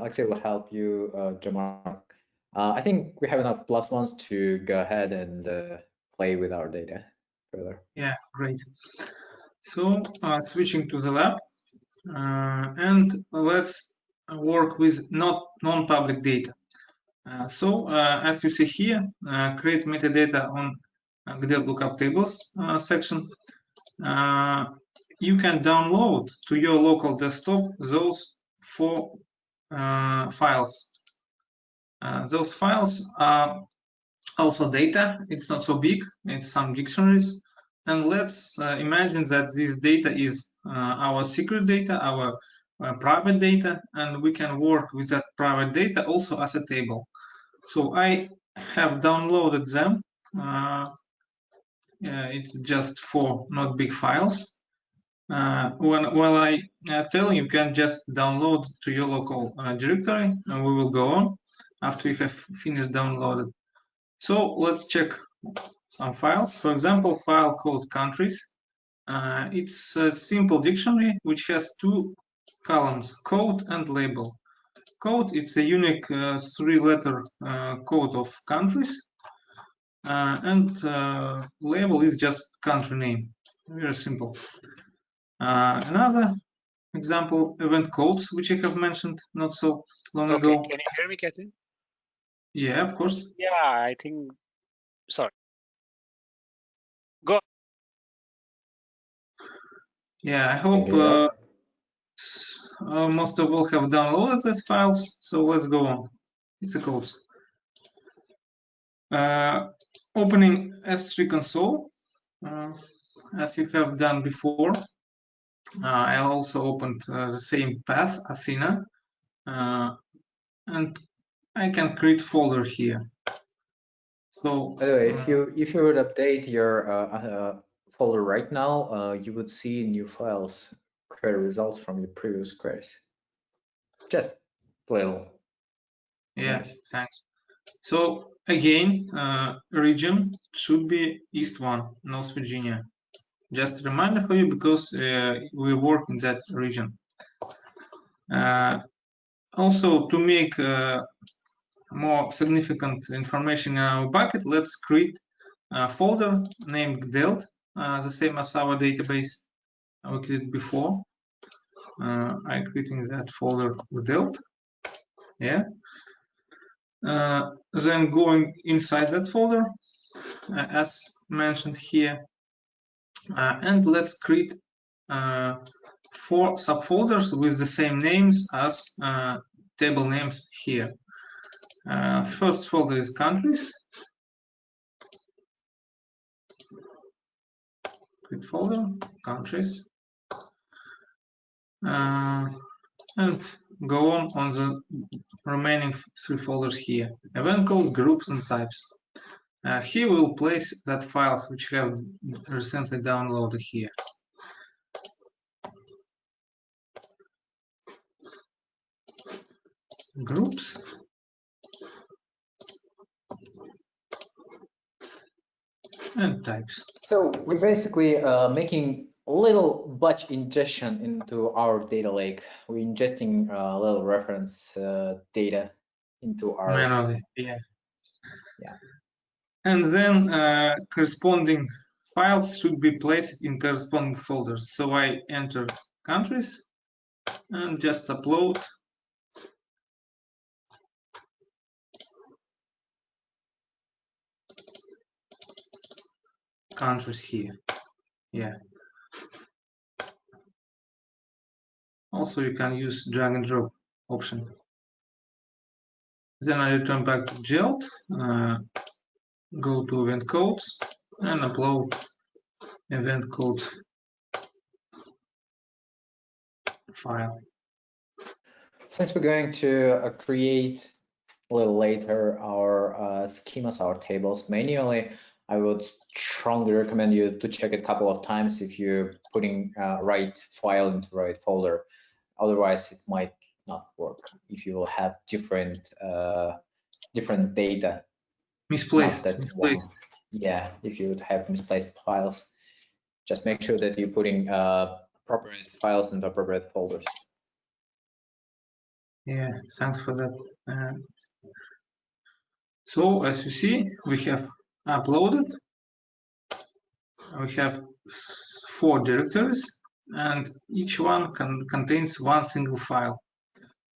Alexey will help you, Jamar. I think we have enough +1s to go ahead and play with our data further. Yeah, great. So switching to the lab, and let's work with non-public data. So as you see here, create metadata on GDEL lookup tables section. You can download to your local desktop those 4 files. Those files are also data. It's not so big. It's some dictionaries. And let's imagine that this data is our secret data, our private data, and we can work with that private data also as a table. So I have downloaded them. It's just 4 not big files. While I tell you can just download to your local directory, and we will go on after you have finished downloaded. So let's check some files. For example, file called countries. It's a simple dictionary which has 2 columns, code and label. Code, it's a unique 3-letter code of countries, and label is just country name. Very simple. Another example, event codes, which I have mentioned not so long ago. Can you hear me, Catherine? Yeah, of course. Yeah, I think, sorry. Go. Yeah, I hope most of all have downloaded these files, so let's go on. It's a codes. Opening S3 console, as you have done before. I also opened the same path, Athena, and I can create folder here. So, by the way, if you would update your folder right now, you would see new files, query results from your previous queries. Just little. Yeah, thanks. So again, region should be East 1, North Virginia. Just a reminder for you because we work in that region. Also, to make more significant information in our bucket, let's create a folder named GDEL, the same as our database we created before. I'm creating that folder GDEL. Yeah. Then going inside that folder, as mentioned here, and let's create 4 subfolders with the same names as table names here. First folder is countries. Create folder, countries. And go on the remaining 3 folders here. Event code, groups, and types. Here we will place that files which we have recently downloaded here. Groups. And types. So we're basically making a little batch ingestion into our data lake. We're ingesting a little reference data into our manually. Yeah. Yeah. And then corresponding files should be placed in corresponding folders. So I enter countries and just upload countries here. Yeah. Also, you can use drag and drop option. Then I return back to GELT, go to event codes and upload event code file. Since we're going to create a little later our schemas, our tables manually, I would strongly recommend you to check it a couple of times if you're putting right file into the right folder. Otherwise, it might not work if you will have different data. Misplaced. Yeah, if you would have misplaced files, just make sure that you're putting appropriate files into appropriate folders. Yeah, thanks for that. So as you see, we have uploaded. We have 4 directories, and each one contains one single file.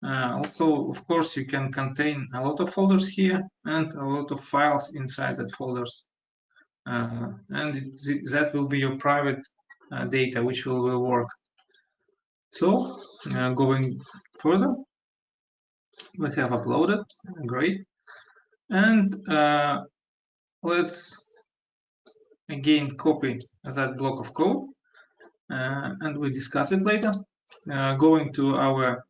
Also, of course, you can contain a lot of folders here and a lot of files inside that folders. And that will be your private data, which will work. So going further, we have uploaded, great. And let's again copy that block of code, and we'll discuss it later. Going to our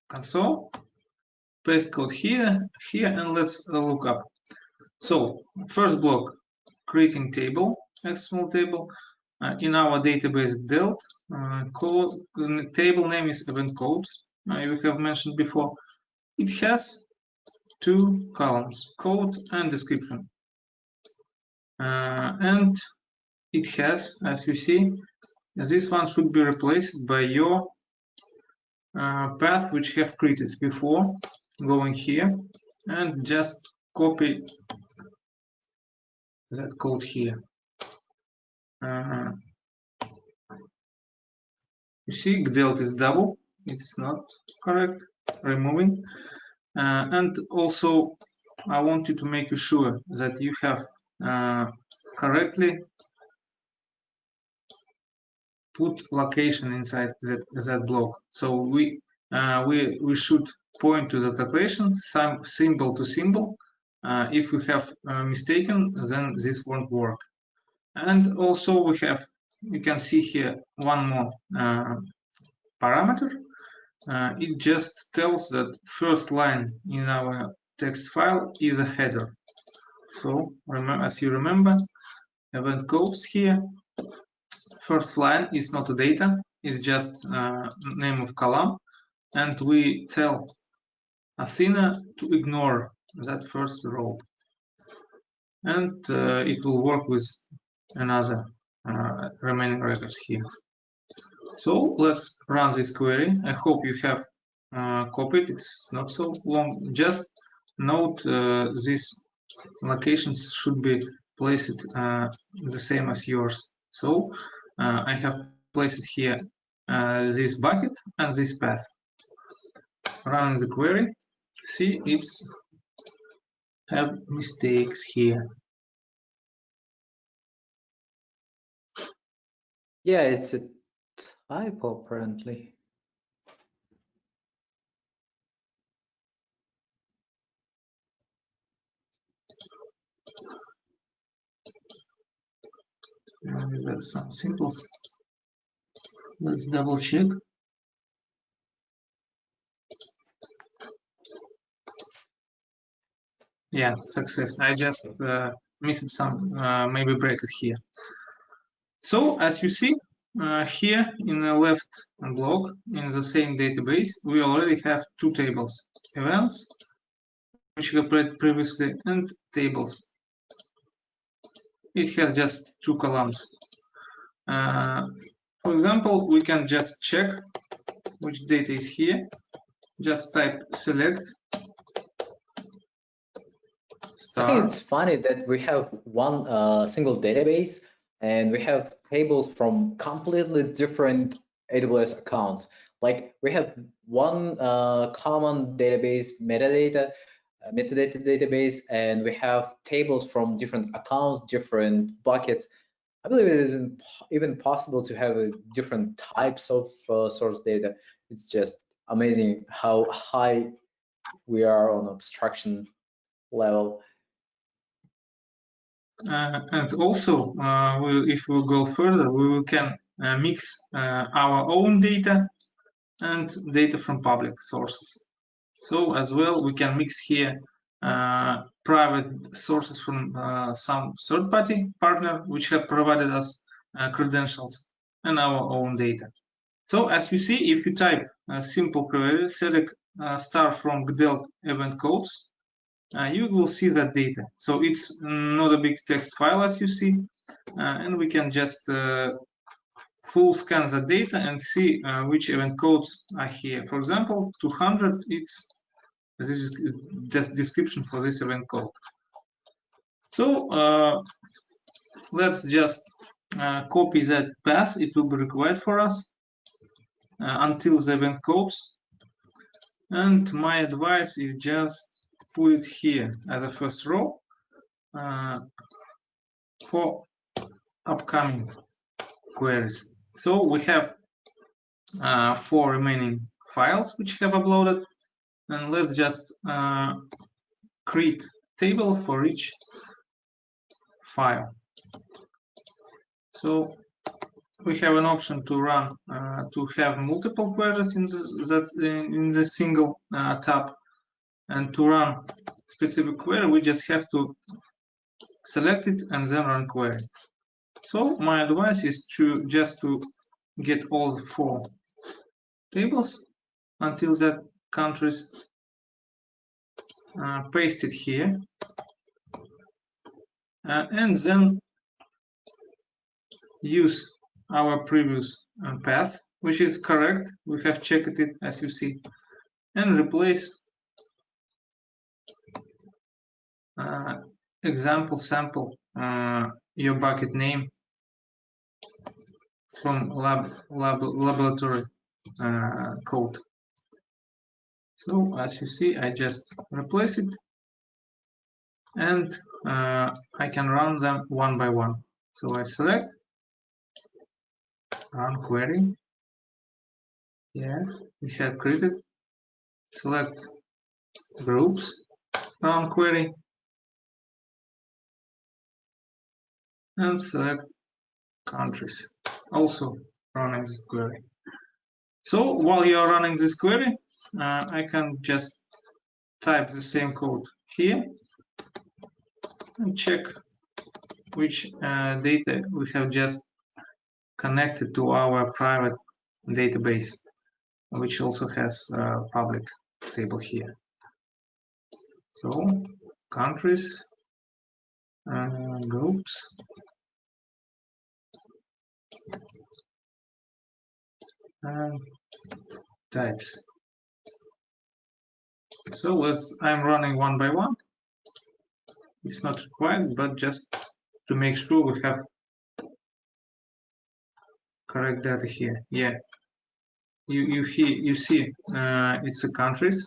console, paste code here, and let's look up. So first block, creating table, XML table. In our database Delta, table name is event codes. We have mentioned before. It has 2 columns, code and description. And it has, as you see, this one should be replaced by your path which you have created before. Going here and just copy that code here. You see, Delta is double. It's not correct. Removing. And also, I want you to make sure that you have correctly put location inside that block. So we should point to that location, symbol to symbol. If we have mistaken, then this won't work. And also we have, you can see here one more parameter. It just tells that first line in our text file is a header. So as you remember, event codes here, first line is not a data, it's just name of column, and we tell Athena to ignore that first row, and it will work with another remaining records here. So let's run this query. I hope you have copied. It's not so long. Just note these locations should be placed the same as yours. So I have placed here this bucket and this path. Run the query. See, it's have mistakes here. Yeah, it's a typo apparently. There's some symbols. Let's double check. Yeah, success. I just missed some maybe bracket here. So as you see here in the left block in the same database, we already have 2 tables: events, which we played previously, and tables. It has just 2 columns. For example, we can just check which data is here. Just type select star. I think it's funny that we have one single database and we have tables from completely different AWS accounts. Like we have one common database, metadata database, and we have tables from different accounts, different buckets. I believe it isn't even possible to have different types of source data. It's just amazing how high we are on abstraction level. And also, if we go further, we can mix our own data and data from public sources. So as well, we can mix here private sources from some third-party partner which have provided us credentials and our own data. So as you see, if you type a simple query, select star from Gdel event codes, you will see that data. So it's not a big text file as you see, and we can just full scan the data and see which event codes are here. For example, 200, this is the description for this event code. So let's just copy that path. It will be required for us until the event codes. And my advice is just put it here as a first row for upcoming queries. So we have 4 remaining files which have uploaded, and let's just create table for each file. So we have an option to run to have multiple queries in the single tab, and to run specific query we just have to select it and then run query. So my advice is to just to get all the 4 tables until that countries, paste it here, and then use our previous path, which is correct. We have checked it, as you see, and replace example sample your bucket name from laboratory code. So as you see, I just replace it, and I can run them one by one. So I select run query. Yeah, we have created. Select groups, run query, and select countries, also running this query. So while you are running this query, I can just type the same code here and check which data we have just connected to our private database, which also has a public table here. So countries, groups, and types. So I'm running one by one. It's not required, but just to make sure we have correct data here. Yeah, you see it's the countries.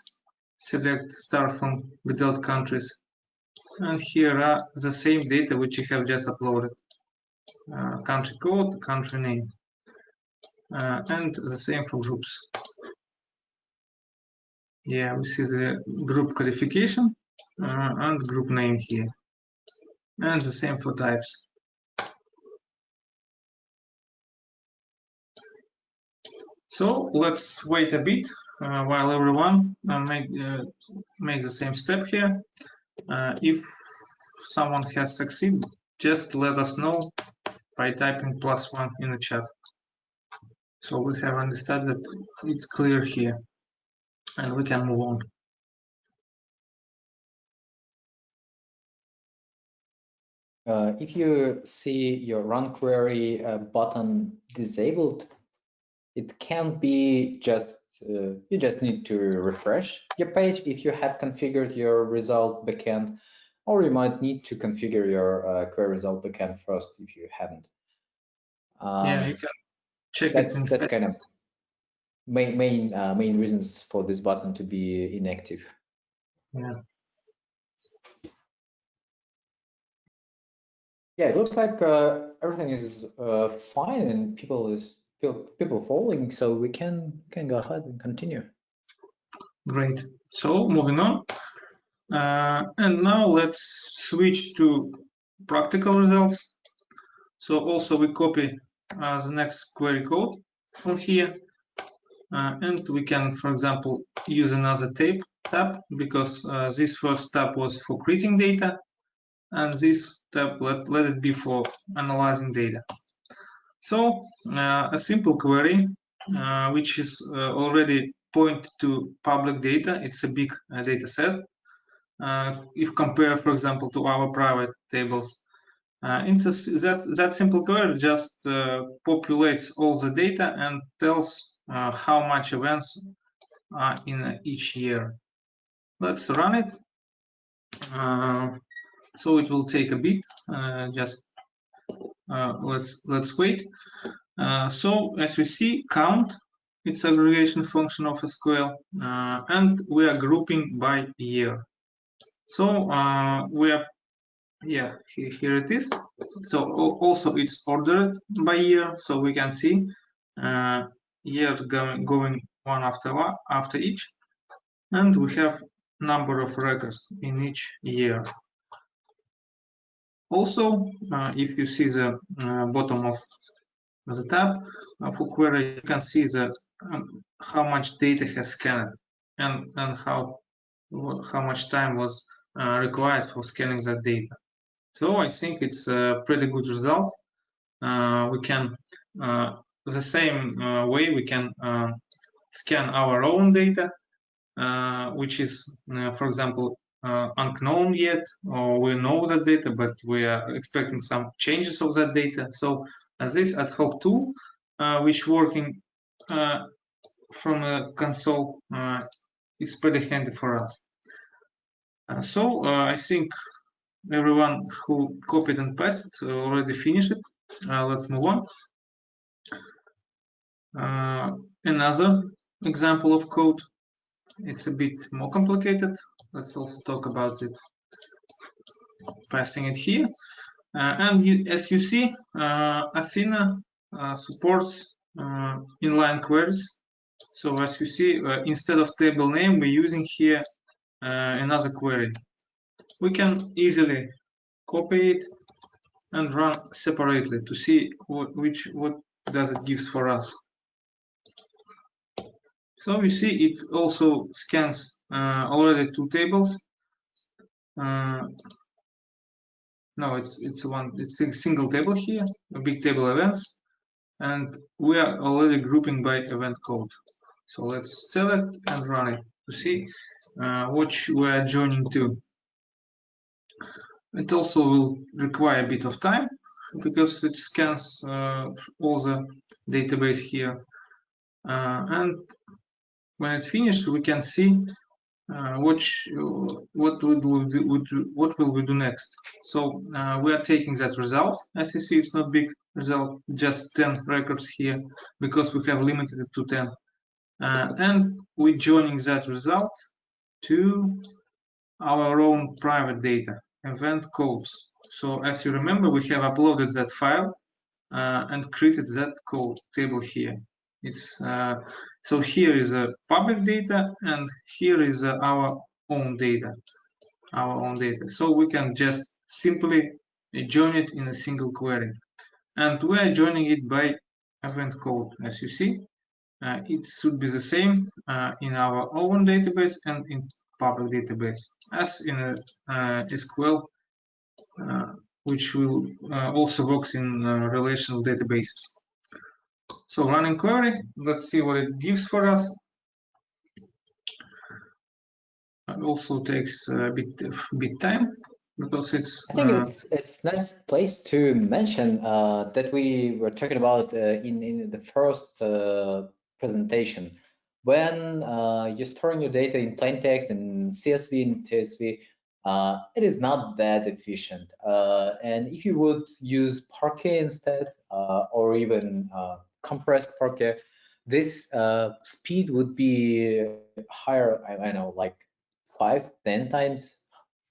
Select start from without countries, and here are the same data which you have just uploaded. Country code, country name, and the same for groups. Yeah, we see the group qualification and group name here, and the same for types. So let's wait a bit while everyone make the same step here. If someone has succeeded, just let us know by typing +1 in the chat. So we have understood that it's clear here, and we can move on. If you see your run query button disabled, it can be just you just need to refresh your page if you have configured your result backend, or you might need to configure your query result backend first if you haven't. Yeah, you can check that's it. That's kind of main reasons for this button to be inactive. Yeah. Yeah, it looks like everything is fine and people following, so we can go ahead and continue. Great. So moving on, and now let's switch to practical results. So also we copy the next query code from here, and we can, for example, use another tab because this first tab was for creating data, and this tab let it be for analyzing data. So a simple query which is already point to public data. It's a big data set. If compare, for example, to our private tables, That simple query just populates all the data and tells how much events are in each year. Let's run it. So it will take a bit. Let's wait. So as we see, count, it's aggregation function of SQL, and we are grouping by year. So we are, yeah, here it is. So also it's ordered by year, so we can see year going one after each, and we have number of records in each year. Also, if you see the bottom of the tab for query, you can see the how much data has scanned and how much time was required for scanning that data. So I think it's a pretty good result. We can the same way we can scan our own data, which is, for example, unknown yet, or we know that data, but we are expecting some changes of that data. So this ad hoc tool, which working from a console, is pretty handy for us. So I think everyone who copied and pasted already finished it. Let's move on. Another example of code. It's a bit more complicated. Let's also talk about it. Pasting it here. As you see, Athena supports inline queries. So as you see, instead of table name, we're using here another query. We can easily copy it and run separately to see what does it gives for us. So you see it also scans already two tables. No, it's a single table here, a big table events, and we are already grouping by event code. So let's select and run it to see which we are joining to. It also will require a bit of time because it scans all the database here, and when it's finished, we can see what will we do next. So we are taking that result. As you see, it's not big result, just 10 records here because we have limited it to 10, and we're joining that result to our own private data, event codes. So as you remember, we have uploaded that file and created that code table here. It's so here is a public data, and here is our own data, So we can just simply join it in a single query, and we are joining it by event code. As you see, it should be the same in our own database and in public database as in a SQL, which will also works in relational databases. So running query, let's see what it gives for us. It also takes a bit time because it's. I think it's nice place to mention that we were talking about in the first presentation. When you're storing your data in plain text in CSV and TSV, it is not that efficient. And if you would use Parquet instead, or even compressed Parquet, this speed would be higher. I know, like 5-10 times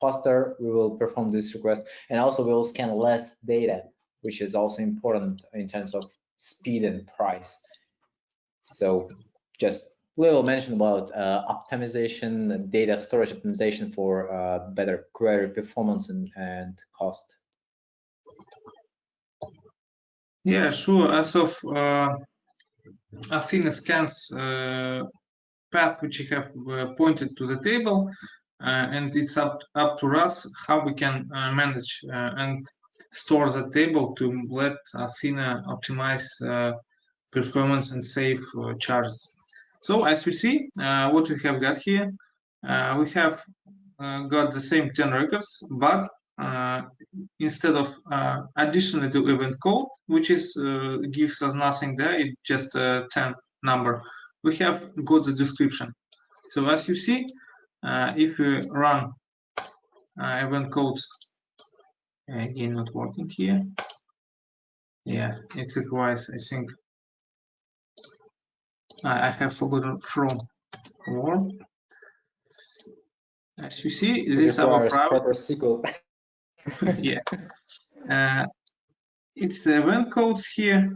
faster. We will perform this request, and also we will scan less data, which is also important in terms of speed and price. So just little mention about optimization, data storage optimization for better query performance and cost. Yeah, sure. As of Athena scans path which you have pointed to the table, and it's up to us how we can manage and store the table to let Athena optimize performance and save charges. So as we see, what we have got here, we have got the same 10 records, but instead of additionally to event code, which is gives us nothing there, it's just a 10 number. We have got the description. So as you see, if we run event codes, again not working here. Yeah, it requires, I think, I have forgotten from warm. As you see, this is our proper SQL. Yeah, it's the event codes here,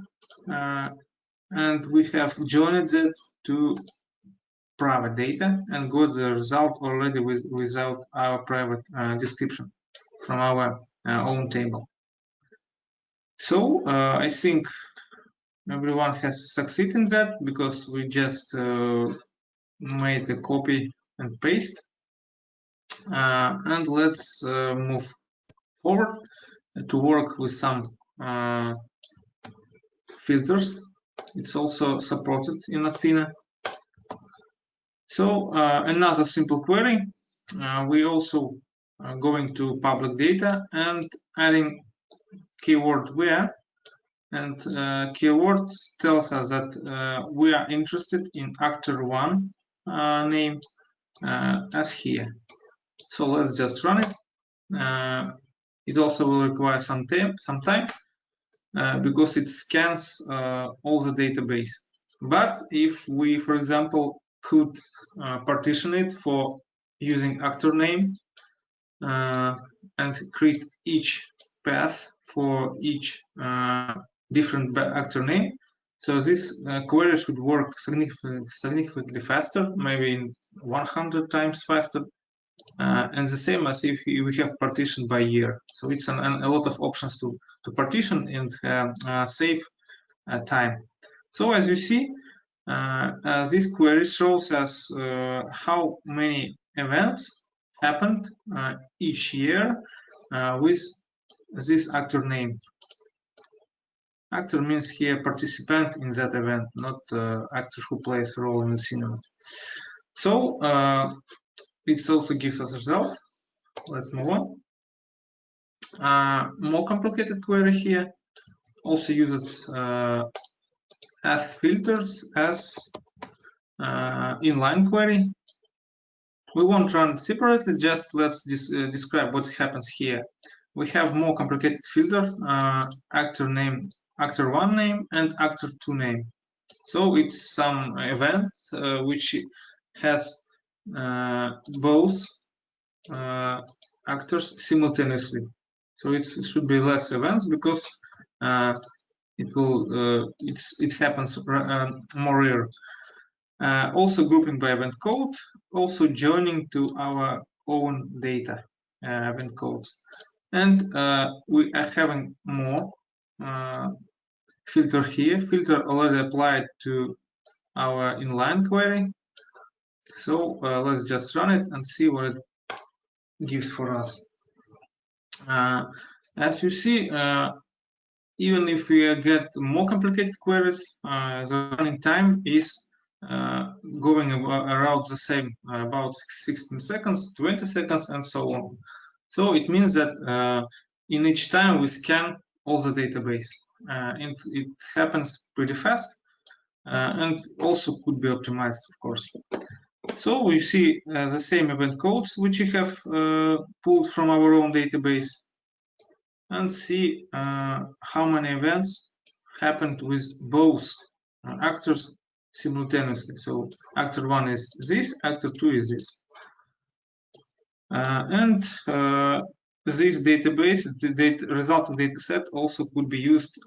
and we have joined that to private data and got the result already without our private description from our own table. So I think everyone has succeeded in that because we just made a copy and paste. And let's move forward to work with some filters. It's also supported in Athena. So another simple query. We also are going to public data and adding keyword where, and keyword tells us that we are interested in actor one name as here. So let's just run it. It also will require some time because it scans all the database. But if we, for example, could partition it for using actor name and create each path for each different actor name, so this query should work significantly faster, maybe in 100 times faster. And the same as if we have partition by year. So it's a lot of options to partition and save time. So as you see, this query shows us how many events happened each year with this actor name. Actor means here participant in that event, not actor who plays a role in the cinema. So it also gives us a result. Let's move on. More complicated query here also uses path filters as inline query. We won't run it separately, just let's describe what happens here. We have more complicated filter, actor name, actor one name, and actor two name. So it's some event which has both actors simultaneously. So it should be less events because it happens more rare. Also grouping by event code, also joining to our own data event codes. And we are having more filter here. Filter already applied to our inline query. So let's just run it and see what it gives for us. As you see, even if we get more complicated queries, the running time is going around the same, about 16 seconds, 20 seconds, and so on. So it means that in each time we scan all the database. And it happens pretty fast and also could be optimized, of course. So we see the same event codes which we have pulled from our own database, and see how many events happened with both actors simultaneously. So actor one is this, actor two is this. And this database, the resultant data set, also could be used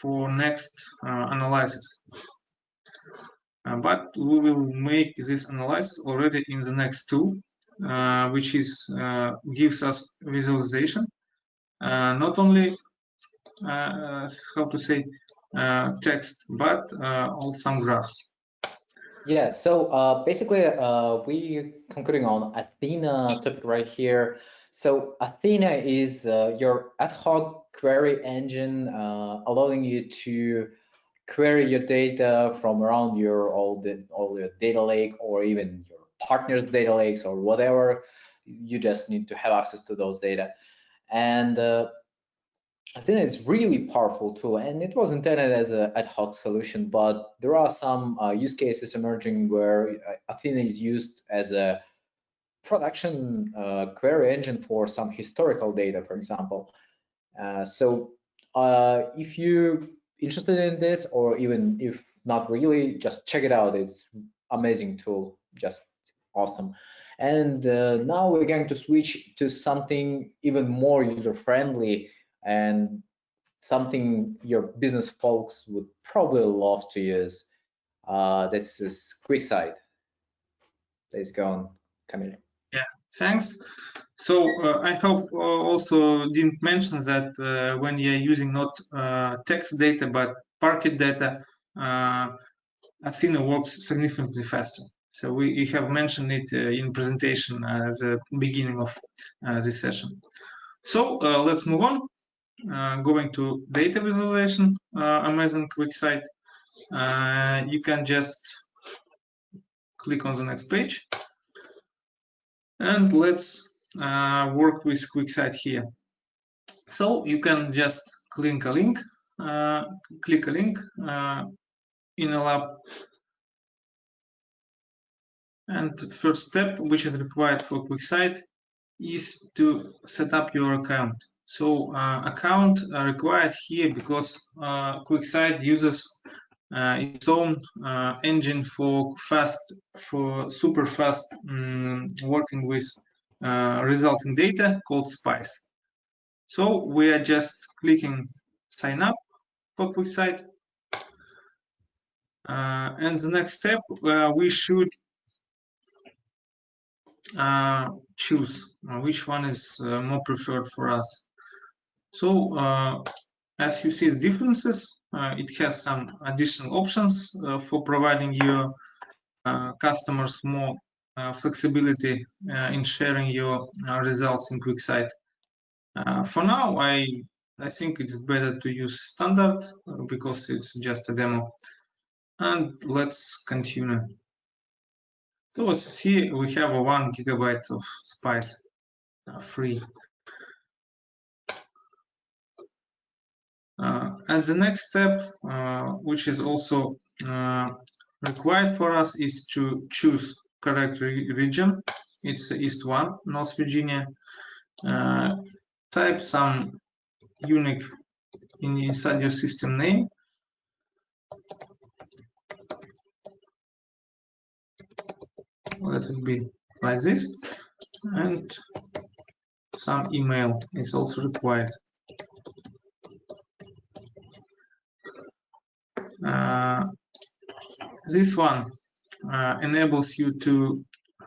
for next analysis. But we will make this analysis already in the next tool, which is gives us visualization. Not only how to say text, but also some graphs. Yeah, so basically we concluding on Athena topic right here. So Athena is your ad hoc query engine, allowing you to query your data from around your all your data lake, or even your partner's data lakes or whatever. you just need to have access to those data. And I think it's really powerful tool, and it was intended as an ad hoc solution, but there are some use cases emerging where Athena is used as a production query engine for some historical data, for example. So if you're interested in this, or even if not really, just check it out. It's amazing tool, just awesome. And now we're going to switch to something even more user-friendly and something your business folks would probably love to use. This is QuickSight. Please go on, Camille. Yeah, thanks. So I hope also didn't mention that when you're using not text data but Parquet data, Athena works significantly faster. So we have mentioned it in presentation at the beginning of this session. So let's move on. Going to data visualization, Amazon QuickSight. You can just click on the next page. And let's work with QuickSight here. So you can just click a link in a lab. And the first step, which is required for QuickSight, is to set up your account. So account required here because QuickSight uses its own engine for super fast working with resulting data called Spice. So we are just clicking sign up for QuickSight. And the next step, we should choose which one is more preferred for us. So as you see the differences, it has some additional options for providing your customers more flexibility in sharing your results in QuickSight. For now, I think it's better to use standard because it's just a demo. And let's continue. So as you see, we have a 1 GB of Spice free. And the next step, which is also required for us, is to choose correct region. It's East 1, North Virginia. Type some unique inside your system name. Let it be like this. And some email is also required. This one enables you to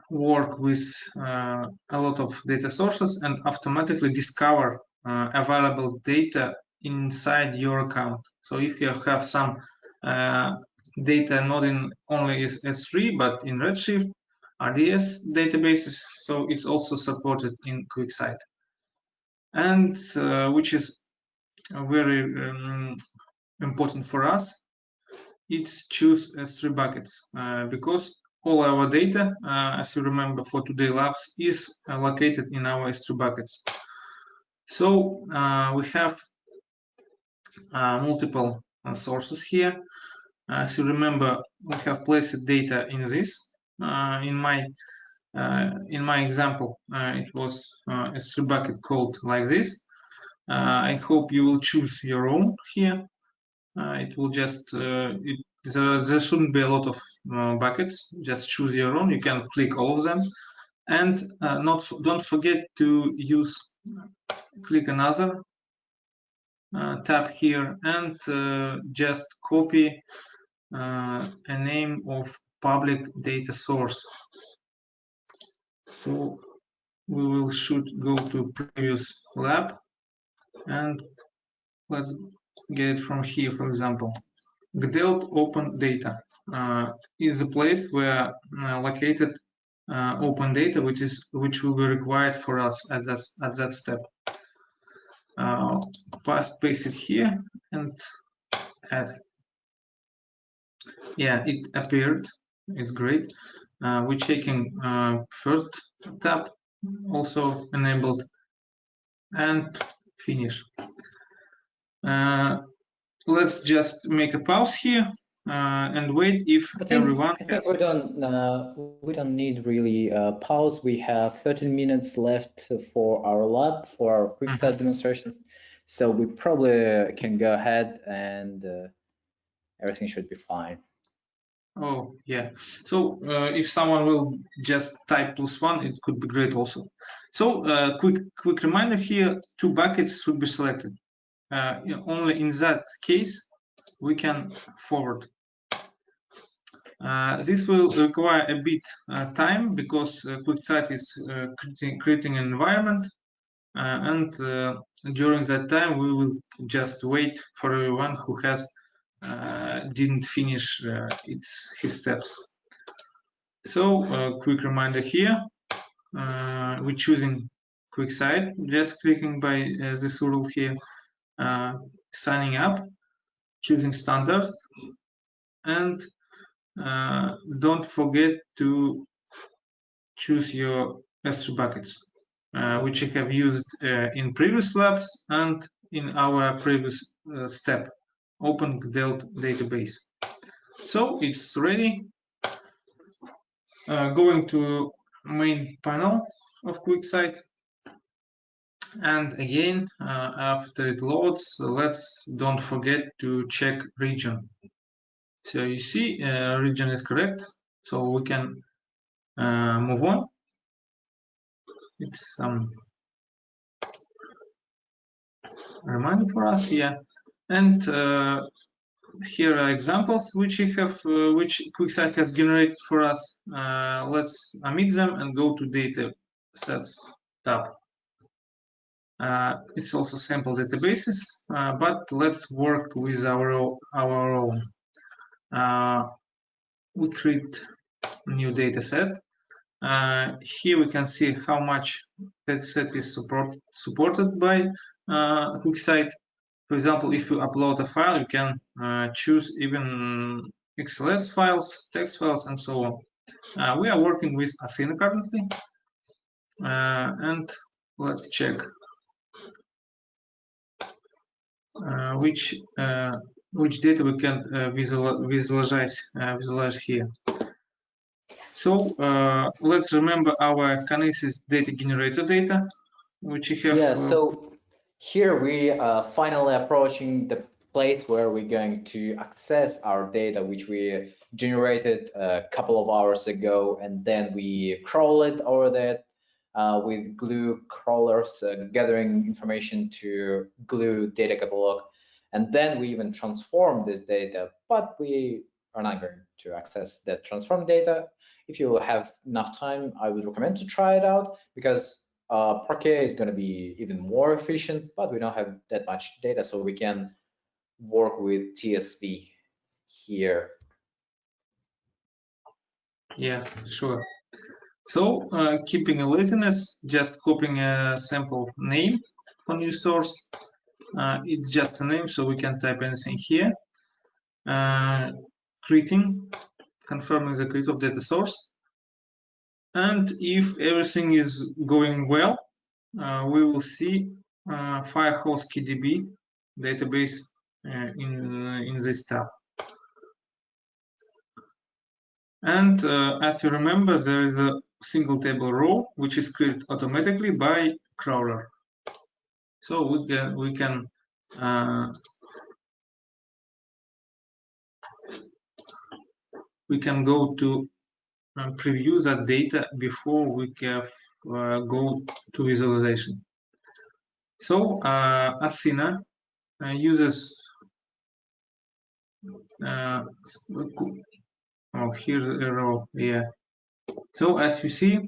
work with a lot of data sources and automatically discover available data inside your account. So if you have some data not in only S3 but in Redshift, RDS databases, so it's also supported in QuickSight. And which is very important for us, it's choose S3 buckets because all our data, as you remember for today labs, is located in our S3 buckets. So we have multiple sources here. As you remember, we have placed data in this. In my example, it was a S3 bucket called like this. I hope you will choose your own here. It will just there shouldn't be a lot of buckets. Just choose your own. You can click all of them, and don't forget to use click another tab here and just copy a name of public data source. So we should go to previous lab and let's get it from here. For example, Gdelt open data is a place where located open data, which will be required for us at that step. Paste it here and add. Yeah, it appeared. It's great. We're checking first tab also enabled, and finish. Let's just make a pause here and wait if everyone I think we don't need really a pause. We have 13 minutes left for our lab, for our QuickSight demonstrations. So we probably can go ahead and everything should be fine. Oh, yeah. So if someone will just type +1, it could be great also. So quick reminder here, 2 buckets should be selected. Only in that case, we can forward. This will require a bit time because QuickSight is creating an environment, and during that time we will just wait for everyone who has didn't finish his steps. So quick reminder here, we're choosing QuickSight, just clicking by this URL here, signing up, choosing standard, and don't forget to choose your S3 buckets, which you have used in previous labs and in our previous step, Open Delta database. So it's ready. Going to main panel of QuickSight. And again, after it loads, let's don't forget to check region. So you see, region is correct. So we can move on. It's some reminder for us here. And here are examples which which QuickSight has generated for us. Let's omit them and go to Data Sets tab. It's also sample databases, but let's work with our own. We create a new data set. Here we can see how much data set is supported by QuickSight. For example, if you upload a file, you can choose even XLS files, text files, and so on. We are working with Athena currently, and let's check which data we can visualize here. So let's remember our Kinesis data generator data, which you have. Yeah, so here we are finally approaching the place where we're going to access our data, which we generated a couple of hours ago, and then we crawl it over that with Glue crawlers, gathering information to Glue data catalog. And then we even transform this data, but we are not going to access that transformed data. If you have enough time, I would recommend to try it out, because Parquet is going to be even more efficient, but we don't have that much data, so we can work with TSV here. Yeah, sure. So keeping a lateness, just copying a sample name for new source. It's just a name, so we can type anything here. Creating, confirming the create of data source. And if everything is going well, we will see Firehose KDB database in this tab. And as you remember, there is a single table row which is created automatically by crawler. So we can go to preview that data before we can go to visualization. So Athena uses oh, here's a row, yeah. So as you see,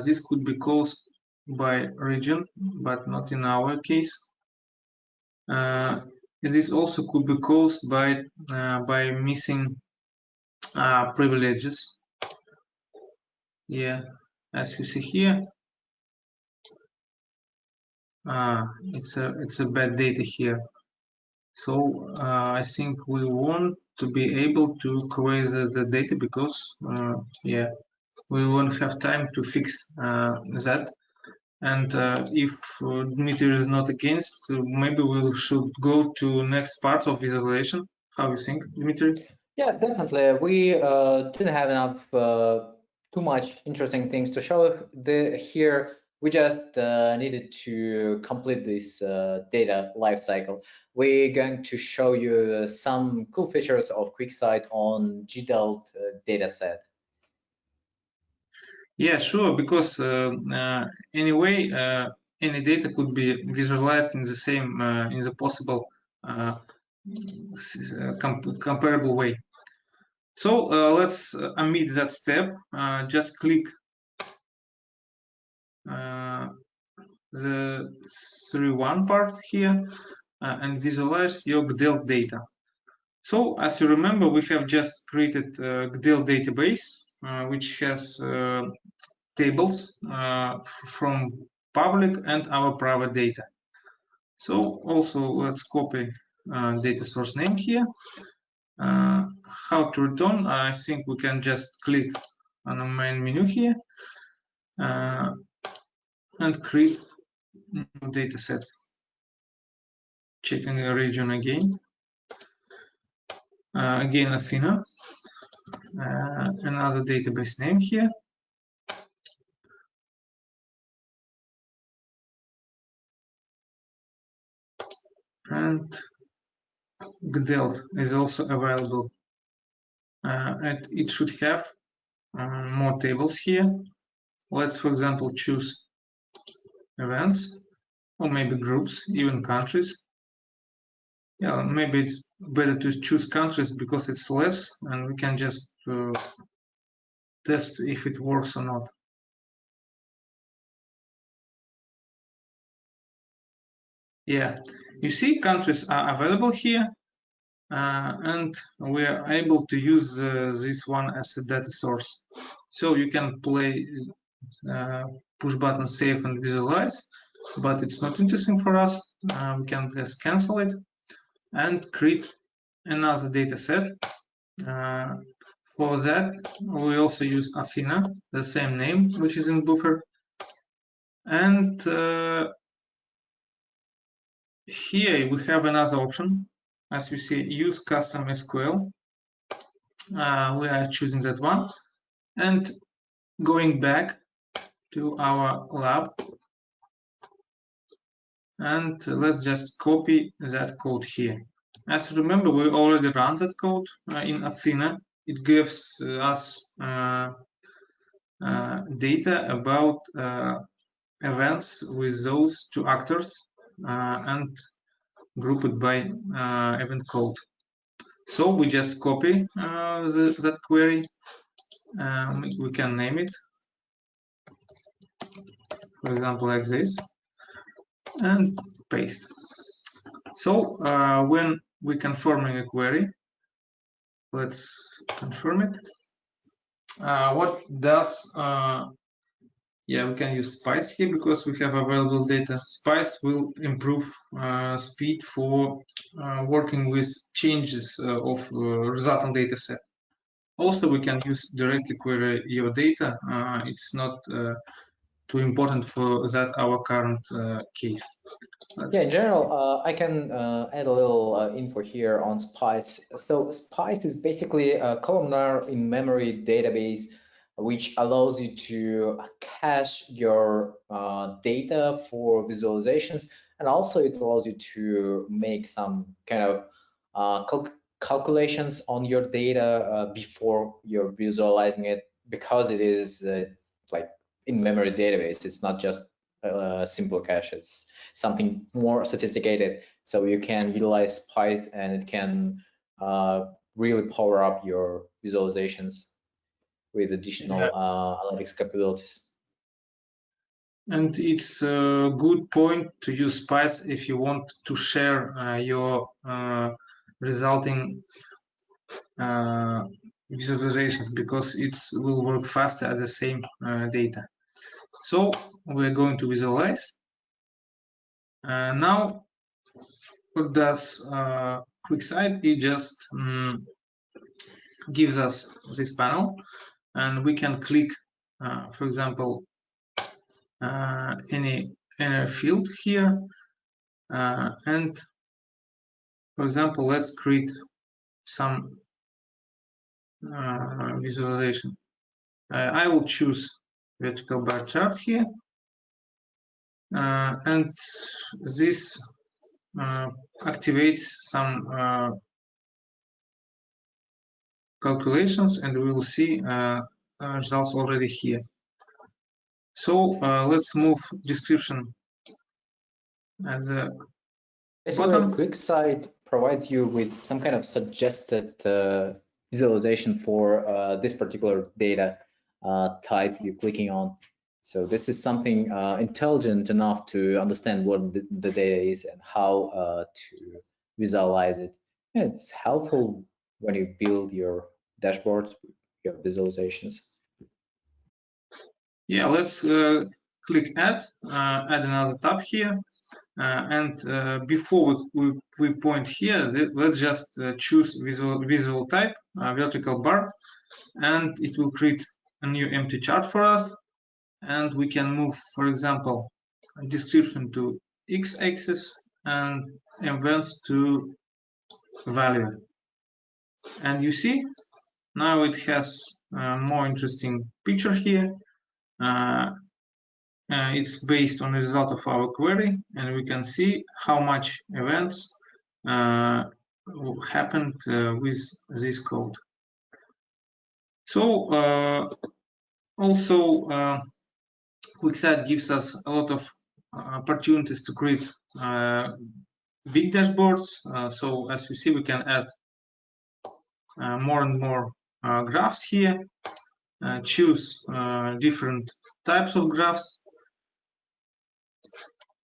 this could be caused by region, but not in our case. This also could be caused by missing privileges. Yeah, as you see here, it's a bad data here. So I think we want to be able to query the data, because yeah, we won't have time to fix that. And if Dmitrii is not against, maybe we should go to next part of visualization. How you think, Dmitrii? Yeah, definitely. We didn't have enough too much interesting things to show here. We just needed to complete this data lifecycle. We're going to show you some cool features of QuickSight on GDELT dataset. Yeah, sure, because anyway, any data could be visualized in the same, in the possible comparable way. So let's omit that step. Just click the 3.1 part here and visualize your GDELT data. So as you remember, we have just created a GDELT database, which has tables from public and our private data. So also let's copy data source name here. How to return? I think we can just click on the main menu here and create new data set. Checking the region again. Again, Athena. Another database name here. And GDELT is also available. And it should have more tables here. Let's, for example, choose events, or maybe groups, even countries. Yeah, maybe it's better to choose countries because it's less, and we can just test if it works or not. Yeah, you see countries are available here, and we are able to use this one as a data source. So you can play push button save and visualize, but it's not interesting for us. We can just cancel it and create another data set. For that, we also use Athena, the same name, which is in buffer. And here we have another option. As you see, use custom SQL. We are choosing that one. And going back to our lab. And let's just copy that code here. As you remember, we already ran that code in Athena. It gives us data about events with those two actors and group it by event code. So we just copy that query. We can name it, for example, like this, and paste. So when we confirming a query, let's confirm it. What does yeah, we can use Spice here because we have available data. Spice will improve speed for working with changes of resultant data set. Also, we can use directly query your data. It's not too important for that our current case. Yeah, in general, I can add a little info here on Spice. So Spice is basically a columnar in-memory database which allows you to cache your data for visualizations, and also it allows you to make some kind of calculations on your data before you're visualizing it, because it is like in-memory database. It's not just simple cache, it's something more sophisticated. So you can utilize Spice and it can really power up your visualizations with additional analytics capabilities. And it's a good point to use Spice if you want to share your resulting visualizations, because it will work faster at the same data. So we're going to visualize. Now, what does QuickSight? It just gives us this panel, and we can click, for example, any field here, and for example, let's create some visualization. I will choose vertical bar chart here, and this activates some calculations, and we will see results already here. So let's move description as a Basically, bottom. QuickSight provides you with some kind of suggested visualization for this particular data type you're clicking on. So this is something intelligent enough to understand what the data is and how to visualize it. Yeah, it's helpful when you build your dashboards, your visualizations. Yeah, let's click add another tab here. And before we point here, let's just choose visual type, vertical bar, and it will create a new empty chart for us. And we can move, for example, description to x-axis and events to value. And you see, now it has a more interesting picture here. It's based on the result of our query, and we can see how much events happened with this code. So also QuickSight gives us a lot of opportunities to create big dashboards. So as we see, we can add more and more graphs here, choose different types of graphs,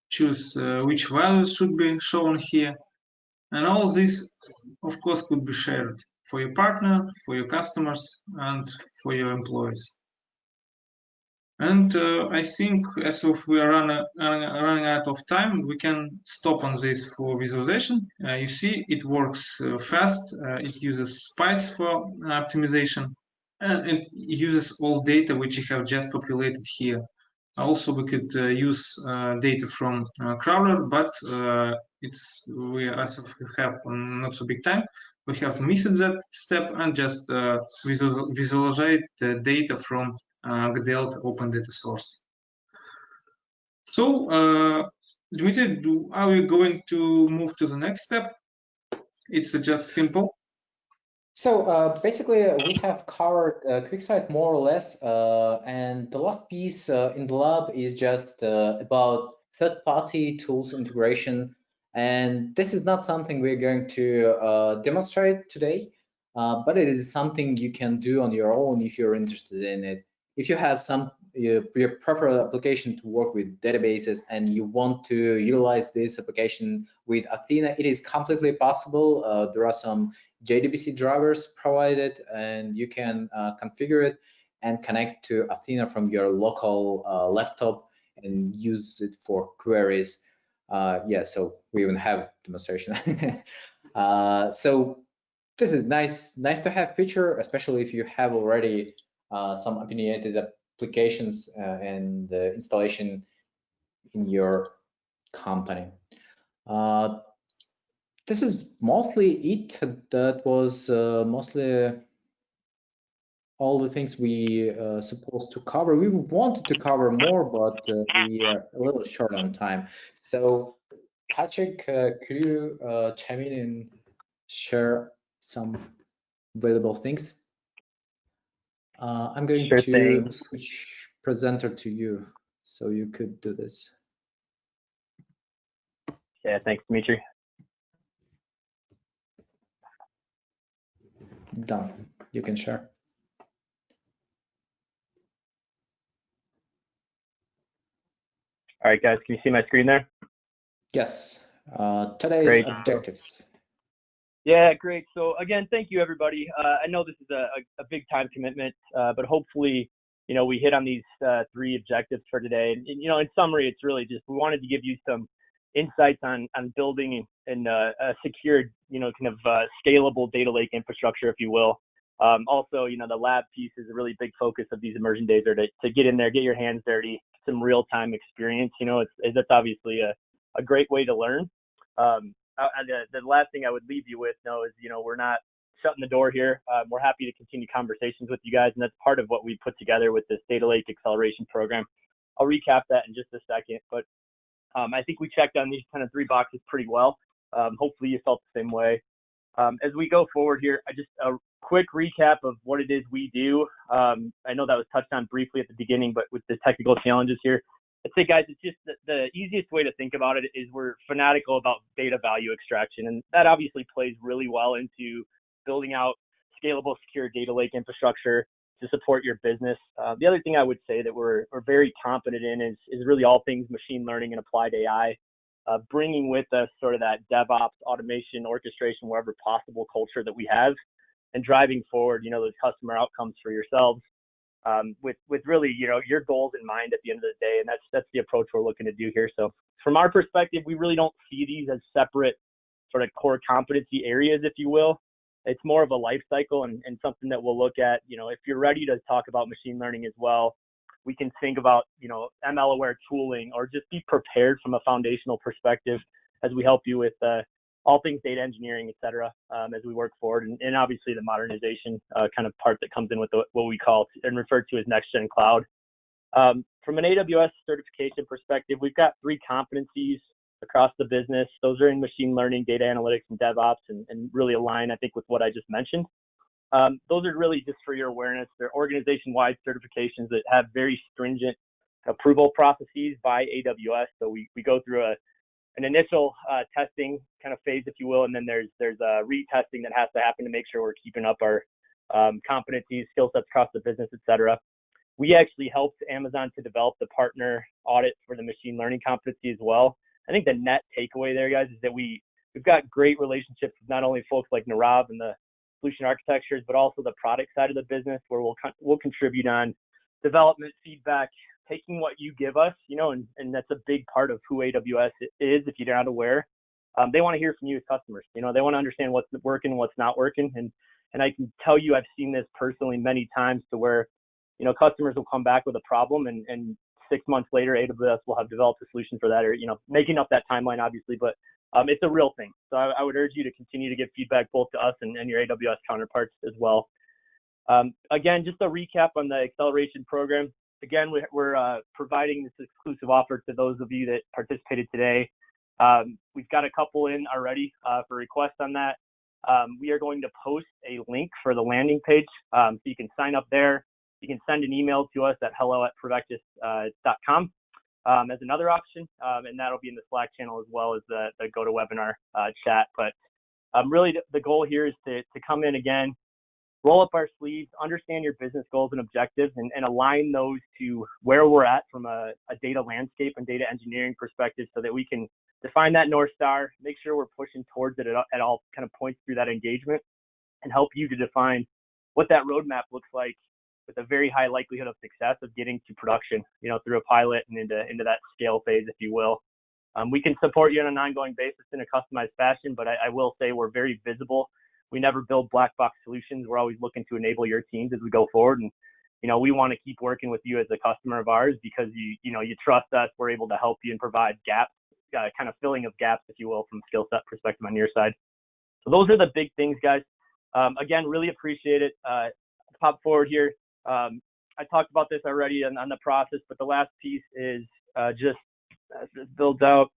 choose which values should be shown here, and all this of course could be shared for your partner, for your customers, and for your employees. And I think as of we are running out of time, we can stop on this for visualization. You see it works fast, it uses Spice for optimization, and it uses all data which you have just populated here. Also, we could use data from Crawler, but as we have not so big time, we have missed that step and just visualize the data from GDL open data source. So, Dmitrii, are we going to move to the next step? It's just simple. So basically, we have covered QuickSight more or less, and the last piece in the lab is just about third-party tools integration. And this is not something we're going to demonstrate today, but it is something you can do on your own if you're interested in it. If you have your preferred application to work with databases and you want to utilize this application with Athena, it is completely possible. There are some JDBC drivers provided, and you can configure it and connect to Athena from your local laptop and use it for queries. Yeah, so we even have demonstration. So this is nice to have feature, especially if you have already some opinionated applications and the installation in your company. This is mostly it. That was mostly all the things we supposed to cover. We wanted to cover more, but we are a little short on time. So Patrick, could you chime in and share some valuable things? I'm going to switch presenter to you, so you could do this. Yeah, thanks, Dmitrii. Done. You can share. All right, guys, can you see my screen there? Yes. Today's Great. objectives. Yeah, great. So again, thank you, everybody. I know this is a big time commitment, but hopefully, we hit on these 3 objectives for today. And in summary, it's really just we wanted to give you some insights on building and a secured, kind of scalable data lake infrastructure, if you will. Also, the lab piece is a really big focus of these immersion days, are to get in there, get your hands dirty, some real-time experience. That's obviously a great way to learn. The last thing I would leave you with, is, we're not shutting the door here. We're happy to continue conversations with you guys, and that's part of what we put together with this Data Lake Acceleration Program. I'll recap that in just a second, but I think we checked on these kind of 3 boxes pretty well. Hopefully you felt the same way. As we go forward here, just a quick recap of what it is we do. I know that was touched on briefly at the beginning, but with the technical challenges here, I'd say, guys, it's just the easiest way to think about it is we're fanatical about data value extraction, and that obviously plays really well into building out scalable, secure data lake infrastructure to support your business. The other thing I would say that we're very competent in is really all things machine learning and applied AI, bringing with us sort of that DevOps, automation, orchestration, wherever possible culture that we have, and driving forward, those customer outcomes for yourselves, with really, your goals in mind at the end of the day. And that's the approach we're looking to do here. So from our perspective, we really don't see these as separate sort of core competency areas, if you will. It's more of a life cycle and something that we'll look at. If you're ready to talk about machine learning as well, we can think about, ML aware tooling, or just be prepared from a foundational perspective as we help you with all things data engineering, et cetera, as we work forward. And obviously the modernization kind of part that comes in with what we call and refer to as next gen cloud. From an AWS certification perspective, we've got 3 competencies across the business. Those are in machine learning, data analytics, and DevOps, and really align, I think, with what I just mentioned. Those are really just for your awareness. They're organization-wide certifications that have very stringent approval processes by AWS. So we go through an initial testing kind of phase, if you will, and then there's a retesting that has to happen to make sure we're keeping up our competencies, skill sets across the business, et cetera. We actually helped Amazon to develop the partner audit for the machine learning competency as well. I think the net takeaway there, guys, is that we've got great relationships with not only folks like Nirav and the solution architectures, but also the product side of the business, where we'll contribute on development, feedback, taking what you give us, and that's a big part of who AWS is, if you're not aware. They want to hear from you as customers. They want to understand what's working, what's not working. And I can tell you, I've seen this personally many times, to where, customers will come back with a problem, and 6 months later, AWS will have developed a solution for that, or, making up that timeline, obviously, but it's a real thing. So I would urge you to continue to give feedback both to us and your AWS counterparts as well. Again, just a recap on the acceleration program. Again, we're providing this exclusive offer to those of you that participated today. We've got a couple in already for requests on that. We are going to post a link for the landing page, so you can sign up there. You can send an email to us at hello@provectus.com as another option, and that'll be in the Slack channel as well as the GoToWebinar chat. But really, the goal here is to come in again, roll up our sleeves, understand your business goals and objectives, and align those to where we're at from a data landscape and data engineering perspective, so that we can define that North Star, make sure we're pushing towards it at all kind of points through that engagement, and help you to define what that roadmap looks like, with a very high likelihood of success of getting to production, through a pilot and into that scale phase, if you will. We can support you on an ongoing basis in a customized fashion, but I will say we're very visible. We never build black box solutions. We're always looking to enable your teams as we go forward. And, we want to keep working with you as a customer of ours, because you trust us. We're able to help you and provide gaps, kind of filling of gaps, if you will, from a skill set perspective on your side. So those are the big things, guys. Again, really appreciate it. Pop forward here. I talked about this already on the process, but the last piece is just builds out